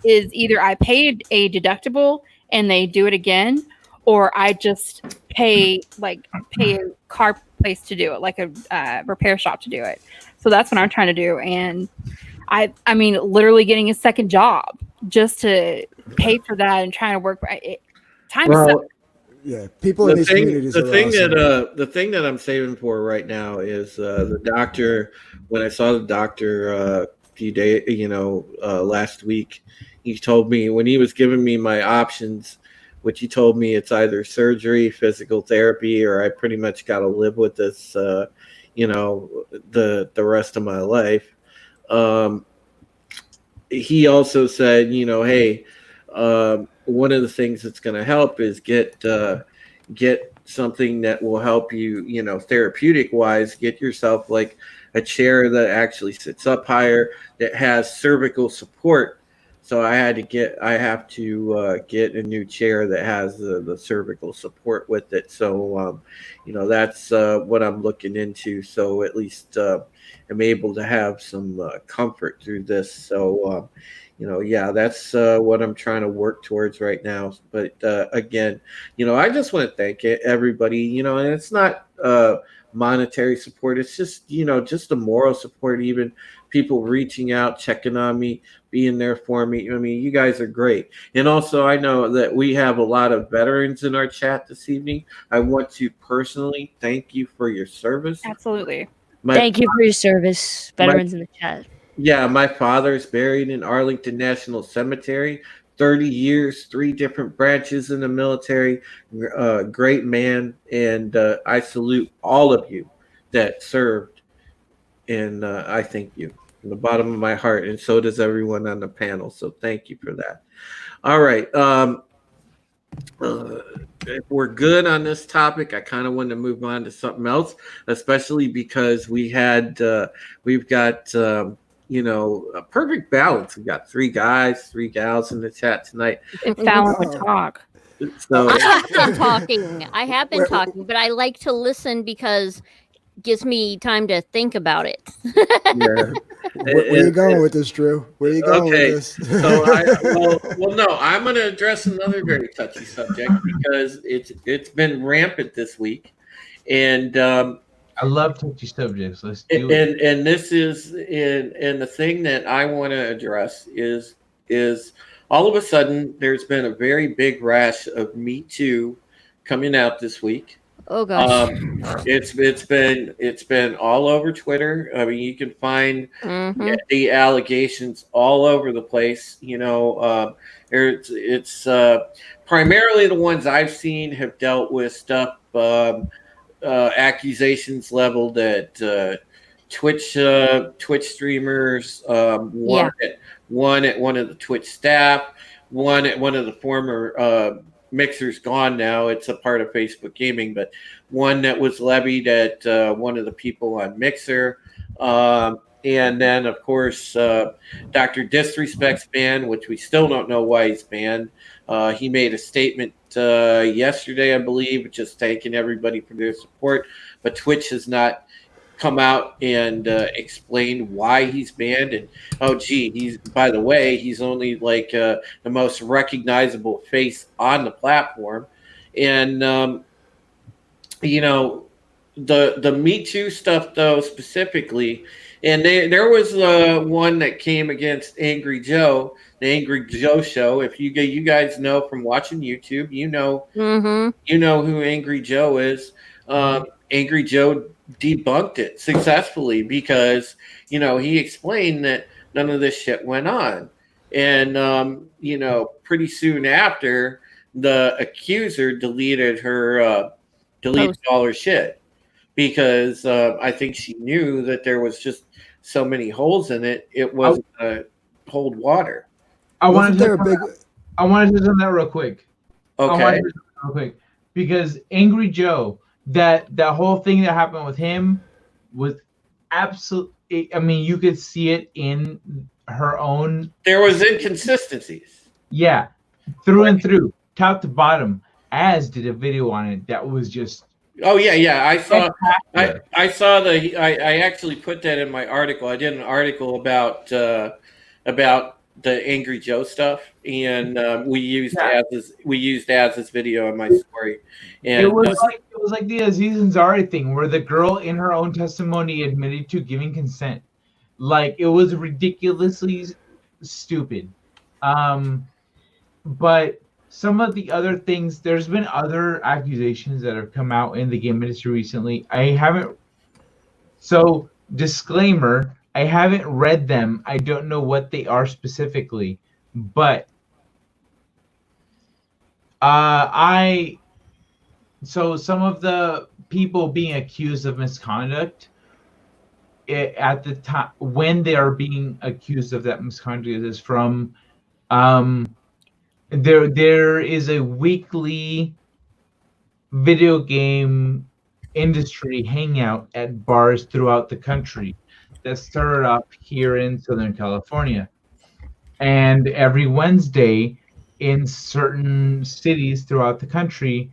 is either I paid a deductible and they do it again, or I just pay a car place to do it, like a repair shop to do it. So that's what I'm trying to do. And I mean, literally getting a second job just to pay for that and trying to work. Yeah, people in these communities. The thing that I'm saving for right now is the doctor. When I saw the doctor a few days, last week, he told me, when he was giving me my options, which he told me it's either surgery, physical therapy, or I pretty much got to live with this, the rest of my life. He also said, hey, one of the things that's going to help is get get something that will help you, therapeutic wise. Get yourself like a chair that actually sits up higher, that has cervical support. So I have to get a new chair that has the cervical support with it. So, that's what I'm looking into. So at least I'm able to have some comfort through this. So, yeah, that's what I'm trying to work towards right now. But again, I just want to thank everybody, and it's not monetary support. It's just, just the moral support, even people reaching out, checking on me, being there for me. I mean, you guys are great. And also, I know that we have a lot of veterans in our chat this evening. I want to personally thank you for your service. Absolutely. Thank you for your service, veterans in the chat. Yeah, my father's buried in Arlington National Cemetery. 30 years, 3 different branches in the military. Great man. And I salute all of you that served. And I thank you from the bottom of my heart. And so does everyone on the panel. So thank you for that. All right. If we're good on this topic, I kind of want to move on to something else, especially because we've got a perfect balance. We've got 3 guys, 3 gals in the chat tonight. If Fallon would talk. So I have been talking, but I like to listen because it gives me time to think about it. Yeah. Where are you going with this, Drew? Where are you going with this? So no, I'm going to address another very touchy subject because it's been rampant this week, and I love touchy subjects. Let's do it. And this is and the thing that I want to address is all of a sudden there's been a very big rash of Me Too coming out this week. Oh gosh. It's been all over Twitter. I mean, you can find the allegations all over the place. It's primarily the ones I've seen have dealt with stuff, accusations leveled at Twitch streamers. One at one of the Twitch staff. One at one of the former. Mixer's gone now. It's a part of Facebook Gaming, but one that was levied at one of the people on Mixer. And then, of course, Dr. Disrespect's banned, which we still don't know why he's banned. He made a statement yesterday, I believe, just thanking everybody for their support. But Twitch has not come out and explain why he's banned. And he's, by the way, he's only like the most recognizable face on the platform. And the Me Too stuff though specifically, and there was one that came against Angry Joe, the Angry Joe show. If you guys know from watching YouTube, you know who Angry Joe is. Angry Joe debunked it successfully because he explained that none of this shit went on, and pretty soon after, the accuser deleted all her shit because I think she knew that there was just so many holes in it. It wasn't hold water. I wanted to do that real quick. Okay. Because Angry Joe, that whole thing that happened with him was absolutely. I mean, you could see it in her own. There was inconsistencies. Yeah, through and through, top to bottom. Az did a video on it that was just. Oh yeah. I saw I actually put that in my article. I did an article about the Angry Joe stuff, and we used Az's video in my story. And it was like the Aziz Ansari thing, where the girl in her own testimony admitted to giving consent. Like, it was ridiculously stupid. But some of the other things, there's been other accusations that have come out in the game industry recently. So disclaimer, I haven't read them. I don't know what they are specifically, but so some of the people being accused of misconduct at the time when they are being accused of that misconduct is from there is a weekly video game industry hangout at bars throughout the country that started off here in Southern California. And every Wednesday in certain cities throughout the country,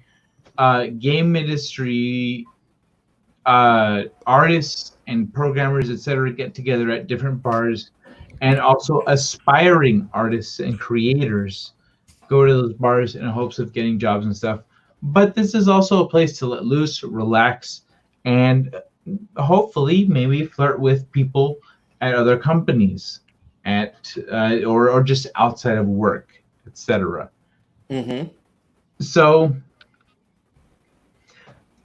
game industry artists and programmers, etc., get together at different bars, and also aspiring artists and creators go to those bars in hopes of getting jobs and stuff. But this is also a place to let loose, relax, and hopefully maybe flirt with people at other companies, or just outside of work, etc. Mm-hmm. So,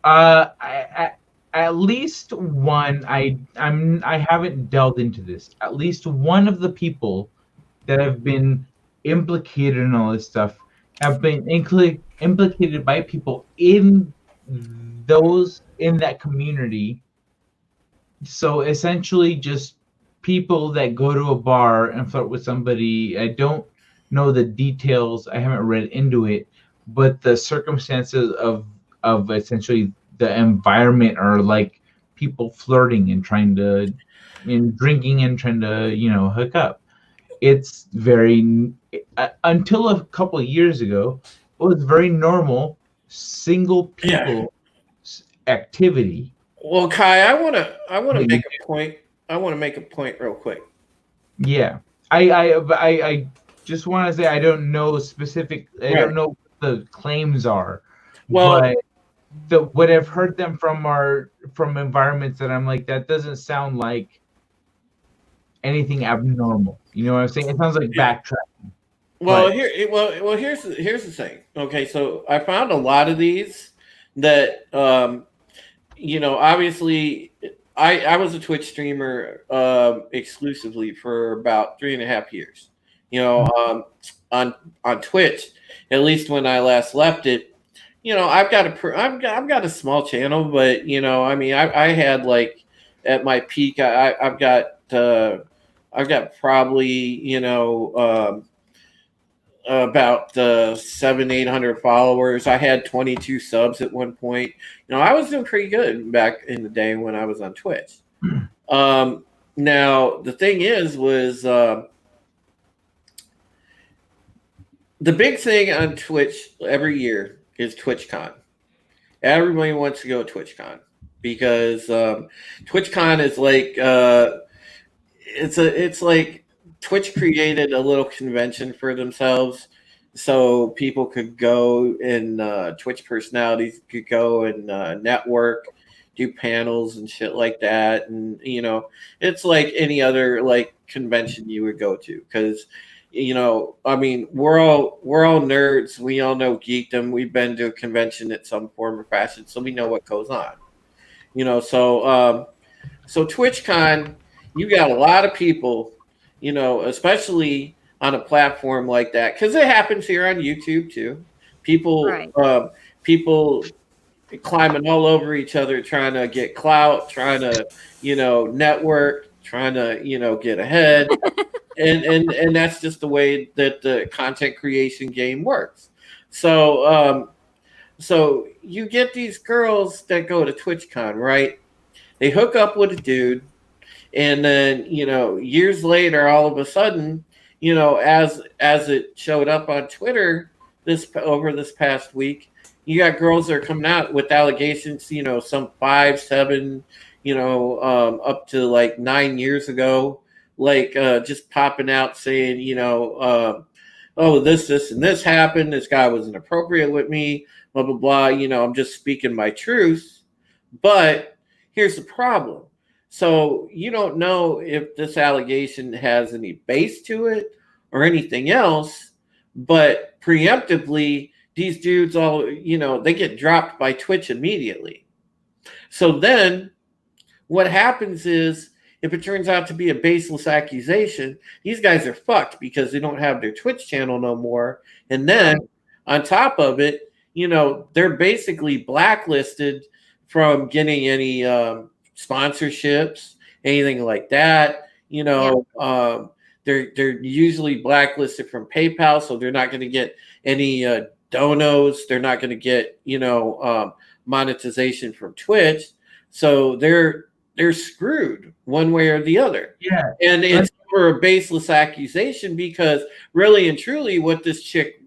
at least one, I haven't delved into this. At least one of the people that have been implicated in all this stuff have been implicated by people in that community. So essentially, just people that go to a bar and flirt with somebody. I don't know the details. I haven't read into it, but the circumstances of essentially the environment are like people flirting and drinking and trying to hook up. It's very until a couple of years ago, it was very normal single people activity. Well, Kai, I want to make a point. I want to make a point real quick. Yeah, I just want to say I don't know specific. I don't know what the claims are. Well, but what I've heard them from environments that I'm like, that doesn't sound like anything abnormal. You know what I'm saying? It sounds like backtracking. Well, here's the thing. Okay, so I found a lot of these that obviously I was a Twitch streamer exclusively for about 3.5 years. On Twitch, at least when I last left it, I've got a small channel, but I had like at my peak, I've got probably about 700-800 followers. I had 22 subs at one point. I was doing pretty good back in the day when I was on Twitch. Now the thing was the big thing on Twitch every year is TwitchCon. Everybody wants to go to TwitchCon because TwitchCon is like it's like Twitch created a little convention for themselves, so people could go and Twitch personalities could go and network, do panels and shit like that, and it's like any other like convention you would go to because. We're all nerds. We all know geekdom. We've been to a convention at some form or fashion, so we know what goes on. So TwitchCon, you got a lot of people, especially on a platform like that, because it happens here on YouTube too. People, people climbing all over each other, trying to get clout, trying to, network, trying to, get ahead. And that's just the way that the content creation game works. So so you get these girls that go to TwitchCon, right? They hook up with a dude, and then years later, all of a sudden, as it showed up on Twitter over this past week, you got girls that are coming out with allegations, some 5, 7, up to like 9 years ago. Like just popping out saying, oh, this and this happened. This guy was inappropriate with me, blah, blah, blah. I'm just speaking my truth. But here's the problem. So you don't know if this allegation has any base to it or anything else. But preemptively, these dudes all, they get dropped by Twitch immediately. So then what happens is, if it turns out to be a baseless accusation, these guys are fucked because they don't have their Twitch channel no more. And then on top of it, they're basically blacklisted from getting any sponsorships, anything like that. They're usually blacklisted from PayPal, so they're not going to get any donos. They're not going to get, monetization from Twitch. So they're screwed one way or the other. Yeah. And it's for a baseless accusation, because really and truly what this chick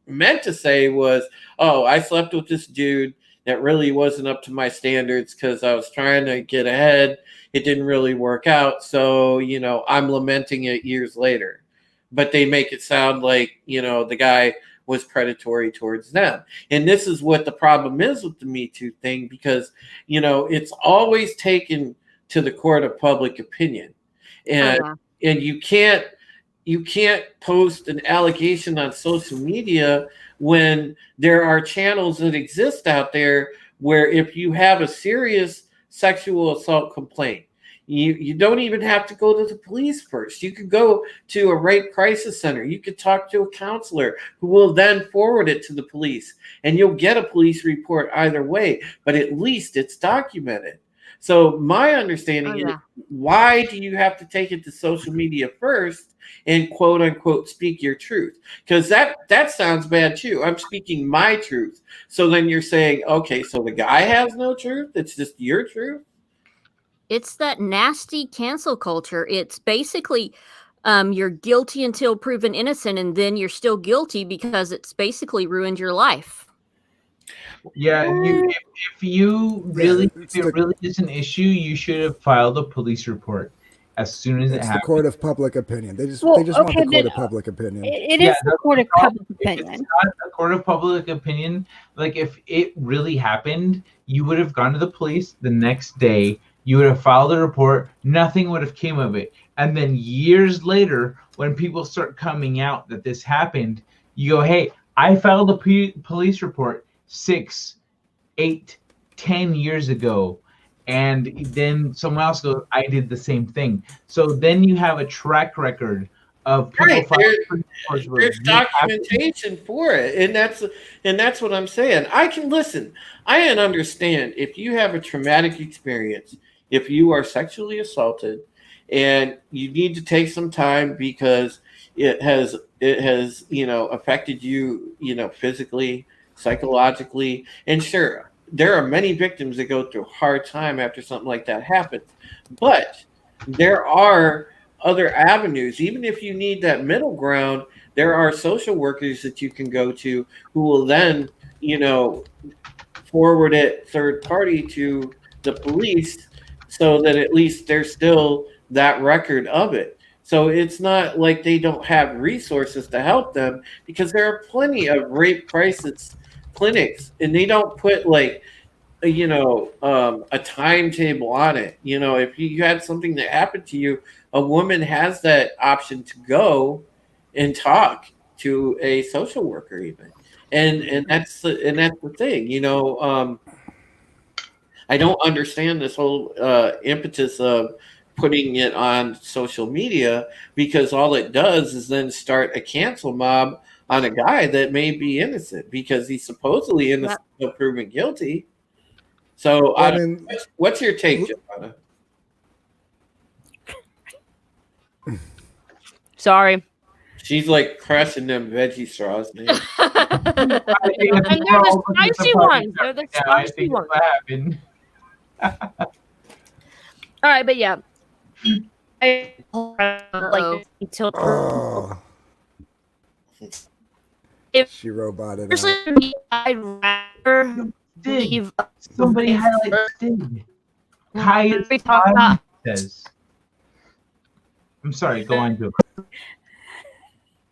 meant to say was, oh, I slept with this dude that really wasn't up to my standards because I was trying to get ahead. It didn't really work out. So, I'm lamenting it years later. But they make it sound like, the guy was predatory towards them. And this is what the problem is with the Me Too thing, because, it's always taken to the court of public opinion. And and you can't post an allegation on social media when there are channels that exist out there where if you have a serious sexual assault complaint, you don't even have to go to the police first. You could go to a rape crisis center. You could talk to a counselor who will then forward it to the police, and you'll get a police report either way, but at least it's documented. So my understanding is, why do you have to take it to social media first and quote unquote speak your truth? Because that sounds bad too. I'm speaking my truth. So then you're saying, okay, so the guy has no truth. It's just your truth. It's that nasty cancel culture. It's basically you're guilty until proven innocent, and then you're still guilty because it's basically ruined your life. Yeah, if it really is an issue, you should have filed a police report as soon as it happened. It's the court of public opinion. They just want the court of public opinion. It is the court of public opinion. If it's not a court of public opinion, like if it really happened, you would have gone to the police the next day. You would have filed a report. Nothing would have came of it. And then years later, when people start coming out that this happened, you go, hey, I filed a police report 6, 8, 10 years ago. And then someone else goes, I did the same thing. So then you have a track record of people filing. There's documentation for it. And that's what I'm saying. I can understand if you have a traumatic experience, if you are sexually assaulted and you need to take some time because it has affected you, physically, psychologically. And sure, there are many victims that go through a hard time after something like that happens. But there are other avenues. Even if you need that middle ground, there are social workers that you can go to who will then, forward it third party to the police, so that at least there's still that record of it. So it's not like they don't have resources to help them, because there are plenty of rape crisis clinics, and they don't put a timetable on it. If you had something that happened to you, a woman has that option to go and talk to a social worker even. And that's the thing, I don't understand this whole impetus of putting it on social media, because all it does is then start a cancel mob on a guy that may be innocent because he's supposedly innocent of proven guilty. So, what's your take, Joanna? Sorry. She's like crushing them veggie straws, man. And they're the spicy ones. They're the spicy ones. What happened? All right, but yeah. Until she roboted personally, I'd rather leave. Somebody highlight Sting. Highest says. I'm sorry, go on, Joe.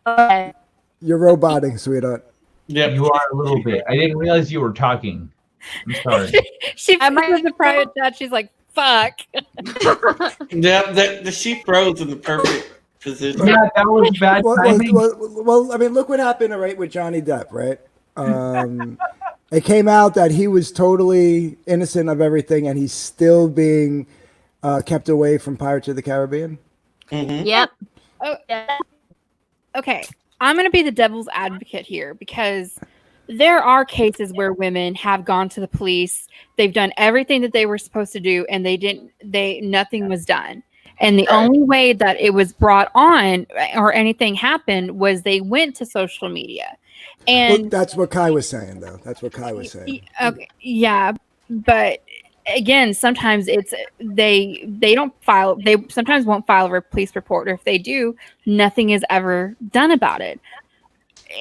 Okay. You're roboting, sweetheart. Yeah, you are a little bit. I didn't realize you were talking. I'm sorry. she was the private chat. She's like, "Fuck." She froze in the perfect position. Yeah, that was bad timing. Well, I mean, look what happened, right, with Johnny Depp, right? It came out that he was totally innocent of everything, and he's still being kept away from Pirates of the Caribbean. Mm-hmm. Yep. Oh, okay. I'm going to be the devil's advocate here, because there are cases where women have gone to the police. They've done everything that they were supposed to do, and nothing was done. And the only way that it was brought on or anything happened was they went to social media. And well, that's what Kai was saying, though. That's what Kai was saying. Okay, yeah, but again, sometimes it's they don't file. They sometimes won't file a police report, or if they do, nothing is ever done about it.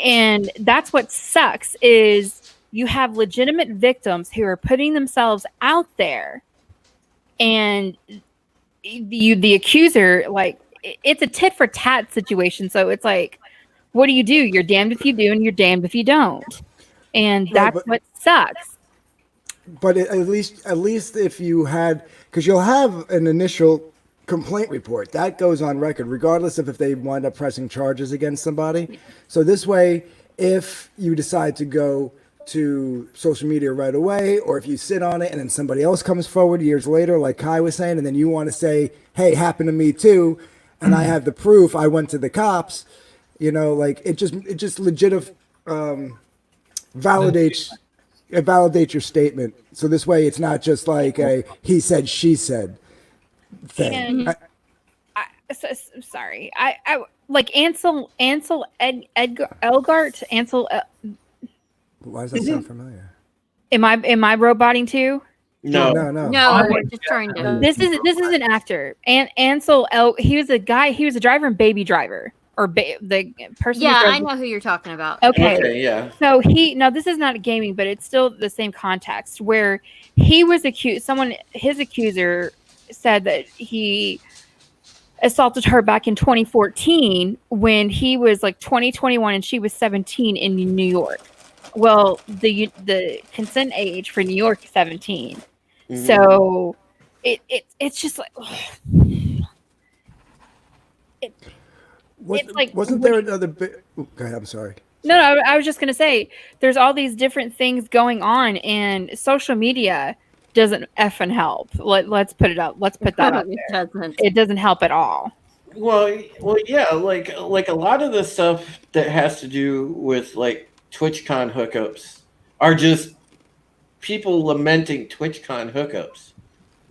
And that's what sucks is you have legitimate victims who are putting themselves out there, and the accuser, like, it's a tit for tat situation. So it's like, what do? You're damned if you do, and you're damned if you don't. And that's what sucks. But at least if you had, because you'll have an initial complaint report that goes on record, regardless of if they wind up pressing charges against somebody. So this way, if you decide to go to social media right away, or if you sit on it and then somebody else comes forward years later, like Kai was saying, and then you want to say, hey, happened to me too, and I have the proof, I went to the cops, you know, like it just legit validates your statement. So this way it's not just like a he said, she said thing. Sorry. I like Ansel Elgart. Why does that sound familiar? Am I roboting too? No. We're just trying to. This is an actor. And he was a guy. He was a driver in Baby Driver, or the person. Yeah, I know who you're talking about. Okay, yeah. So this is not gaming, but it's still the same context where he was accused. His accuser said that he assaulted her back in 2014 when he was like 21 and she was 17 in New York. Well, the consent age for New York is 17. Mm-hmm. So it's just like wasn't there another bit? Okay, I'm sorry. No, I was just gonna say there's all these different things going on, and social media doesn't effing help. Let's put it up. Let's put that up there. It doesn't help at all. Well, yeah, like a lot of the stuff that has to do with like TwitchCon hookups are just people lamenting TwitchCon hookups.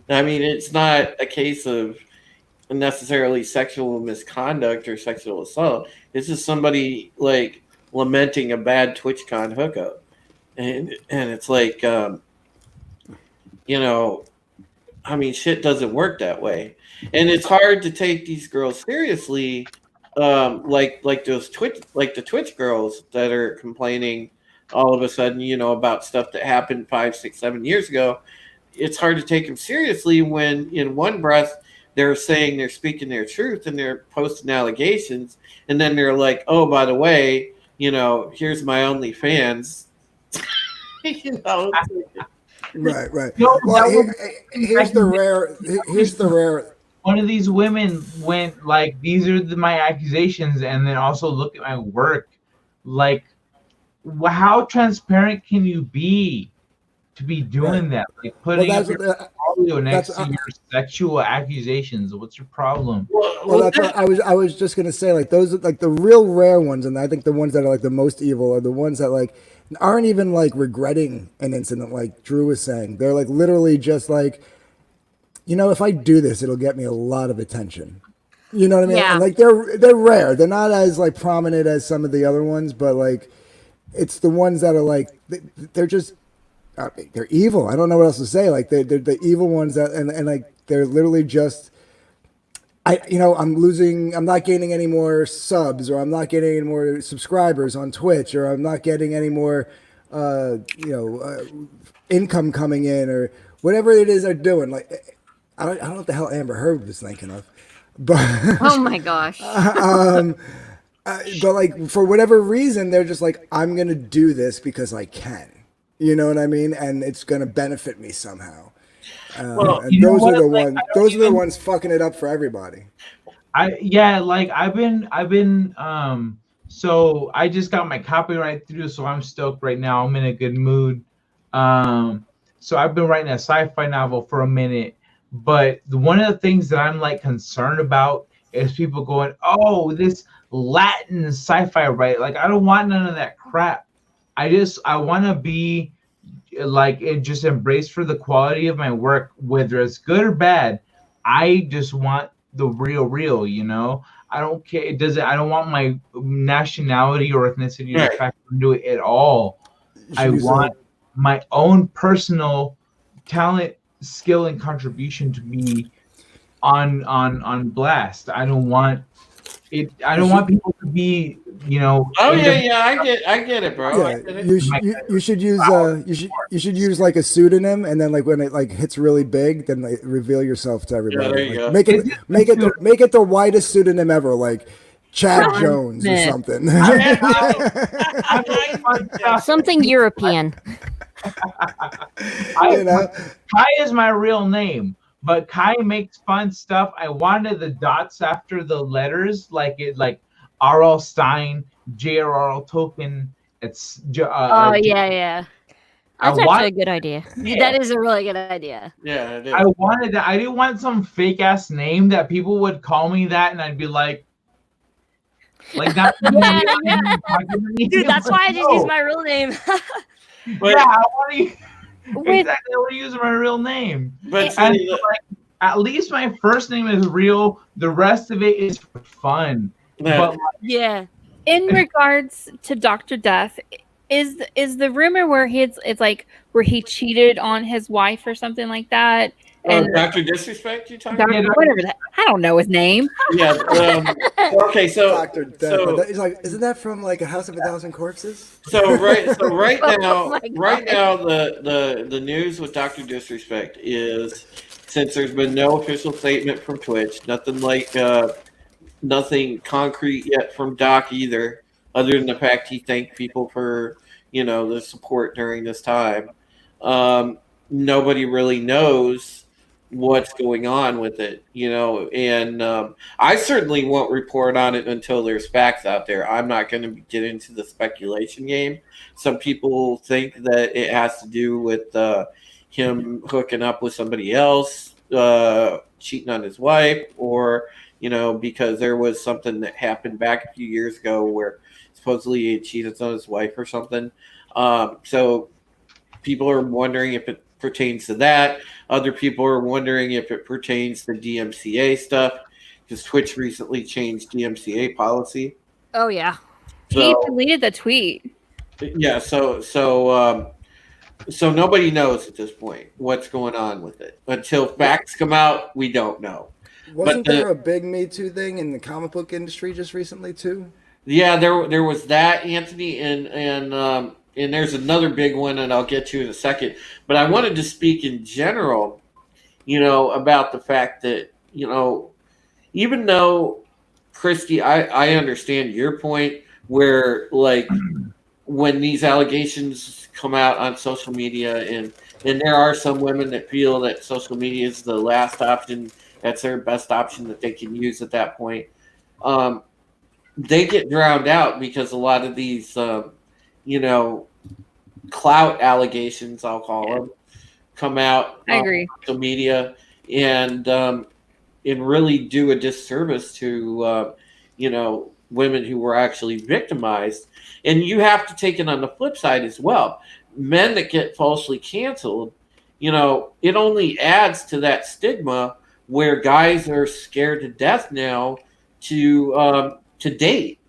I mean, it's not a case of necessarily sexual misconduct or sexual assault. It's just somebody like lamenting a bad TwitchCon hookup, and it's like, you know, I mean, shit doesn't work that way, and it's hard to take these girls seriously. Like the Twitch girls that are complaining all of a sudden, you know, about stuff that happened 5, 6, 7 years ago. It's hard to take them seriously when in one breath they're saying they're speaking their truth and they're posting allegations, and then they're like, oh, by the way, you know, here's my OnlyFans. You know. Right. No, well, here's the rare. One of these women went like, these are my accusations, and then also look at my work. Like, how transparent can you be to be doing that? Like putting up your audio next to your sexual accusations. What's your problem? Well, that's what I was just gonna say. Like those, like the real rare ones, and I think the ones that are like the most evil are the ones that like aren't even like regretting an incident, like Drew was saying. They're like literally just like, you know, if I do this, it'll get me a lot of attention. You know what I mean? Yeah. And like they're rare. They're not as like prominent as some of the other ones, but like it's the ones that are like they're just they're evil. I don't know what else to say. Like they're the evil ones that and like they're literally just I'm not gaining any more subs, or I'm not getting any more subscribers on Twitch, or I'm not getting any more income coming in, or whatever it is they're doing. Like I don't know what the hell Amber Heard was thinking of, but oh my gosh. But like for whatever reason, they're just like, I'm gonna do this because I can. You know what I mean? And it's gonna benefit me somehow. And those are the ones. Those are the ones fucking it up for everybody. I've been. So I just got my copyright through, so I'm stoked right now. I'm in a good mood. So I've been writing a sci-fi novel for a minute. But one of the things that I'm like concerned about is people going, oh, this Latin sci-fi, right? Like, I don't want none of that crap. I want to be like, it just embraced for the quality of my work, whether it's good or bad. I just want the real, you know? I don't care. It doesn't. I don't want my nationality or ethnicity to factor into it at all. I want my own personal talent, skill, and contribution to be on blast. I don't want it. I don't want people to be, Oh yeah, I get it, bro. Yeah, you should use like a pseudonym, and then like when it like hits really big, then like, reveal yourself to everybody. Yeah, like, make it the widest pseudonym ever, like Chad Jones or something. Something European. Kai is my real name, but Kai makes fun stuff. I wanted the dots after the letters, like R.L. Stein, J.R.R. Tolkien. It's yeah. That's actually a good idea. Yeah. That is a really good idea. Yeah, it is. I wanted that. I didn't want some fake ass name that people would call me that, and I'd be like that. Dude, that's why I just use my real name. But, I want to exactly. I want to use my real name. But at least my first name is real. The rest of it is for fun. But in regards to Dr. Death, is the rumor where it's like where he cheated on his wife or something like that? And Dr. Disrespect, you talking about? Whatever that. I don't know his name. Yeah. Okay, so Dr. Death. He's like, isn't that from like A House of a Thousand Corpses? So right now, the news with Dr. Disrespect is, since there's been no official statement from Twitch, nothing concrete yet from Doc either, other than the fact he thanked people for the support during this time. Nobody really knows what's going on with it, and I certainly won't report on it until there's facts out there. I'm not going to get into the speculation game. Some people think that it has to do with him hooking up with somebody else, cheating on his wife, or because there was something that happened back a few years ago where supposedly he cheated on his wife or something. So people are wondering if it pertains to that. Other people are wondering if it pertains to DMCA stuff, because Twitch recently changed DMCA policy. Oh yeah. So, he deleted the tweet. Yeah, so nobody knows at this point what's going on with it. Until facts come out, we don't know. Wasn't there a big Me Too thing in the comic book industry just recently too? Yeah, there was that, Anthony, and there's another big one, and I'll get to in a second. But I wanted to speak in general, about the fact that, even though, Christy, I understand your point where, like, when these allegations come out on social media, and there are some women that feel that social media is the last option, that's their best option that they can use at that point. They get drowned out because a lot of these, clout allegations, I'll call them, come out on social media and really do a disservice to, women who were actually victimized. And you have to take it on the flip side as well. Men that get falsely canceled, it only adds to that stigma where guys are scared to death now to date.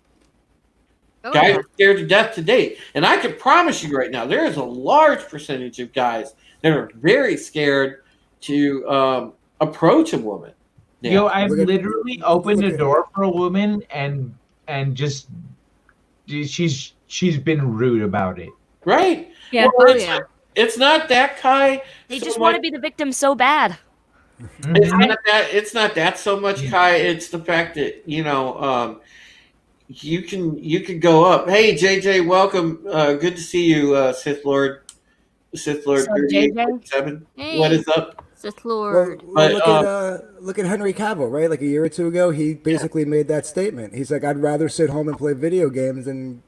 Guys are scared to death to date. And I can promise you right now, there is a large percentage of guys that are very scared to approach a woman. Now. I've literally opened a door for a woman and just she's been rude about it. Right. Yeah. Well, it's not that, Kai. They just want to be the victim so bad. It's not that so much, Kai. It's the fact that you can go up. Hey, JJ, welcome. Good to see you, Sith Lord 38.7. Hey. What is up, Sith Lord? Well, look at Henry Cavill, right? Like a year or two ago, he basically made that statement. He's like, I'd rather sit home and play video games than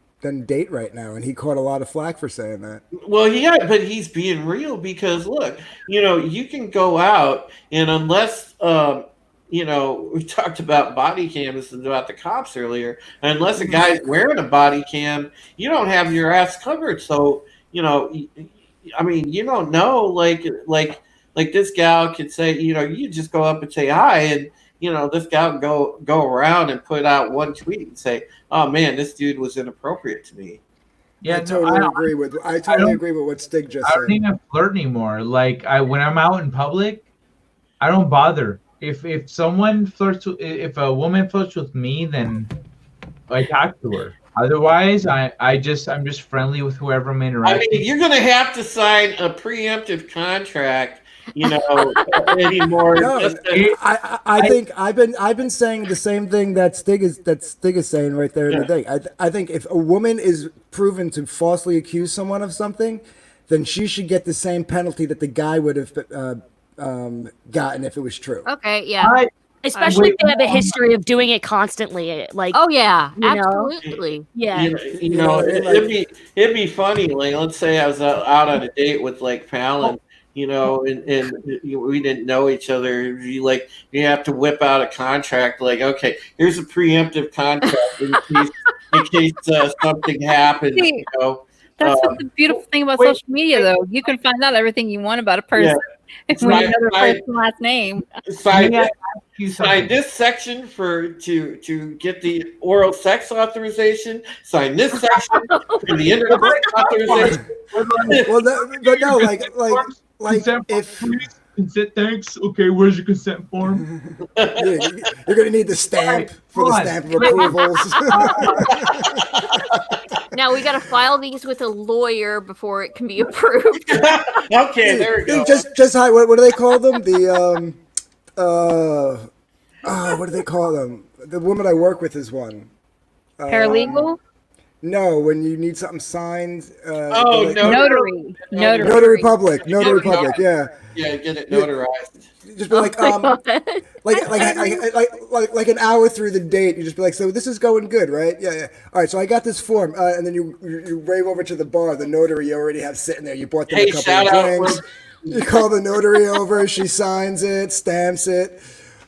date right now, and he caught a lot of flack for saying that. Well, yeah, but he's being real because look, you can go out and unless we talked about body cams and about the cops earlier, unless a guy's wearing a body cam, you don't have your ass covered. So you don't know, like this gal could say, you just go up and say hi, this guy would go around and put out one tweet and say, "Oh man, this dude was inappropriate to me." Yeah, I totally agree with what Stig just said. I don't even flirt anymore. Like when I'm out in public, I don't bother. If if a woman flirts with me, then I talk to her. Otherwise, I'm just friendly with whoever I'm interacting. I mean, you're going to have to sign a preemptive contract, anymore. No, I think I've been saying the same thing that Stig is saying right there in the thing. I think if a woman is proven to falsely accuse someone of something, then she should get the same penalty that the guy would have gotten if it was true. Okay, yeah. Especially if they have a history of doing it constantly, like oh yeah, absolutely, yeah. It'd be funny. Like, let's say I was out on a date with like Palin, and we didn't know each other. You have to whip out a contract. Like, okay, here's a preemptive contract in case something happens. That's what the beautiful thing about social media, though. You can find out everything you want about a person when you know their first and last name. Sign this section to get the oral sex authorization. Sign this section for the intercourse authorization. If consent, thanks. Okay, where's your consent form? You're gonna need the stamp for the stamp of approvals. Now we got to file these with a lawyer before it can be approved. Okay, there we go. Just what do they call them? The what do they call them? The woman I work with is one. Paralegal? No, when you need something signed. Notary public. Yeah. Yeah, get it notarized. Just be like like an hour through the date, you just be like, so this is going good, right? Yeah. All right, so I got this form, and then you wave over to the bar, the notary you already have sitting there. You bought them a couple of drinks. You call the notary over, she signs it, stamps it.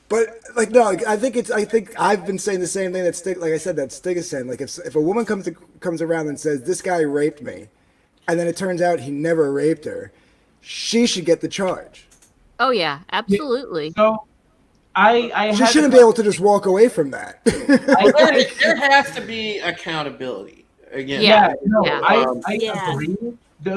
But no, I think I've been saying the same thing that Stig, like I said, that Stig is saying. Like if a woman comes around and says this guy raped me, and then it turns out he never raped her, she should get the charge. Oh yeah, absolutely. So she shouldn't be able to just walk away from that. There has to be accountability. Again, I agree.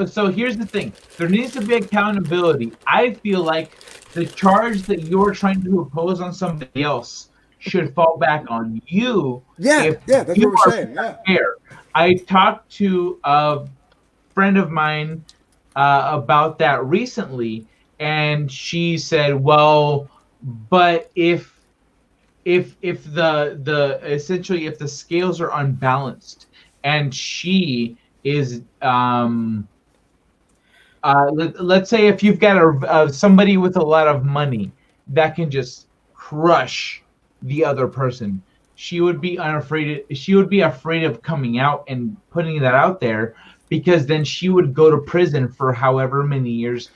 So here's the thing: there needs to be accountability. I feel like the charge that you're trying to impose on somebody else should fall back on you. Yeah, that's what we're saying. Fair. I talked to a friend of mine about that recently, and she said, "Well, but if the essentially if the scales are unbalanced, and she is let's say if you've got somebody with a lot of money that can just crush the other person, she would be afraid of coming out and putting that out there, because then she would go to prison for however many years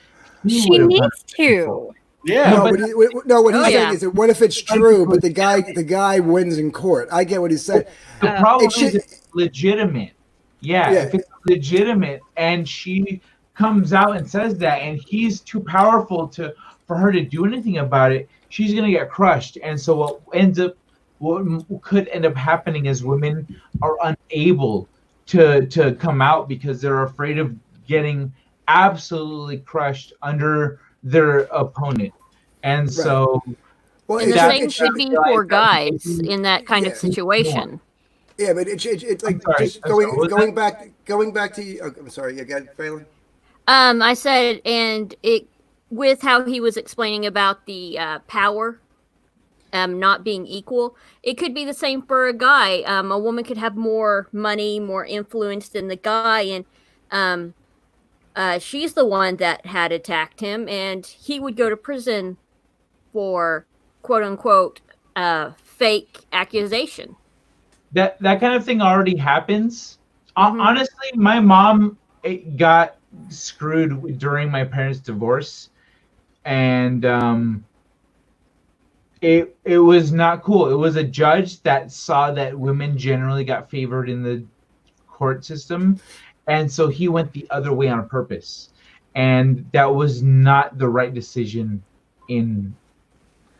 she needs to. Yeah. What he's saying is that what if it's true, but the guy wins in court? I get what he's saying. The problem is it's legitimate. Yeah, if it's legitimate and she comes out and says that, and he's too powerful for her to do anything about it, she's gonna get crushed. And so what could end up happening is women are unable to come out because they're afraid of getting absolutely crushed under their opponent. And so and the same should be for guys in that kind of situation. Yeah, but it's like just going back to I'm sorry, you got it, Phelan? I said, and it with how he was explaining about the power not being equal, it could be the same for a guy. A woman could have more money, more influence than the guy, and she's the one that had attacked him, and he would go to prison for quote unquote fake accusation. That kind of thing already happens. Honestly, my mom got screwed during my parents' divorce, and it was not cool. It was a judge that saw that women generally got favored in the court system, and so he went the other way on purpose, and that was not the right decision in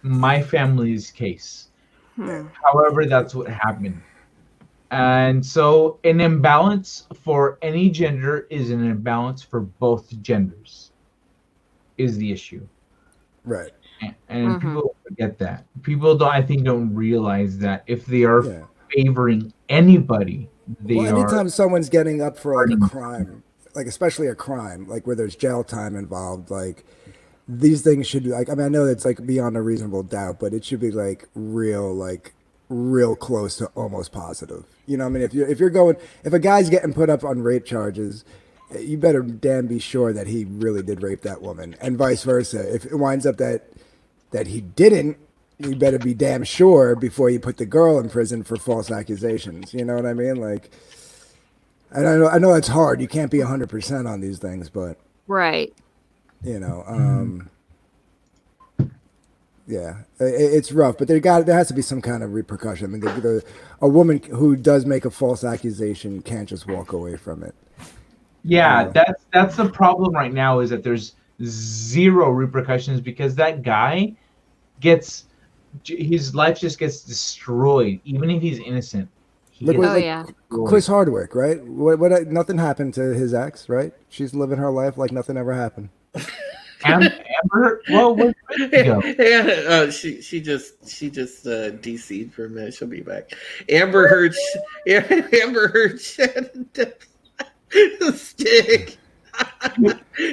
my family's case. However, that's what happened. And so an imbalance for any gender is an imbalance for both genders is the issue. Right. And people forget that. People don't realize that if they are favoring anybody, anytime someone's getting up for like a crime, like especially a crime, like where there's jail time involved, like these things should be like, I mean, I know it's like beyond a reasonable doubt, but it should be like real close to almost positive. You know what I mean? If a guy's getting put up on rape charges, you better damn be sure that he really did rape that woman, and vice versa. If it winds up that he didn't, you better be damn sure before you put the girl in prison for false accusations. You know what I mean? Like, and I know it's hard. You can't be 100% on these things, but right. You know, yeah, it's rough, but there has to be some kind of repercussion. I mean, a woman who does make a false accusation can't just walk away from it. Yeah, that's the problem right now, is that there's zero repercussions because that guy his life just gets destroyed, even if he's innocent. Chris Hardwick, right? What? Nothing happened to his ex, right? She's living her life like nothing ever happened. Amber, well, where did she go? Yeah, she just DC'd for a minute. She'll be back. Amber Heard shed the stick.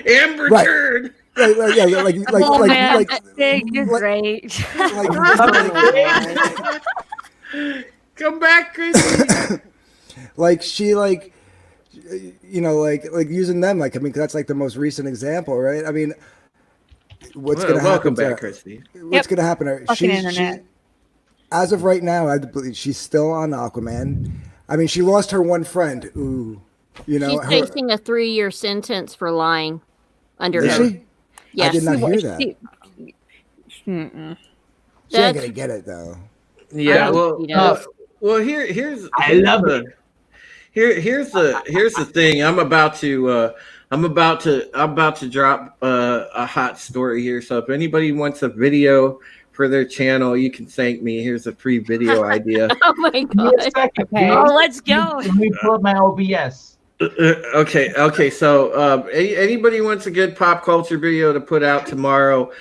Amber Turd. Like stick is great. Come back, Chrissy. Like she like using them, like, I mean, that's like the most recent example, right? I mean, what's going to happen? Welcome back, Christy. What's going to happen? She, as of right now, I believe she's still on Aquaman. I mean, she lost her one friend. Ooh, she's facing a 3-year sentence for lying under oath. She? Yes. I did not hear that. She ain't gonna get it though. Yeah, well, here's I love it. Here's the thing. I'm about to drop a hot story here. So if anybody wants a video for their channel, you can thank me. Here's a free video idea. Oh my god! Okay. Oh, let's go. Let me pull up my OBS. Okay. So anybody wants a good pop culture video to put out tomorrow?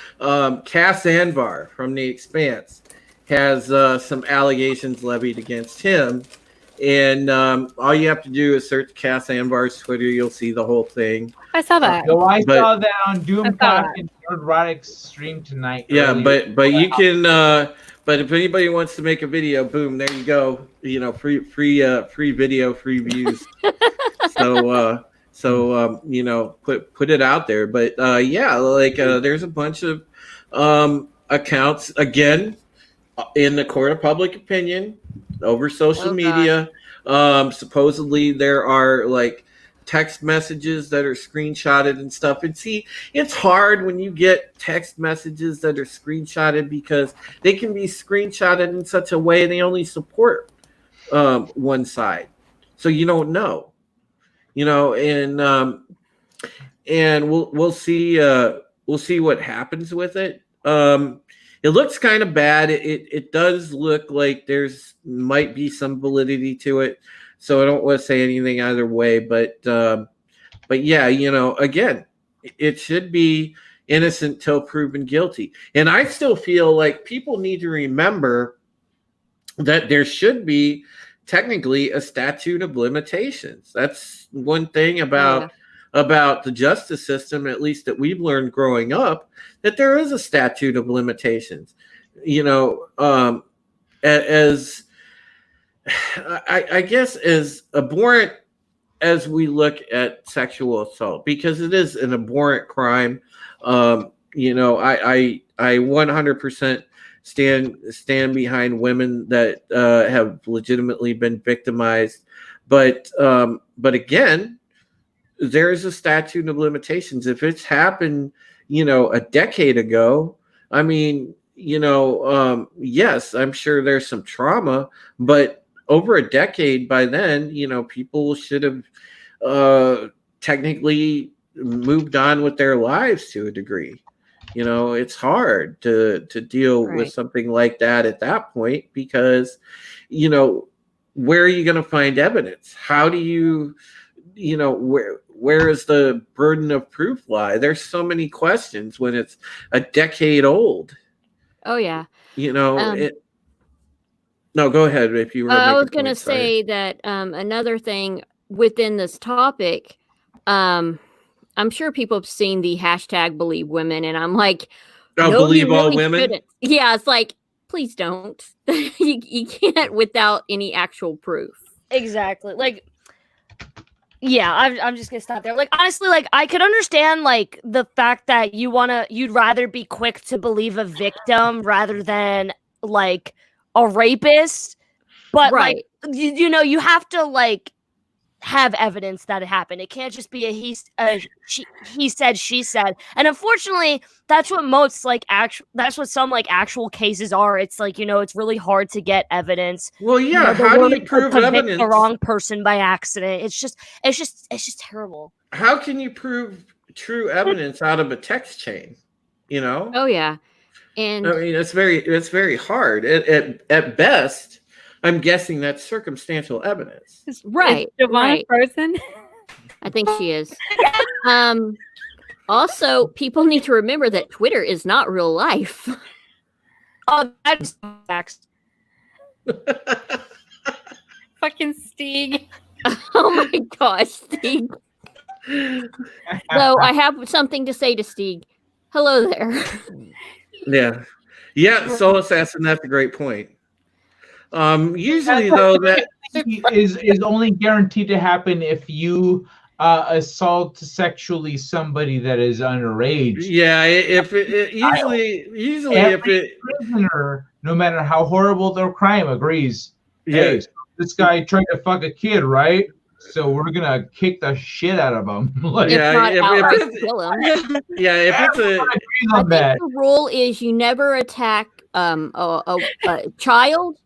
Cass Anvar from The Expanse has some allegations levied against him. And all you have to do is search Cass Anvar's Twitter. You'll see the whole thing. I saw that. So I saw that on Doomcock and Erotic stream tonight. Yeah, but you can. But if anybody wants to make a video, boom, there you go. You know, free video, free views. So you know, put it out there. But there's a bunch of accounts again in the court of public opinion over social media. Supposedly there are like text messages that are screenshotted and stuff. And see, it's hard when you get text messages that are screenshotted because they can be screenshotted in such a way they only support one side. So you don't know. You know, and we'll see what happens with it. It looks kind of bad. It does look like there's might be some validity to it. So I don't want to say anything either way, but yeah, you know, again, it should be innocent till proven guilty. And I still feel like people need to remember that there should be technically a statute of limitations. That's one thing about the justice system, at least that we've learned growing up, that there is a statute of limitations. You know, as I guess as abhorrent as we look at sexual assault, because it is an abhorrent crime. You know, I 100% stand behind women that have legitimately been victimized, but again, there's a statute of limitations. If it's happened, you know, a decade ago, I mean, you know, yes, I'm sure there's some trauma, but over a decade by then, you know, people should have technically moved on with their lives to a degree. It's hard to deal with something like that at that point because, where are you going to find evidence? How do you, where is the burden of proof lie? There's so many questions when it's a decade old. Oh yeah. No, go ahead if you were. I was going to say that another thing within this topic, I'm sure people have seen the hashtag believe women, and I'm like, no, believe all women. Shouldn't. Yeah, it's like, please don't. you can't without any actual proof. Exactly. Like, yeah, I'm just gonna stop there. Like, honestly, like I could understand like the fact that you'd rather be quick to believe a victim rather than like a rapist, but like you have to like have evidence that it happened. It can't just be he said, she said. And unfortunately, that's what most like that's what some like actual cases are. It's like, it's really hard to get evidence. Well, yeah, how do you prove evidence? The wrong person by accident. It's just terrible. How can you prove true evidence out of a text chain? Oh yeah. And I mean, it's very hard. At best, I'm guessing that's circumstantial evidence. Right. Is Giovanna frozen? I think she is. Also, people need to remember that Twitter is not real life. Oh, that's facts. Fucking Stig. Oh my gosh, Stig. So I have something to say to Stig. Hello there. Yeah. Soul Assassin, that's a great point. Usually though, that is only guaranteed to happen if you assault sexually somebody that is underage. Yeah, usually every prisoner, no matter how horrible their crime, agrees. Hey, so this guy tried to fuck a kid, right? So we're gonna kick the shit out of him. Like, if kill him. Yeah, if it's I think the rule is you never attack a child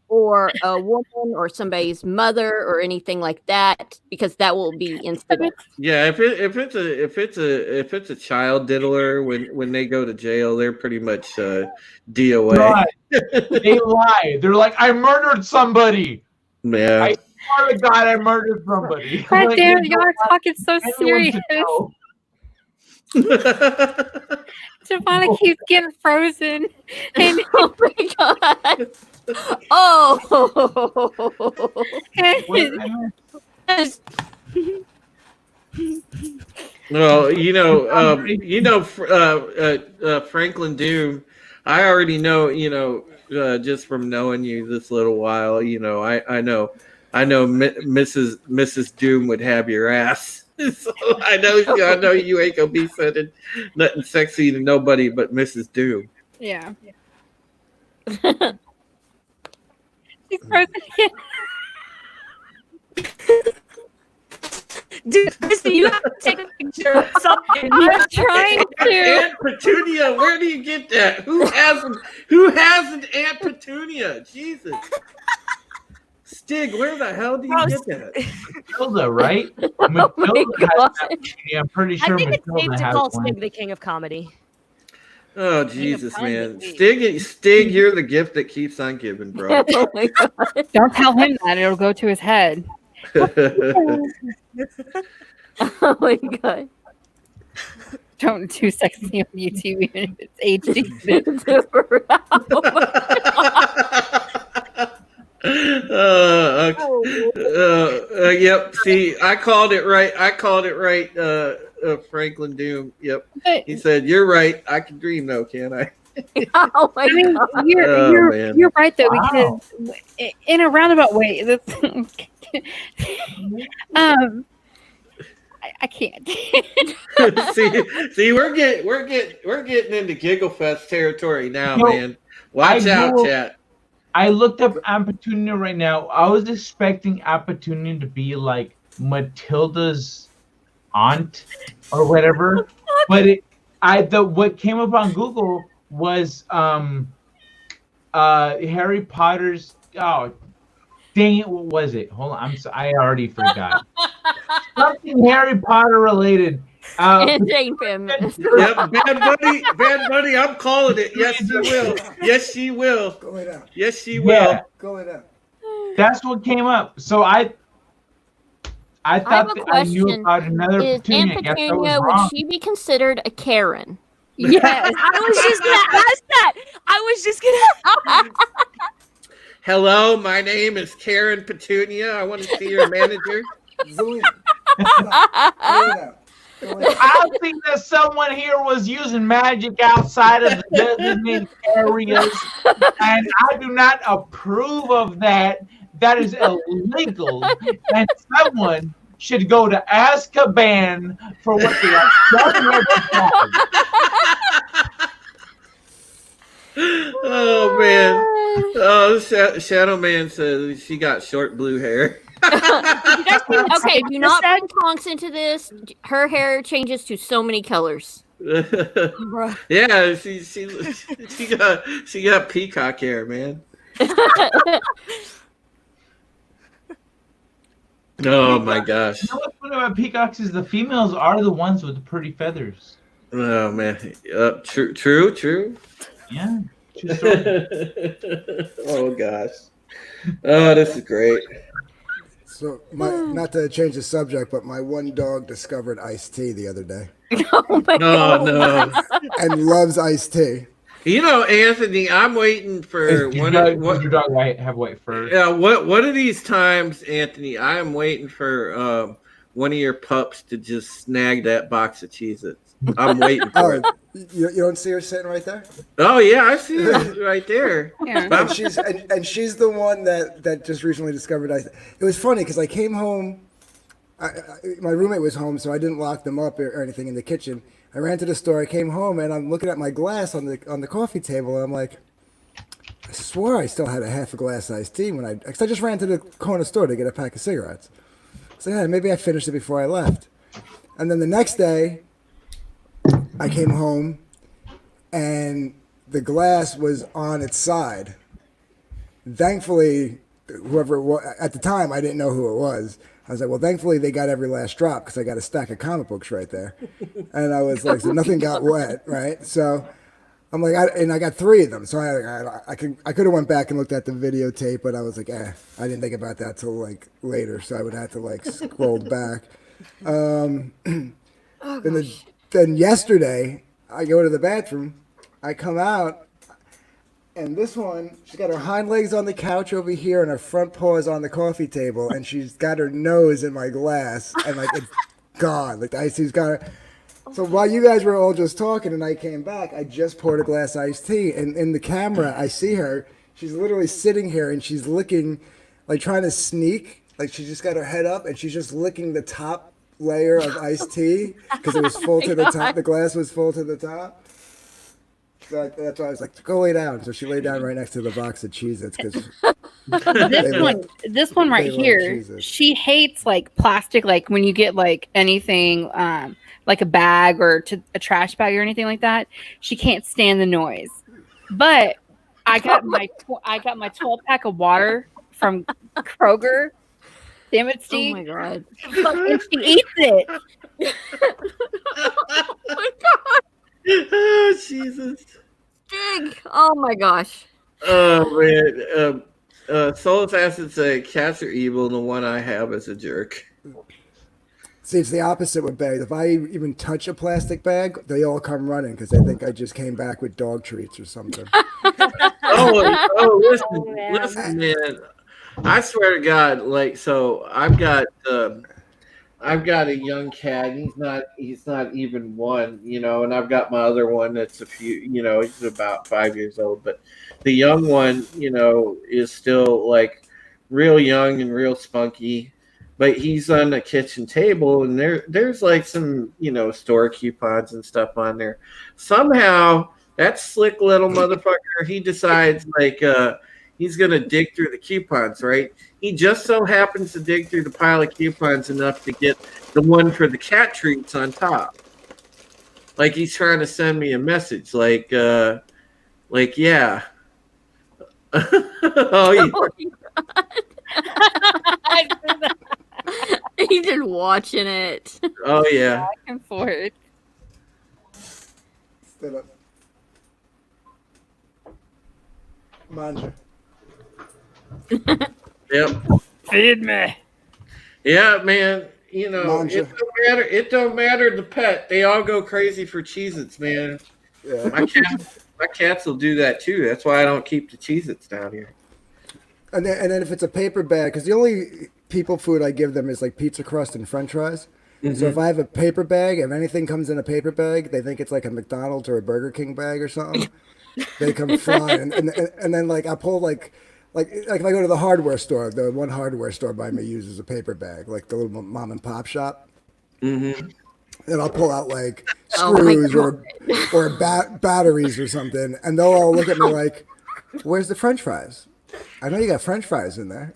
or a woman or somebody's mother or anything like that, because that will be instant. Yeah, if it's a child diddler, when they go to jail, they're pretty much DOA. Right. They lie. They're like, I murdered somebody. Yeah. I swear to God, I murdered somebody. God damn, y'all are talking so serious. Giovanna keeps getting frozen. And oh my god. Oh. Well, Franklin Doom, I already know, just from knowing you this little while, I know Mrs. Doom would have your ass. So I know you ain't gonna be sending nothing sexy to nobody but Mrs. Doom. Yeah. She's frozen again. Dude, listen, you have to take a picture of something. I'm trying to. Aunt Petunia, where do you get that? Who has an Aunt Petunia? Jesus. Stig, where the hell do you get that? Matilda, right? Matilda has that. I'm pretty sure I think Matilda it's safe to has call one. Stig the king of comedy. Oh, Jesus, man. Stig, you're the gift that keeps on giving, bro. Oh my god. Don't tell him that. It'll go to his head. Oh my god. Don't do sexy on YouTube even if it's HD. Yep. See, I called it right. Franklin Doom. Yep. He said, "You're right. I can dream, though, can't I?" Oh my god. You're right though, because in a roundabout way, I can't. see, we're getting into Giggle Fest territory now, man. Watch out, chat. I looked up Aunt Petunia right now. I was expecting Aunt Petunia to be like Matilda's aunt or whatever, but what came up on Google was Harry Potter's. Oh, dang it! What was it? Hold on, I already forgot. Something Harry Potter related. And Jane feminist. Yep, Bad Bunny, I'm calling it. Yes, she will. Yes, she will. Go it out. Yes, she will. Go it out. That's what came up. So I thought that I knew about another Is Petunia. Aunt I guess I was Petunia, would wrong. she be considered a Karen? Yes. I was just gonna ask that. I was just gonna. Hello, my name is Karen Petunia. I want to see your manager. Zoe, stop. Go it out. Go it out. I think that someone here was using magic outside of the designated areas, and I do not approve of that. That is illegal, and someone should go to Azkaban for what they are done. Oh man! Oh, Shadow Man says she got short blue hair. Okay, do not bring Tonks into this. Her hair changes to so many colors. Yeah, she got peacock hair, man. Oh my gosh! You know what's funny about peacocks is the females are the ones with the pretty feathers. Oh man! True. Yeah. True story. Oh gosh! Oh, this is great. So, not to change the subject, but my one dog discovered iced tea the other day Oh my God. No. and loves iced tea. You know, Anthony, I'm waiting for Does your dog have white fur? Yeah, one of these times, Anthony, I am waiting for one of your pups to just snag that box of Cheez-Its. I'm waiting for it. You don't see her sitting right there? Oh yeah, I see her right there. Yeah. And she's the one that just recently discovered ice. It was funny because I came home. My roommate was home, so I didn't lock them up or anything in the kitchen. I ran to the store. I came home and I'm looking at my glass on the coffee table. And I'm like, I swore I still had a half a glass of iced tea because I just ran to the corner store to get a pack of cigarettes. So yeah, maybe I finished it before I left. And then the next day, I came home and the glass was on its side. Thankfully, whoever it was, at the time, I didn't know who it was. I was like, well, thankfully they got every last drop because I got a stack of comic books right there. And I was like, so nothing got wet, right? So I'm like, I got 3 of them. So I could have went back and looked at the videotape, but I was like, I didn't think about that till like later. So I would have to like scroll back. Then yesterday, I go to the bathroom, I come out, and this one, she's got her hind legs on the couch over here and her front paws on the coffee table, and she's got her nose in my glass, and like it's gone. Like the iced tea's got her. So while you guys were all just talking and I came back, I just poured a glass of iced tea, and in the camera, I see her. She's literally sitting here and she's licking, like trying to sneak, like she just got her head up and she's just licking the top layer of iced tea because it was full to the top. The glass was full to the top. So that's why I was like, go lay down. So she lay down right next to the box of Cheez-Its because this one right here, she hates like plastic, like when you get like anything like a bag or a trash bag or anything like that. She can't stand the noise. But I got my 12-pack of water from Kroger. Damn it, Steve. Oh my God. And she eats it. Oh my God. Oh Jesus. Dig. Oh my gosh. Oh man. Solus Acid say cats are evil and the one I have is a jerk. See, it's the opposite with bags. If I even touch a plastic bag, they all come running because they think I just came back with dog treats or something. Listen, man. I swear to God, like, so I've got a young cat. He's not even 1, you know, and I've got my other one that's a few, you know, he's about 5 years old, but the young one, you know, is still like real young and real spunky. But he's on the kitchen table, and there's like some, you know, store coupons and stuff on there. Somehow, that slick little motherfucker, he decides like he's gonna dig through the coupons, right? He just so happens to dig through the pile of coupons enough to get the one for the cat treats on top. Like he's trying to send me a message, like yeah. Oh yeah. He's been watching it. Oh yeah. Back and forth. Stand up. Manja. Yep. Feed me. Yeah, man. You know, Manja. it don't matter the pet. They all go crazy for Cheez-Its, man. Yeah. My cats will do that too. That's why I don't keep the Cheez-Its down here. And then if it's a paper bag, because the only people food I give them is like pizza crust and French fries. So if I have a paper bag, if anything comes in a paper bag, they think it's like a McDonald's or a Burger King bag or something. They come flying, and then like I pull like if I go to the hardware store, the one hardware store by me uses a paper bag, like the little mom and pop shop. Mm-hmm. And I'll pull out like Oh my screws or batteries or something, and they'll all look at me like, "Where's the French fries? I know you got French fries in there."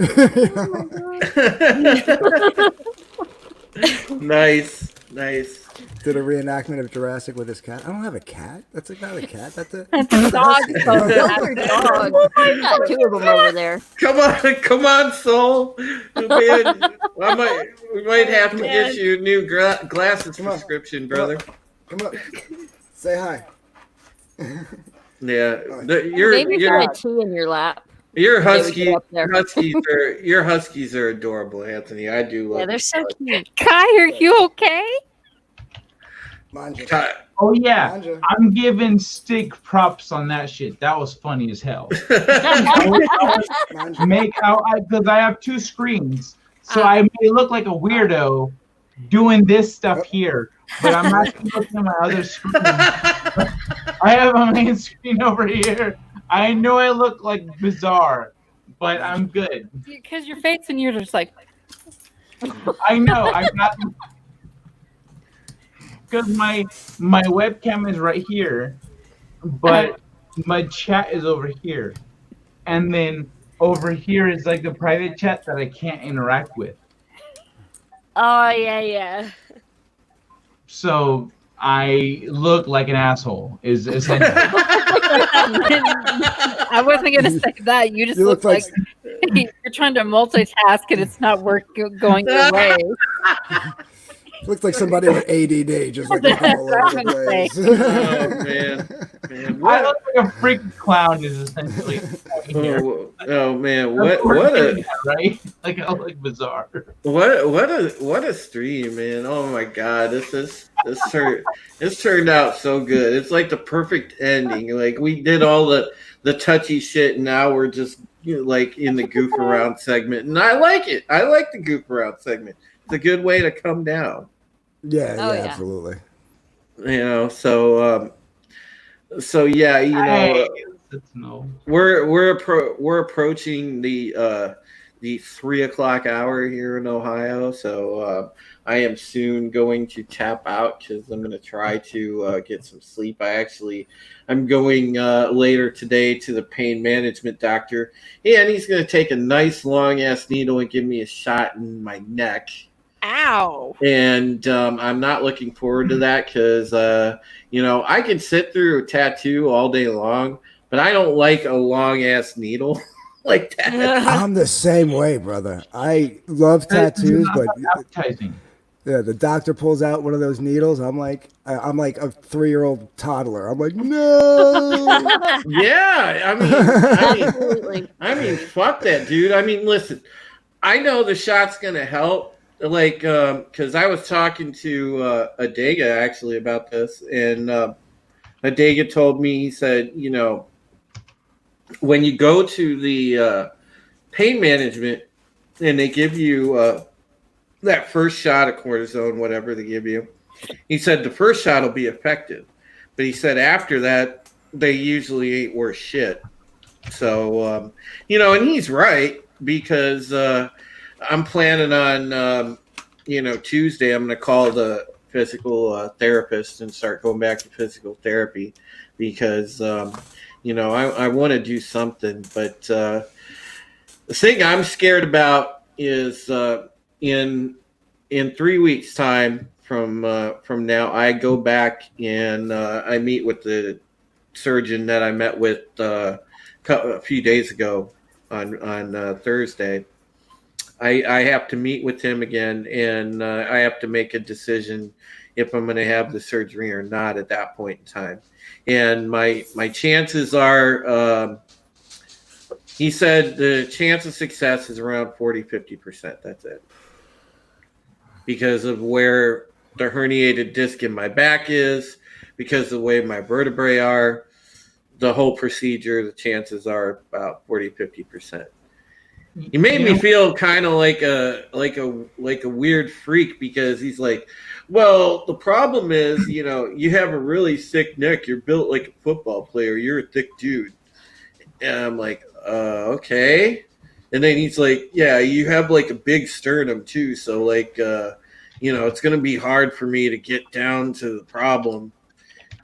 Nice. Did a reenactment of Jurassic with his cat. I don't have a cat. That's like not a cat. That's a Dog. Those are dogs. You got two of them over there. Come on, Soul. We might have to get you a new glasses prescription, brother. Come on. Say hi. Yeah, Maybe if you had a tea in your lap. Your They would get up there. huskies are adorable, Anthony. I do love. Yeah, they're so cute. Kai, are you okay? Manja. Oh yeah, Manja. I'm giving Stick props on that shit. That was funny as hell. Manja. Because I have two screens, so I may look like a weirdo doing this stuff here, but I'm actually looking at my other screen. I have a main screen over here. I know I look like bizarre, but I'm good. Because your face and you're just like, I know. I got because my webcam is right here, but my chat is over here, and then over here is like the private chat that I can't interact with. Oh yeah. So I look like an asshole. Is essentially. I wasn't going to say that. You just You look look like you're trying to multitask and it's not going your way. Looks like somebody with ADD, just like looking all over the place. Oh man. I look like a freaking clown. Is essentially. Oh man, what a right? Like I look bizarre. what a stream, man. Oh my god, this turned out so good. It's like the perfect ending. Like we did all the touchy shit, and now we're just like in the goof around segment, and I like it. I like the goof around segment. It's a good way to come down. Yeah, Oh, yeah, yeah. absolutely. So yeah, we're approaching the 3:00 hour here in Ohio. So I am soon going to tap out because I'm going to try to get some sleep. I'm going later today to the pain management doctor, and he's going to take a nice long ass needle and give me a shot in my neck. Ow. And I'm not looking forward to that because, I can sit through a tattoo all day long, but I don't like a long ass needle like that. I'm the same way, brother. I love tattoos, but appetizing. yeah, the doctor pulls out one of those needles. I'm like a 3-year-old toddler. I'm like, no. Yeah, I mean, fuck that, dude. I mean, listen, I know the shot's gonna help. Like, because I was talking to Adega actually about this, and Adega told me, he said, when you go to the pain management and they give you that first shot of cortisone, whatever they give you, he said the first shot will be effective, but he said after that they usually ain't worth shit. So, and he's right because. I'm planning on, Tuesday, I'm going to call the physical therapist and start going back to physical therapy because, I want to do something. But the thing I'm scared about is in 3 weeks' time from now, I go back and I meet with the surgeon that I met with a few days ago on Thursday. I have to meet with him again, and I have to make a decision if I'm going to have the surgery or not at that point in time. And my chances are, he said the chance of success is around 40-50%. That's it. Because of where the herniated disc in my back is, because of the way my vertebrae are, the whole procedure, the chances are about 40-50%. He made me feel kind of like a weird freak, because he's like, well, the problem is, you have a really thick neck. You're built like a football player. You're a thick dude. And I'm like, okay. And then he's like, yeah, you have like a big sternum too. So like, it's going to be hard for me to get down to the problem.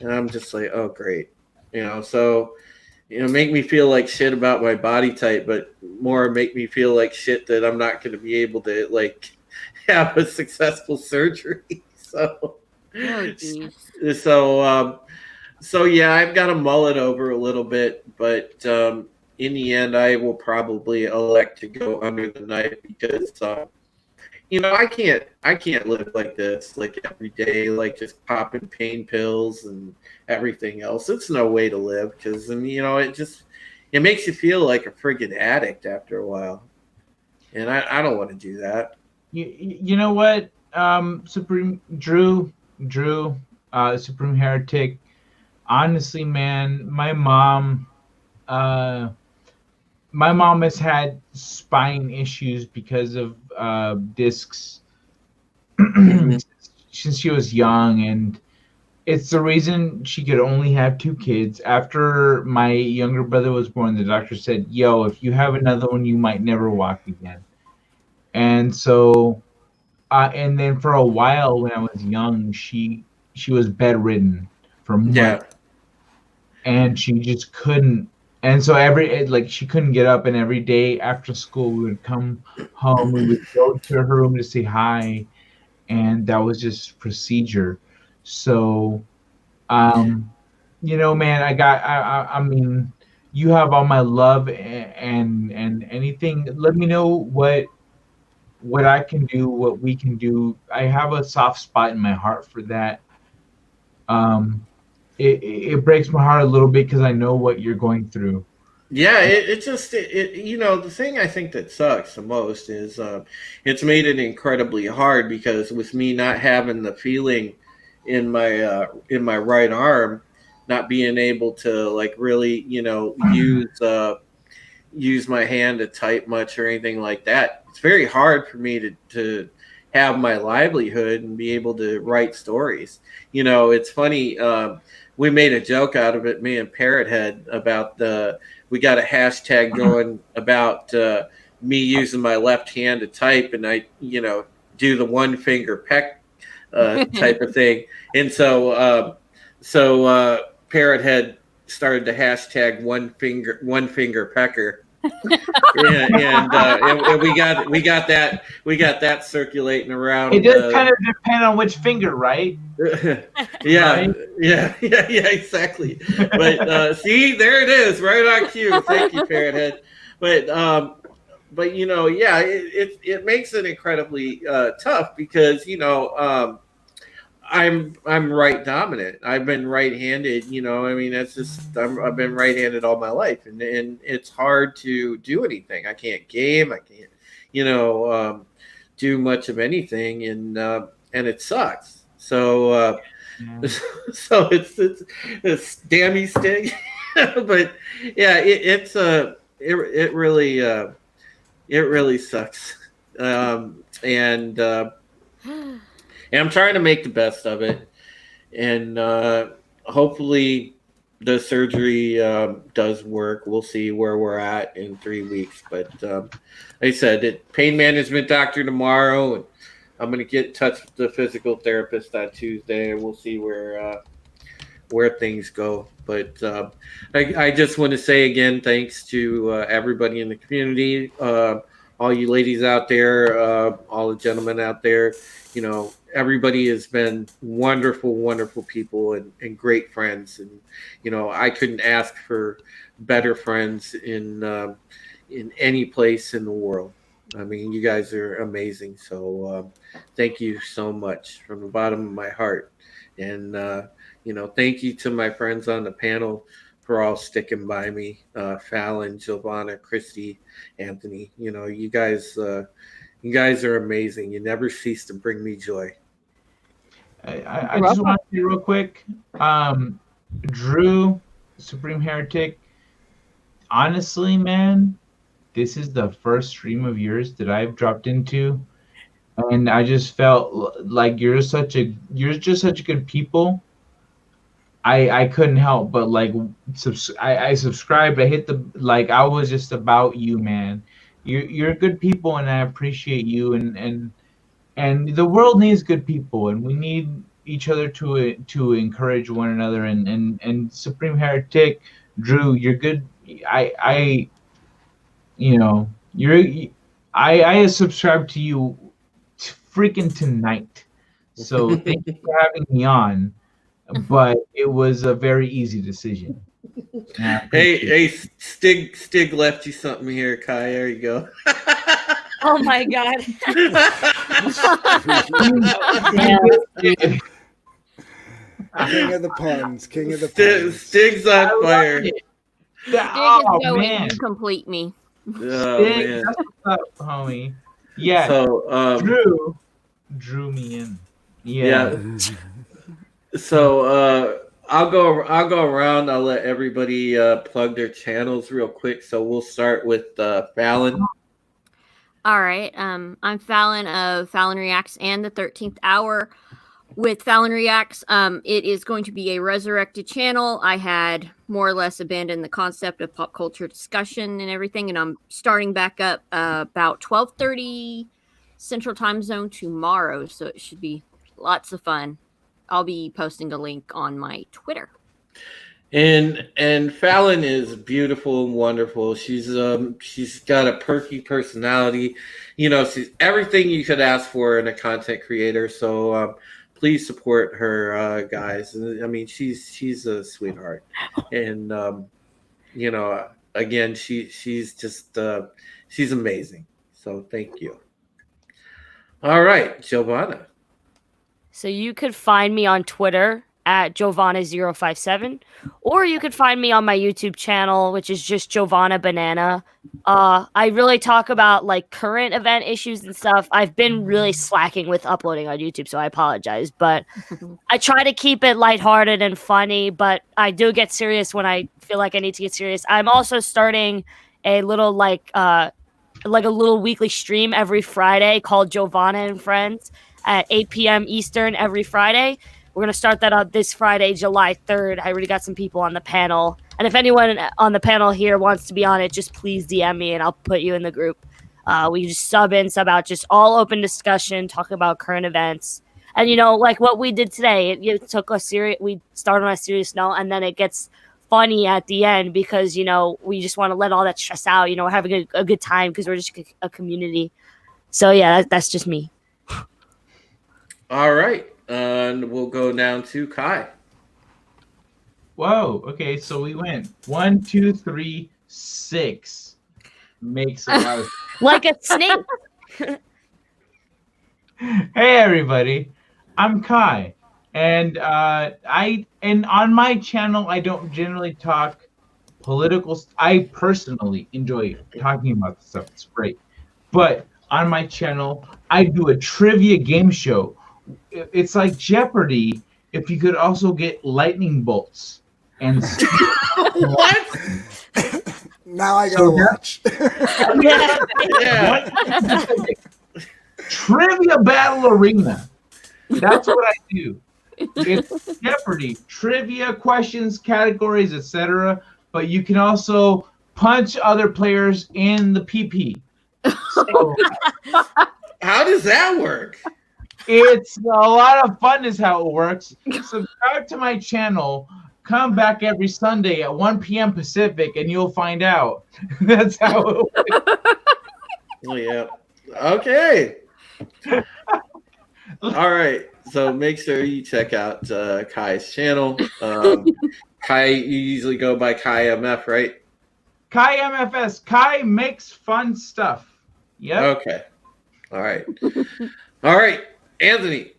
And I'm just like, oh, great. So, make me feel like shit about my body type, but more make me feel like shit that I'm not going to be able to like have a successful surgery. So, so yeah, I've got to mull it over a little bit, but in the end, I will probably elect to go under the knife, because I can't live like this, like every day, like just popping pain pills and everything else. It's no way to live, because it makes you feel like a friggin' addict after a while, and I don't want to do that. You know what, Supreme Drew, Supreme Heretic. Honestly, man, my mom has had spine issues because of discs since she was young, and it's the reason she could only have 2 kids. After my younger brother was born, the doctor said, yo, if you have another one, you might never walk again. And so and then for a while when I was young, she was bedridden for months. Yeah. And she just couldn't. And so she couldn't get up, and every day after school we would come home, we would go to her room to say hi, and that was just procedure. So, man, I mean, you have all my love and anything. Let me know what I can do, what we can do. I have a soft spot in my heart for that. It breaks my heart a little bit, because I know what you're going through. Yeah, the thing I think that sucks the most is it's made it incredibly hard, because with me not having the feeling in my right arm, not being able to like really use my hand to type much or anything like that, it's very hard for me to have my livelihood and be able to write stories. It's funny. We made a joke out of it, me and Parrothead, about we got a hashtag going about me using my left hand to type, and I, do the one finger peck type of thing. And so Parrothead started the hashtag one finger pecker. and we got that circulating around. It does kind of depend on which finger, right? Yeah, right? yeah, exactly. But see, there it is, right on cue. Thank you, Parrothead. But it makes it incredibly tough, because I'm right dominant. I've been right-handed. That's just I've been right-handed all my life, and it's hard to do anything. I can't game. I can't, do much of anything, and it sucks. So, so it's dammy stick, but yeah, it really sucks, and I'm trying to make the best of it, and hopefully the surgery does work. We'll see where we're at in 3 weeks. But like I said, pain management doctor tomorrow, and I'm going to get in touch with the physical therapist on Tuesday, and we'll see where things go. But I just want to say again, thanks to everybody in the community, all you ladies out there, all the gentlemen out there. Everybody has been wonderful, wonderful people, and great friends. And, I couldn't ask for better friends in any place in the world. I mean, you guys are amazing. So thank you so much from the bottom of my heart. And, thank you to my friends on the panel for all sticking by me. Fallon, Giovanna, Christy, Anthony, you guys are amazing. You never cease to bring me joy. I just want to say real quick, Drew, Supreme Heretic, honestly, man, this is the first stream of yours that I've dropped into, and I just felt like you're just such a good people. I couldn't help but like I subscribed. I hit the like. I was just about you, man. You're good people, and I appreciate you. And the world needs good people, and we need each other to encourage one another. And Supreme Heretic, Drew, you're good. I subscribe to you freaking tonight. So thank you for having me on. But it was a very easy decision. Hey, Stig left you something here, Kai. There you go. Oh my God. King of the puns. King of the puns. Stig's on fire. Stig is going. Man. You complete me. Oh, Stig, man. that's what's up, homie. Yeah. So Drew drew me in. Yeah. So I'll go around. I'll let everybody plug their channels real quick. So we'll start with Fallon. All right. I'm Fallon of Fallon Reacts and the 13th Hour. With Fallon Reacts, it is going to be a resurrected channel. I had more or less abandoned the concept of pop culture discussion and everything, and I'm starting back up about 12:30 Central Time Zone tomorrow, so it should be lots of fun. I'll be posting a link on my Twitter. And Fallon is beautiful and wonderful. She's got a perky personality. She's everything you could ask for in a content creator. So please support her, guys. I mean, she's a sweetheart, and again, she's just she's amazing. So thank you. All right, Giovanna. So you could find me on Twitter at Giovanna057, or you could find me on my YouTube channel, which is just Giovanna Banana. I really talk about like current event issues and stuff. I've been really slacking with uploading on YouTube, so I apologize. But I try to keep it lighthearted and funny, but I do get serious when I feel like I need to get serious. I'm also starting a little like a little weekly stream every Friday called Giovanna and Friends at 8 p.m. Eastern every Friday. We're going to start that up this Friday, July 3rd. I already got some people on the panel. And if anyone on the panel here wants to be on it, just please DM me and I'll put you in the group. We just sub in, sub out, just all open discussion, talk about current events. And, like what we did today, it took we started on a serious note, and then it gets funny at the end because, we just want to let all that stress out. We're having a good time because we're just a community. So, yeah, that's just me. All right. And we'll go down to Kai. Whoa. Okay, so we went 1, 2, 3, 6. Makes a lot of like a snake. Hey everybody, I'm Kai, and and on my channel I don't generally talk political. I personally enjoy talking about this stuff. It's great, but on my channel I do a trivia game show. It's like Jeopardy if you could also get lightning bolts and What? Now I gotta watch. Yeah. Trivia Battle Arena. That's what I do. It's Jeopardy, trivia questions, categories, etc. But you can also punch other players in the PP. So, How does that work? it's a lot of fun is how it works. Subscribe to my channel. Come back every Sunday at 1 p.m. Pacific and you'll find out. That's how it works. Oh, yeah. Okay. All right. So make sure you check out Kai's channel. Kai, you usually go by Kai MF, right? Kai MFS. Kai makes fun stuff. Yep. Okay. All right. All right, Anthony.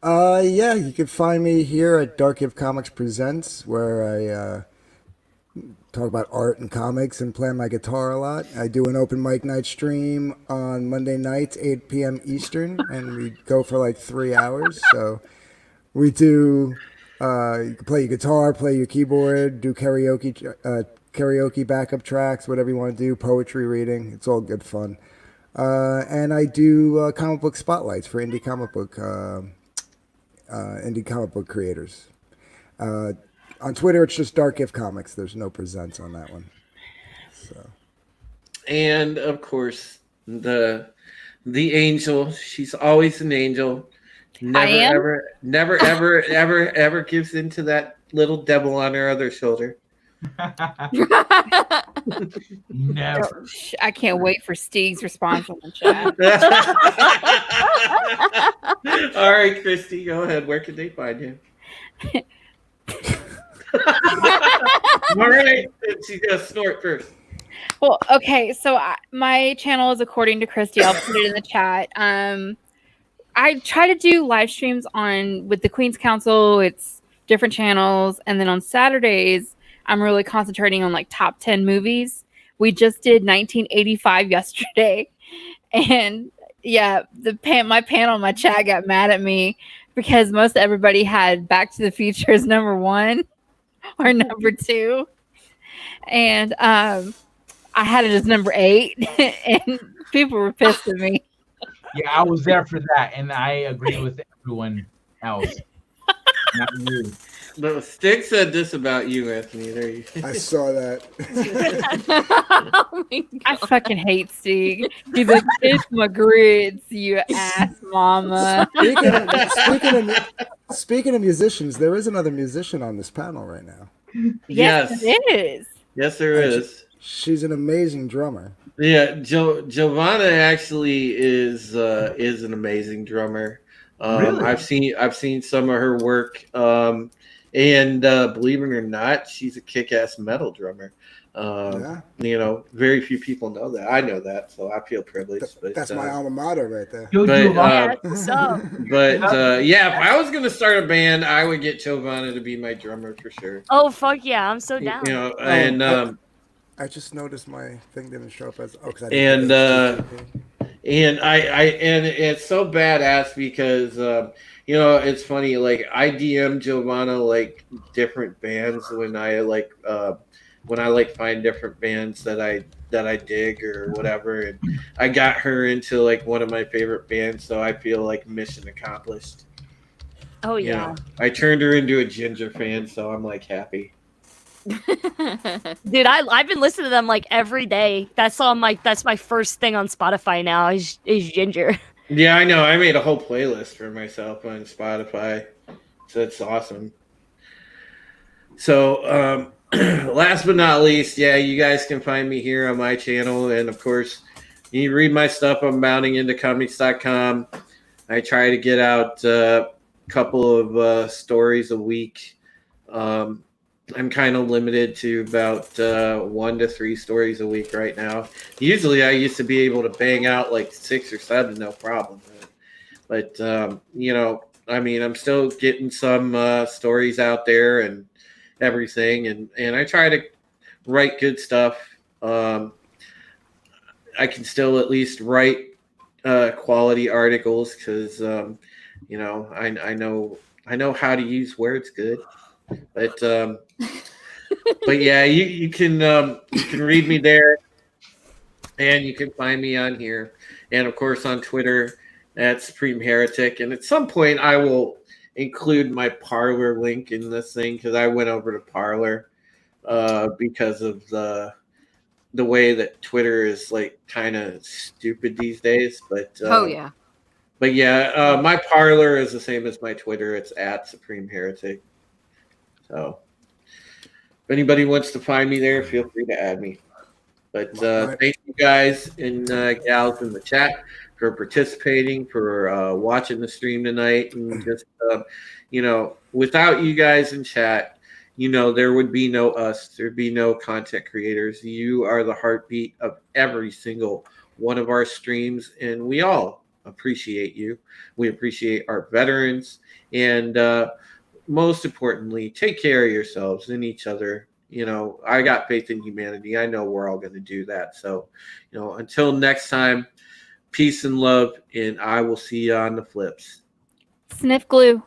Yeah, you can find me here at Dark If Comics Presents, where I talk about art and comics and play my guitar a lot. I do an open mic night stream on Monday nights, 8 p.m. Eastern, and we go for like 3 hours. So we do. You can play your guitar, play your keyboard, do karaoke backup tracks, whatever you want to do, poetry reading. It's all good fun. And I do comic book spotlights for indie comic book creators. On Twitter, it's just Dark If Comics. There's no presents on that one. So, and of course the angel. She's always an angel. Never ever gives into that little devil on her other shoulder. Never. I can't wait for Steve's response on the chat. All right, Christy, go ahead. Where can they find you? All right, she's gonna snort first. Well, okay, so my channel is according to Christy. I'll put it in the chat. I try to do live streams with the Queen's Council. It's different channels, and then on Saturdays, I'm really concentrating on like top 10 movies. We just did 1985 yesterday, and yeah, my panel, my chat got mad at me because most everybody had Back to the Future as number 1 or number 2, and I had it as number 8, and people were pissed at me. Yeah, I was there for that, and I agree with everyone else. Not you. No, Stick said this about you, Anthony. There you go. I saw that. Oh my God. I fucking hate Stig. He's like, kiss my grits, you ass mama. Speaking of musicians, there is another musician on this panel right now. Yes, it is. Yes, there is. She's an amazing drummer. Yeah, Giovanna actually is an amazing drummer. Really? I've seen some of her work, and believe it or not, she's a kick-ass metal drummer. Yeah. You know, very few people know that. I know that, so I feel privileged. That's my alma mater right there. Yeah, if I was gonna start a band, I would get Giovanna to be my drummer for sure. Oh fuck yeah, I'm so down. You know, and I just noticed my thing didn't show up as and it's so badass because you know, it's funny, like I DM Giovanna like different bands when I find different bands that I dig or whatever, and I got her into like one of my favorite bands, so I feel like mission accomplished. Oh yeah. You know, I turned her into a Ginger fan, so I'm like happy. Dude, I've been listening to them like every day. That's my first thing on Spotify now is Ginger. Yeah, I know. I made a whole playlist for myself on Spotify, so it's awesome. So, last but not least, yeah, you guys can find me here on my channel, and of course, you can read my stuff on boundingintocomics.com. I try to get out a couple of stories a week. I'm kind of limited to about 1 to 3 stories a week right now. Usually I used to be able to bang out like 6 or 7, no problem. But you know, I mean, I'm still getting some stories out there and everything. And I try to write good stuff. I can still at least write quality articles because, you know, I know how to use words good. But yeah, you can read me there, and you can find me on here, and of course on Twitter at Supreme Heretic. And at some point, I will include my Parler link in this thing because I went over to Parler because of the way that Twitter is like kind of stupid these days. But yeah. But yeah, my Parler is the same as my Twitter. It's at Supreme Heretic. So if anybody wants to find me there, feel free to add me. But thank you guys and gals in the chat for participating, for watching the stream tonight. And just, you know, without you guys in chat, you know, there would be no us. There'd be no content creators. You are the heartbeat of every single one of our streams, and we all appreciate you. We appreciate our veterans, and most importantly, take care of yourselves and each other. I got faith in humanity. I know we're all going to do that. So, until next time, peace and love, and I will see you on the flips. Sniff glue.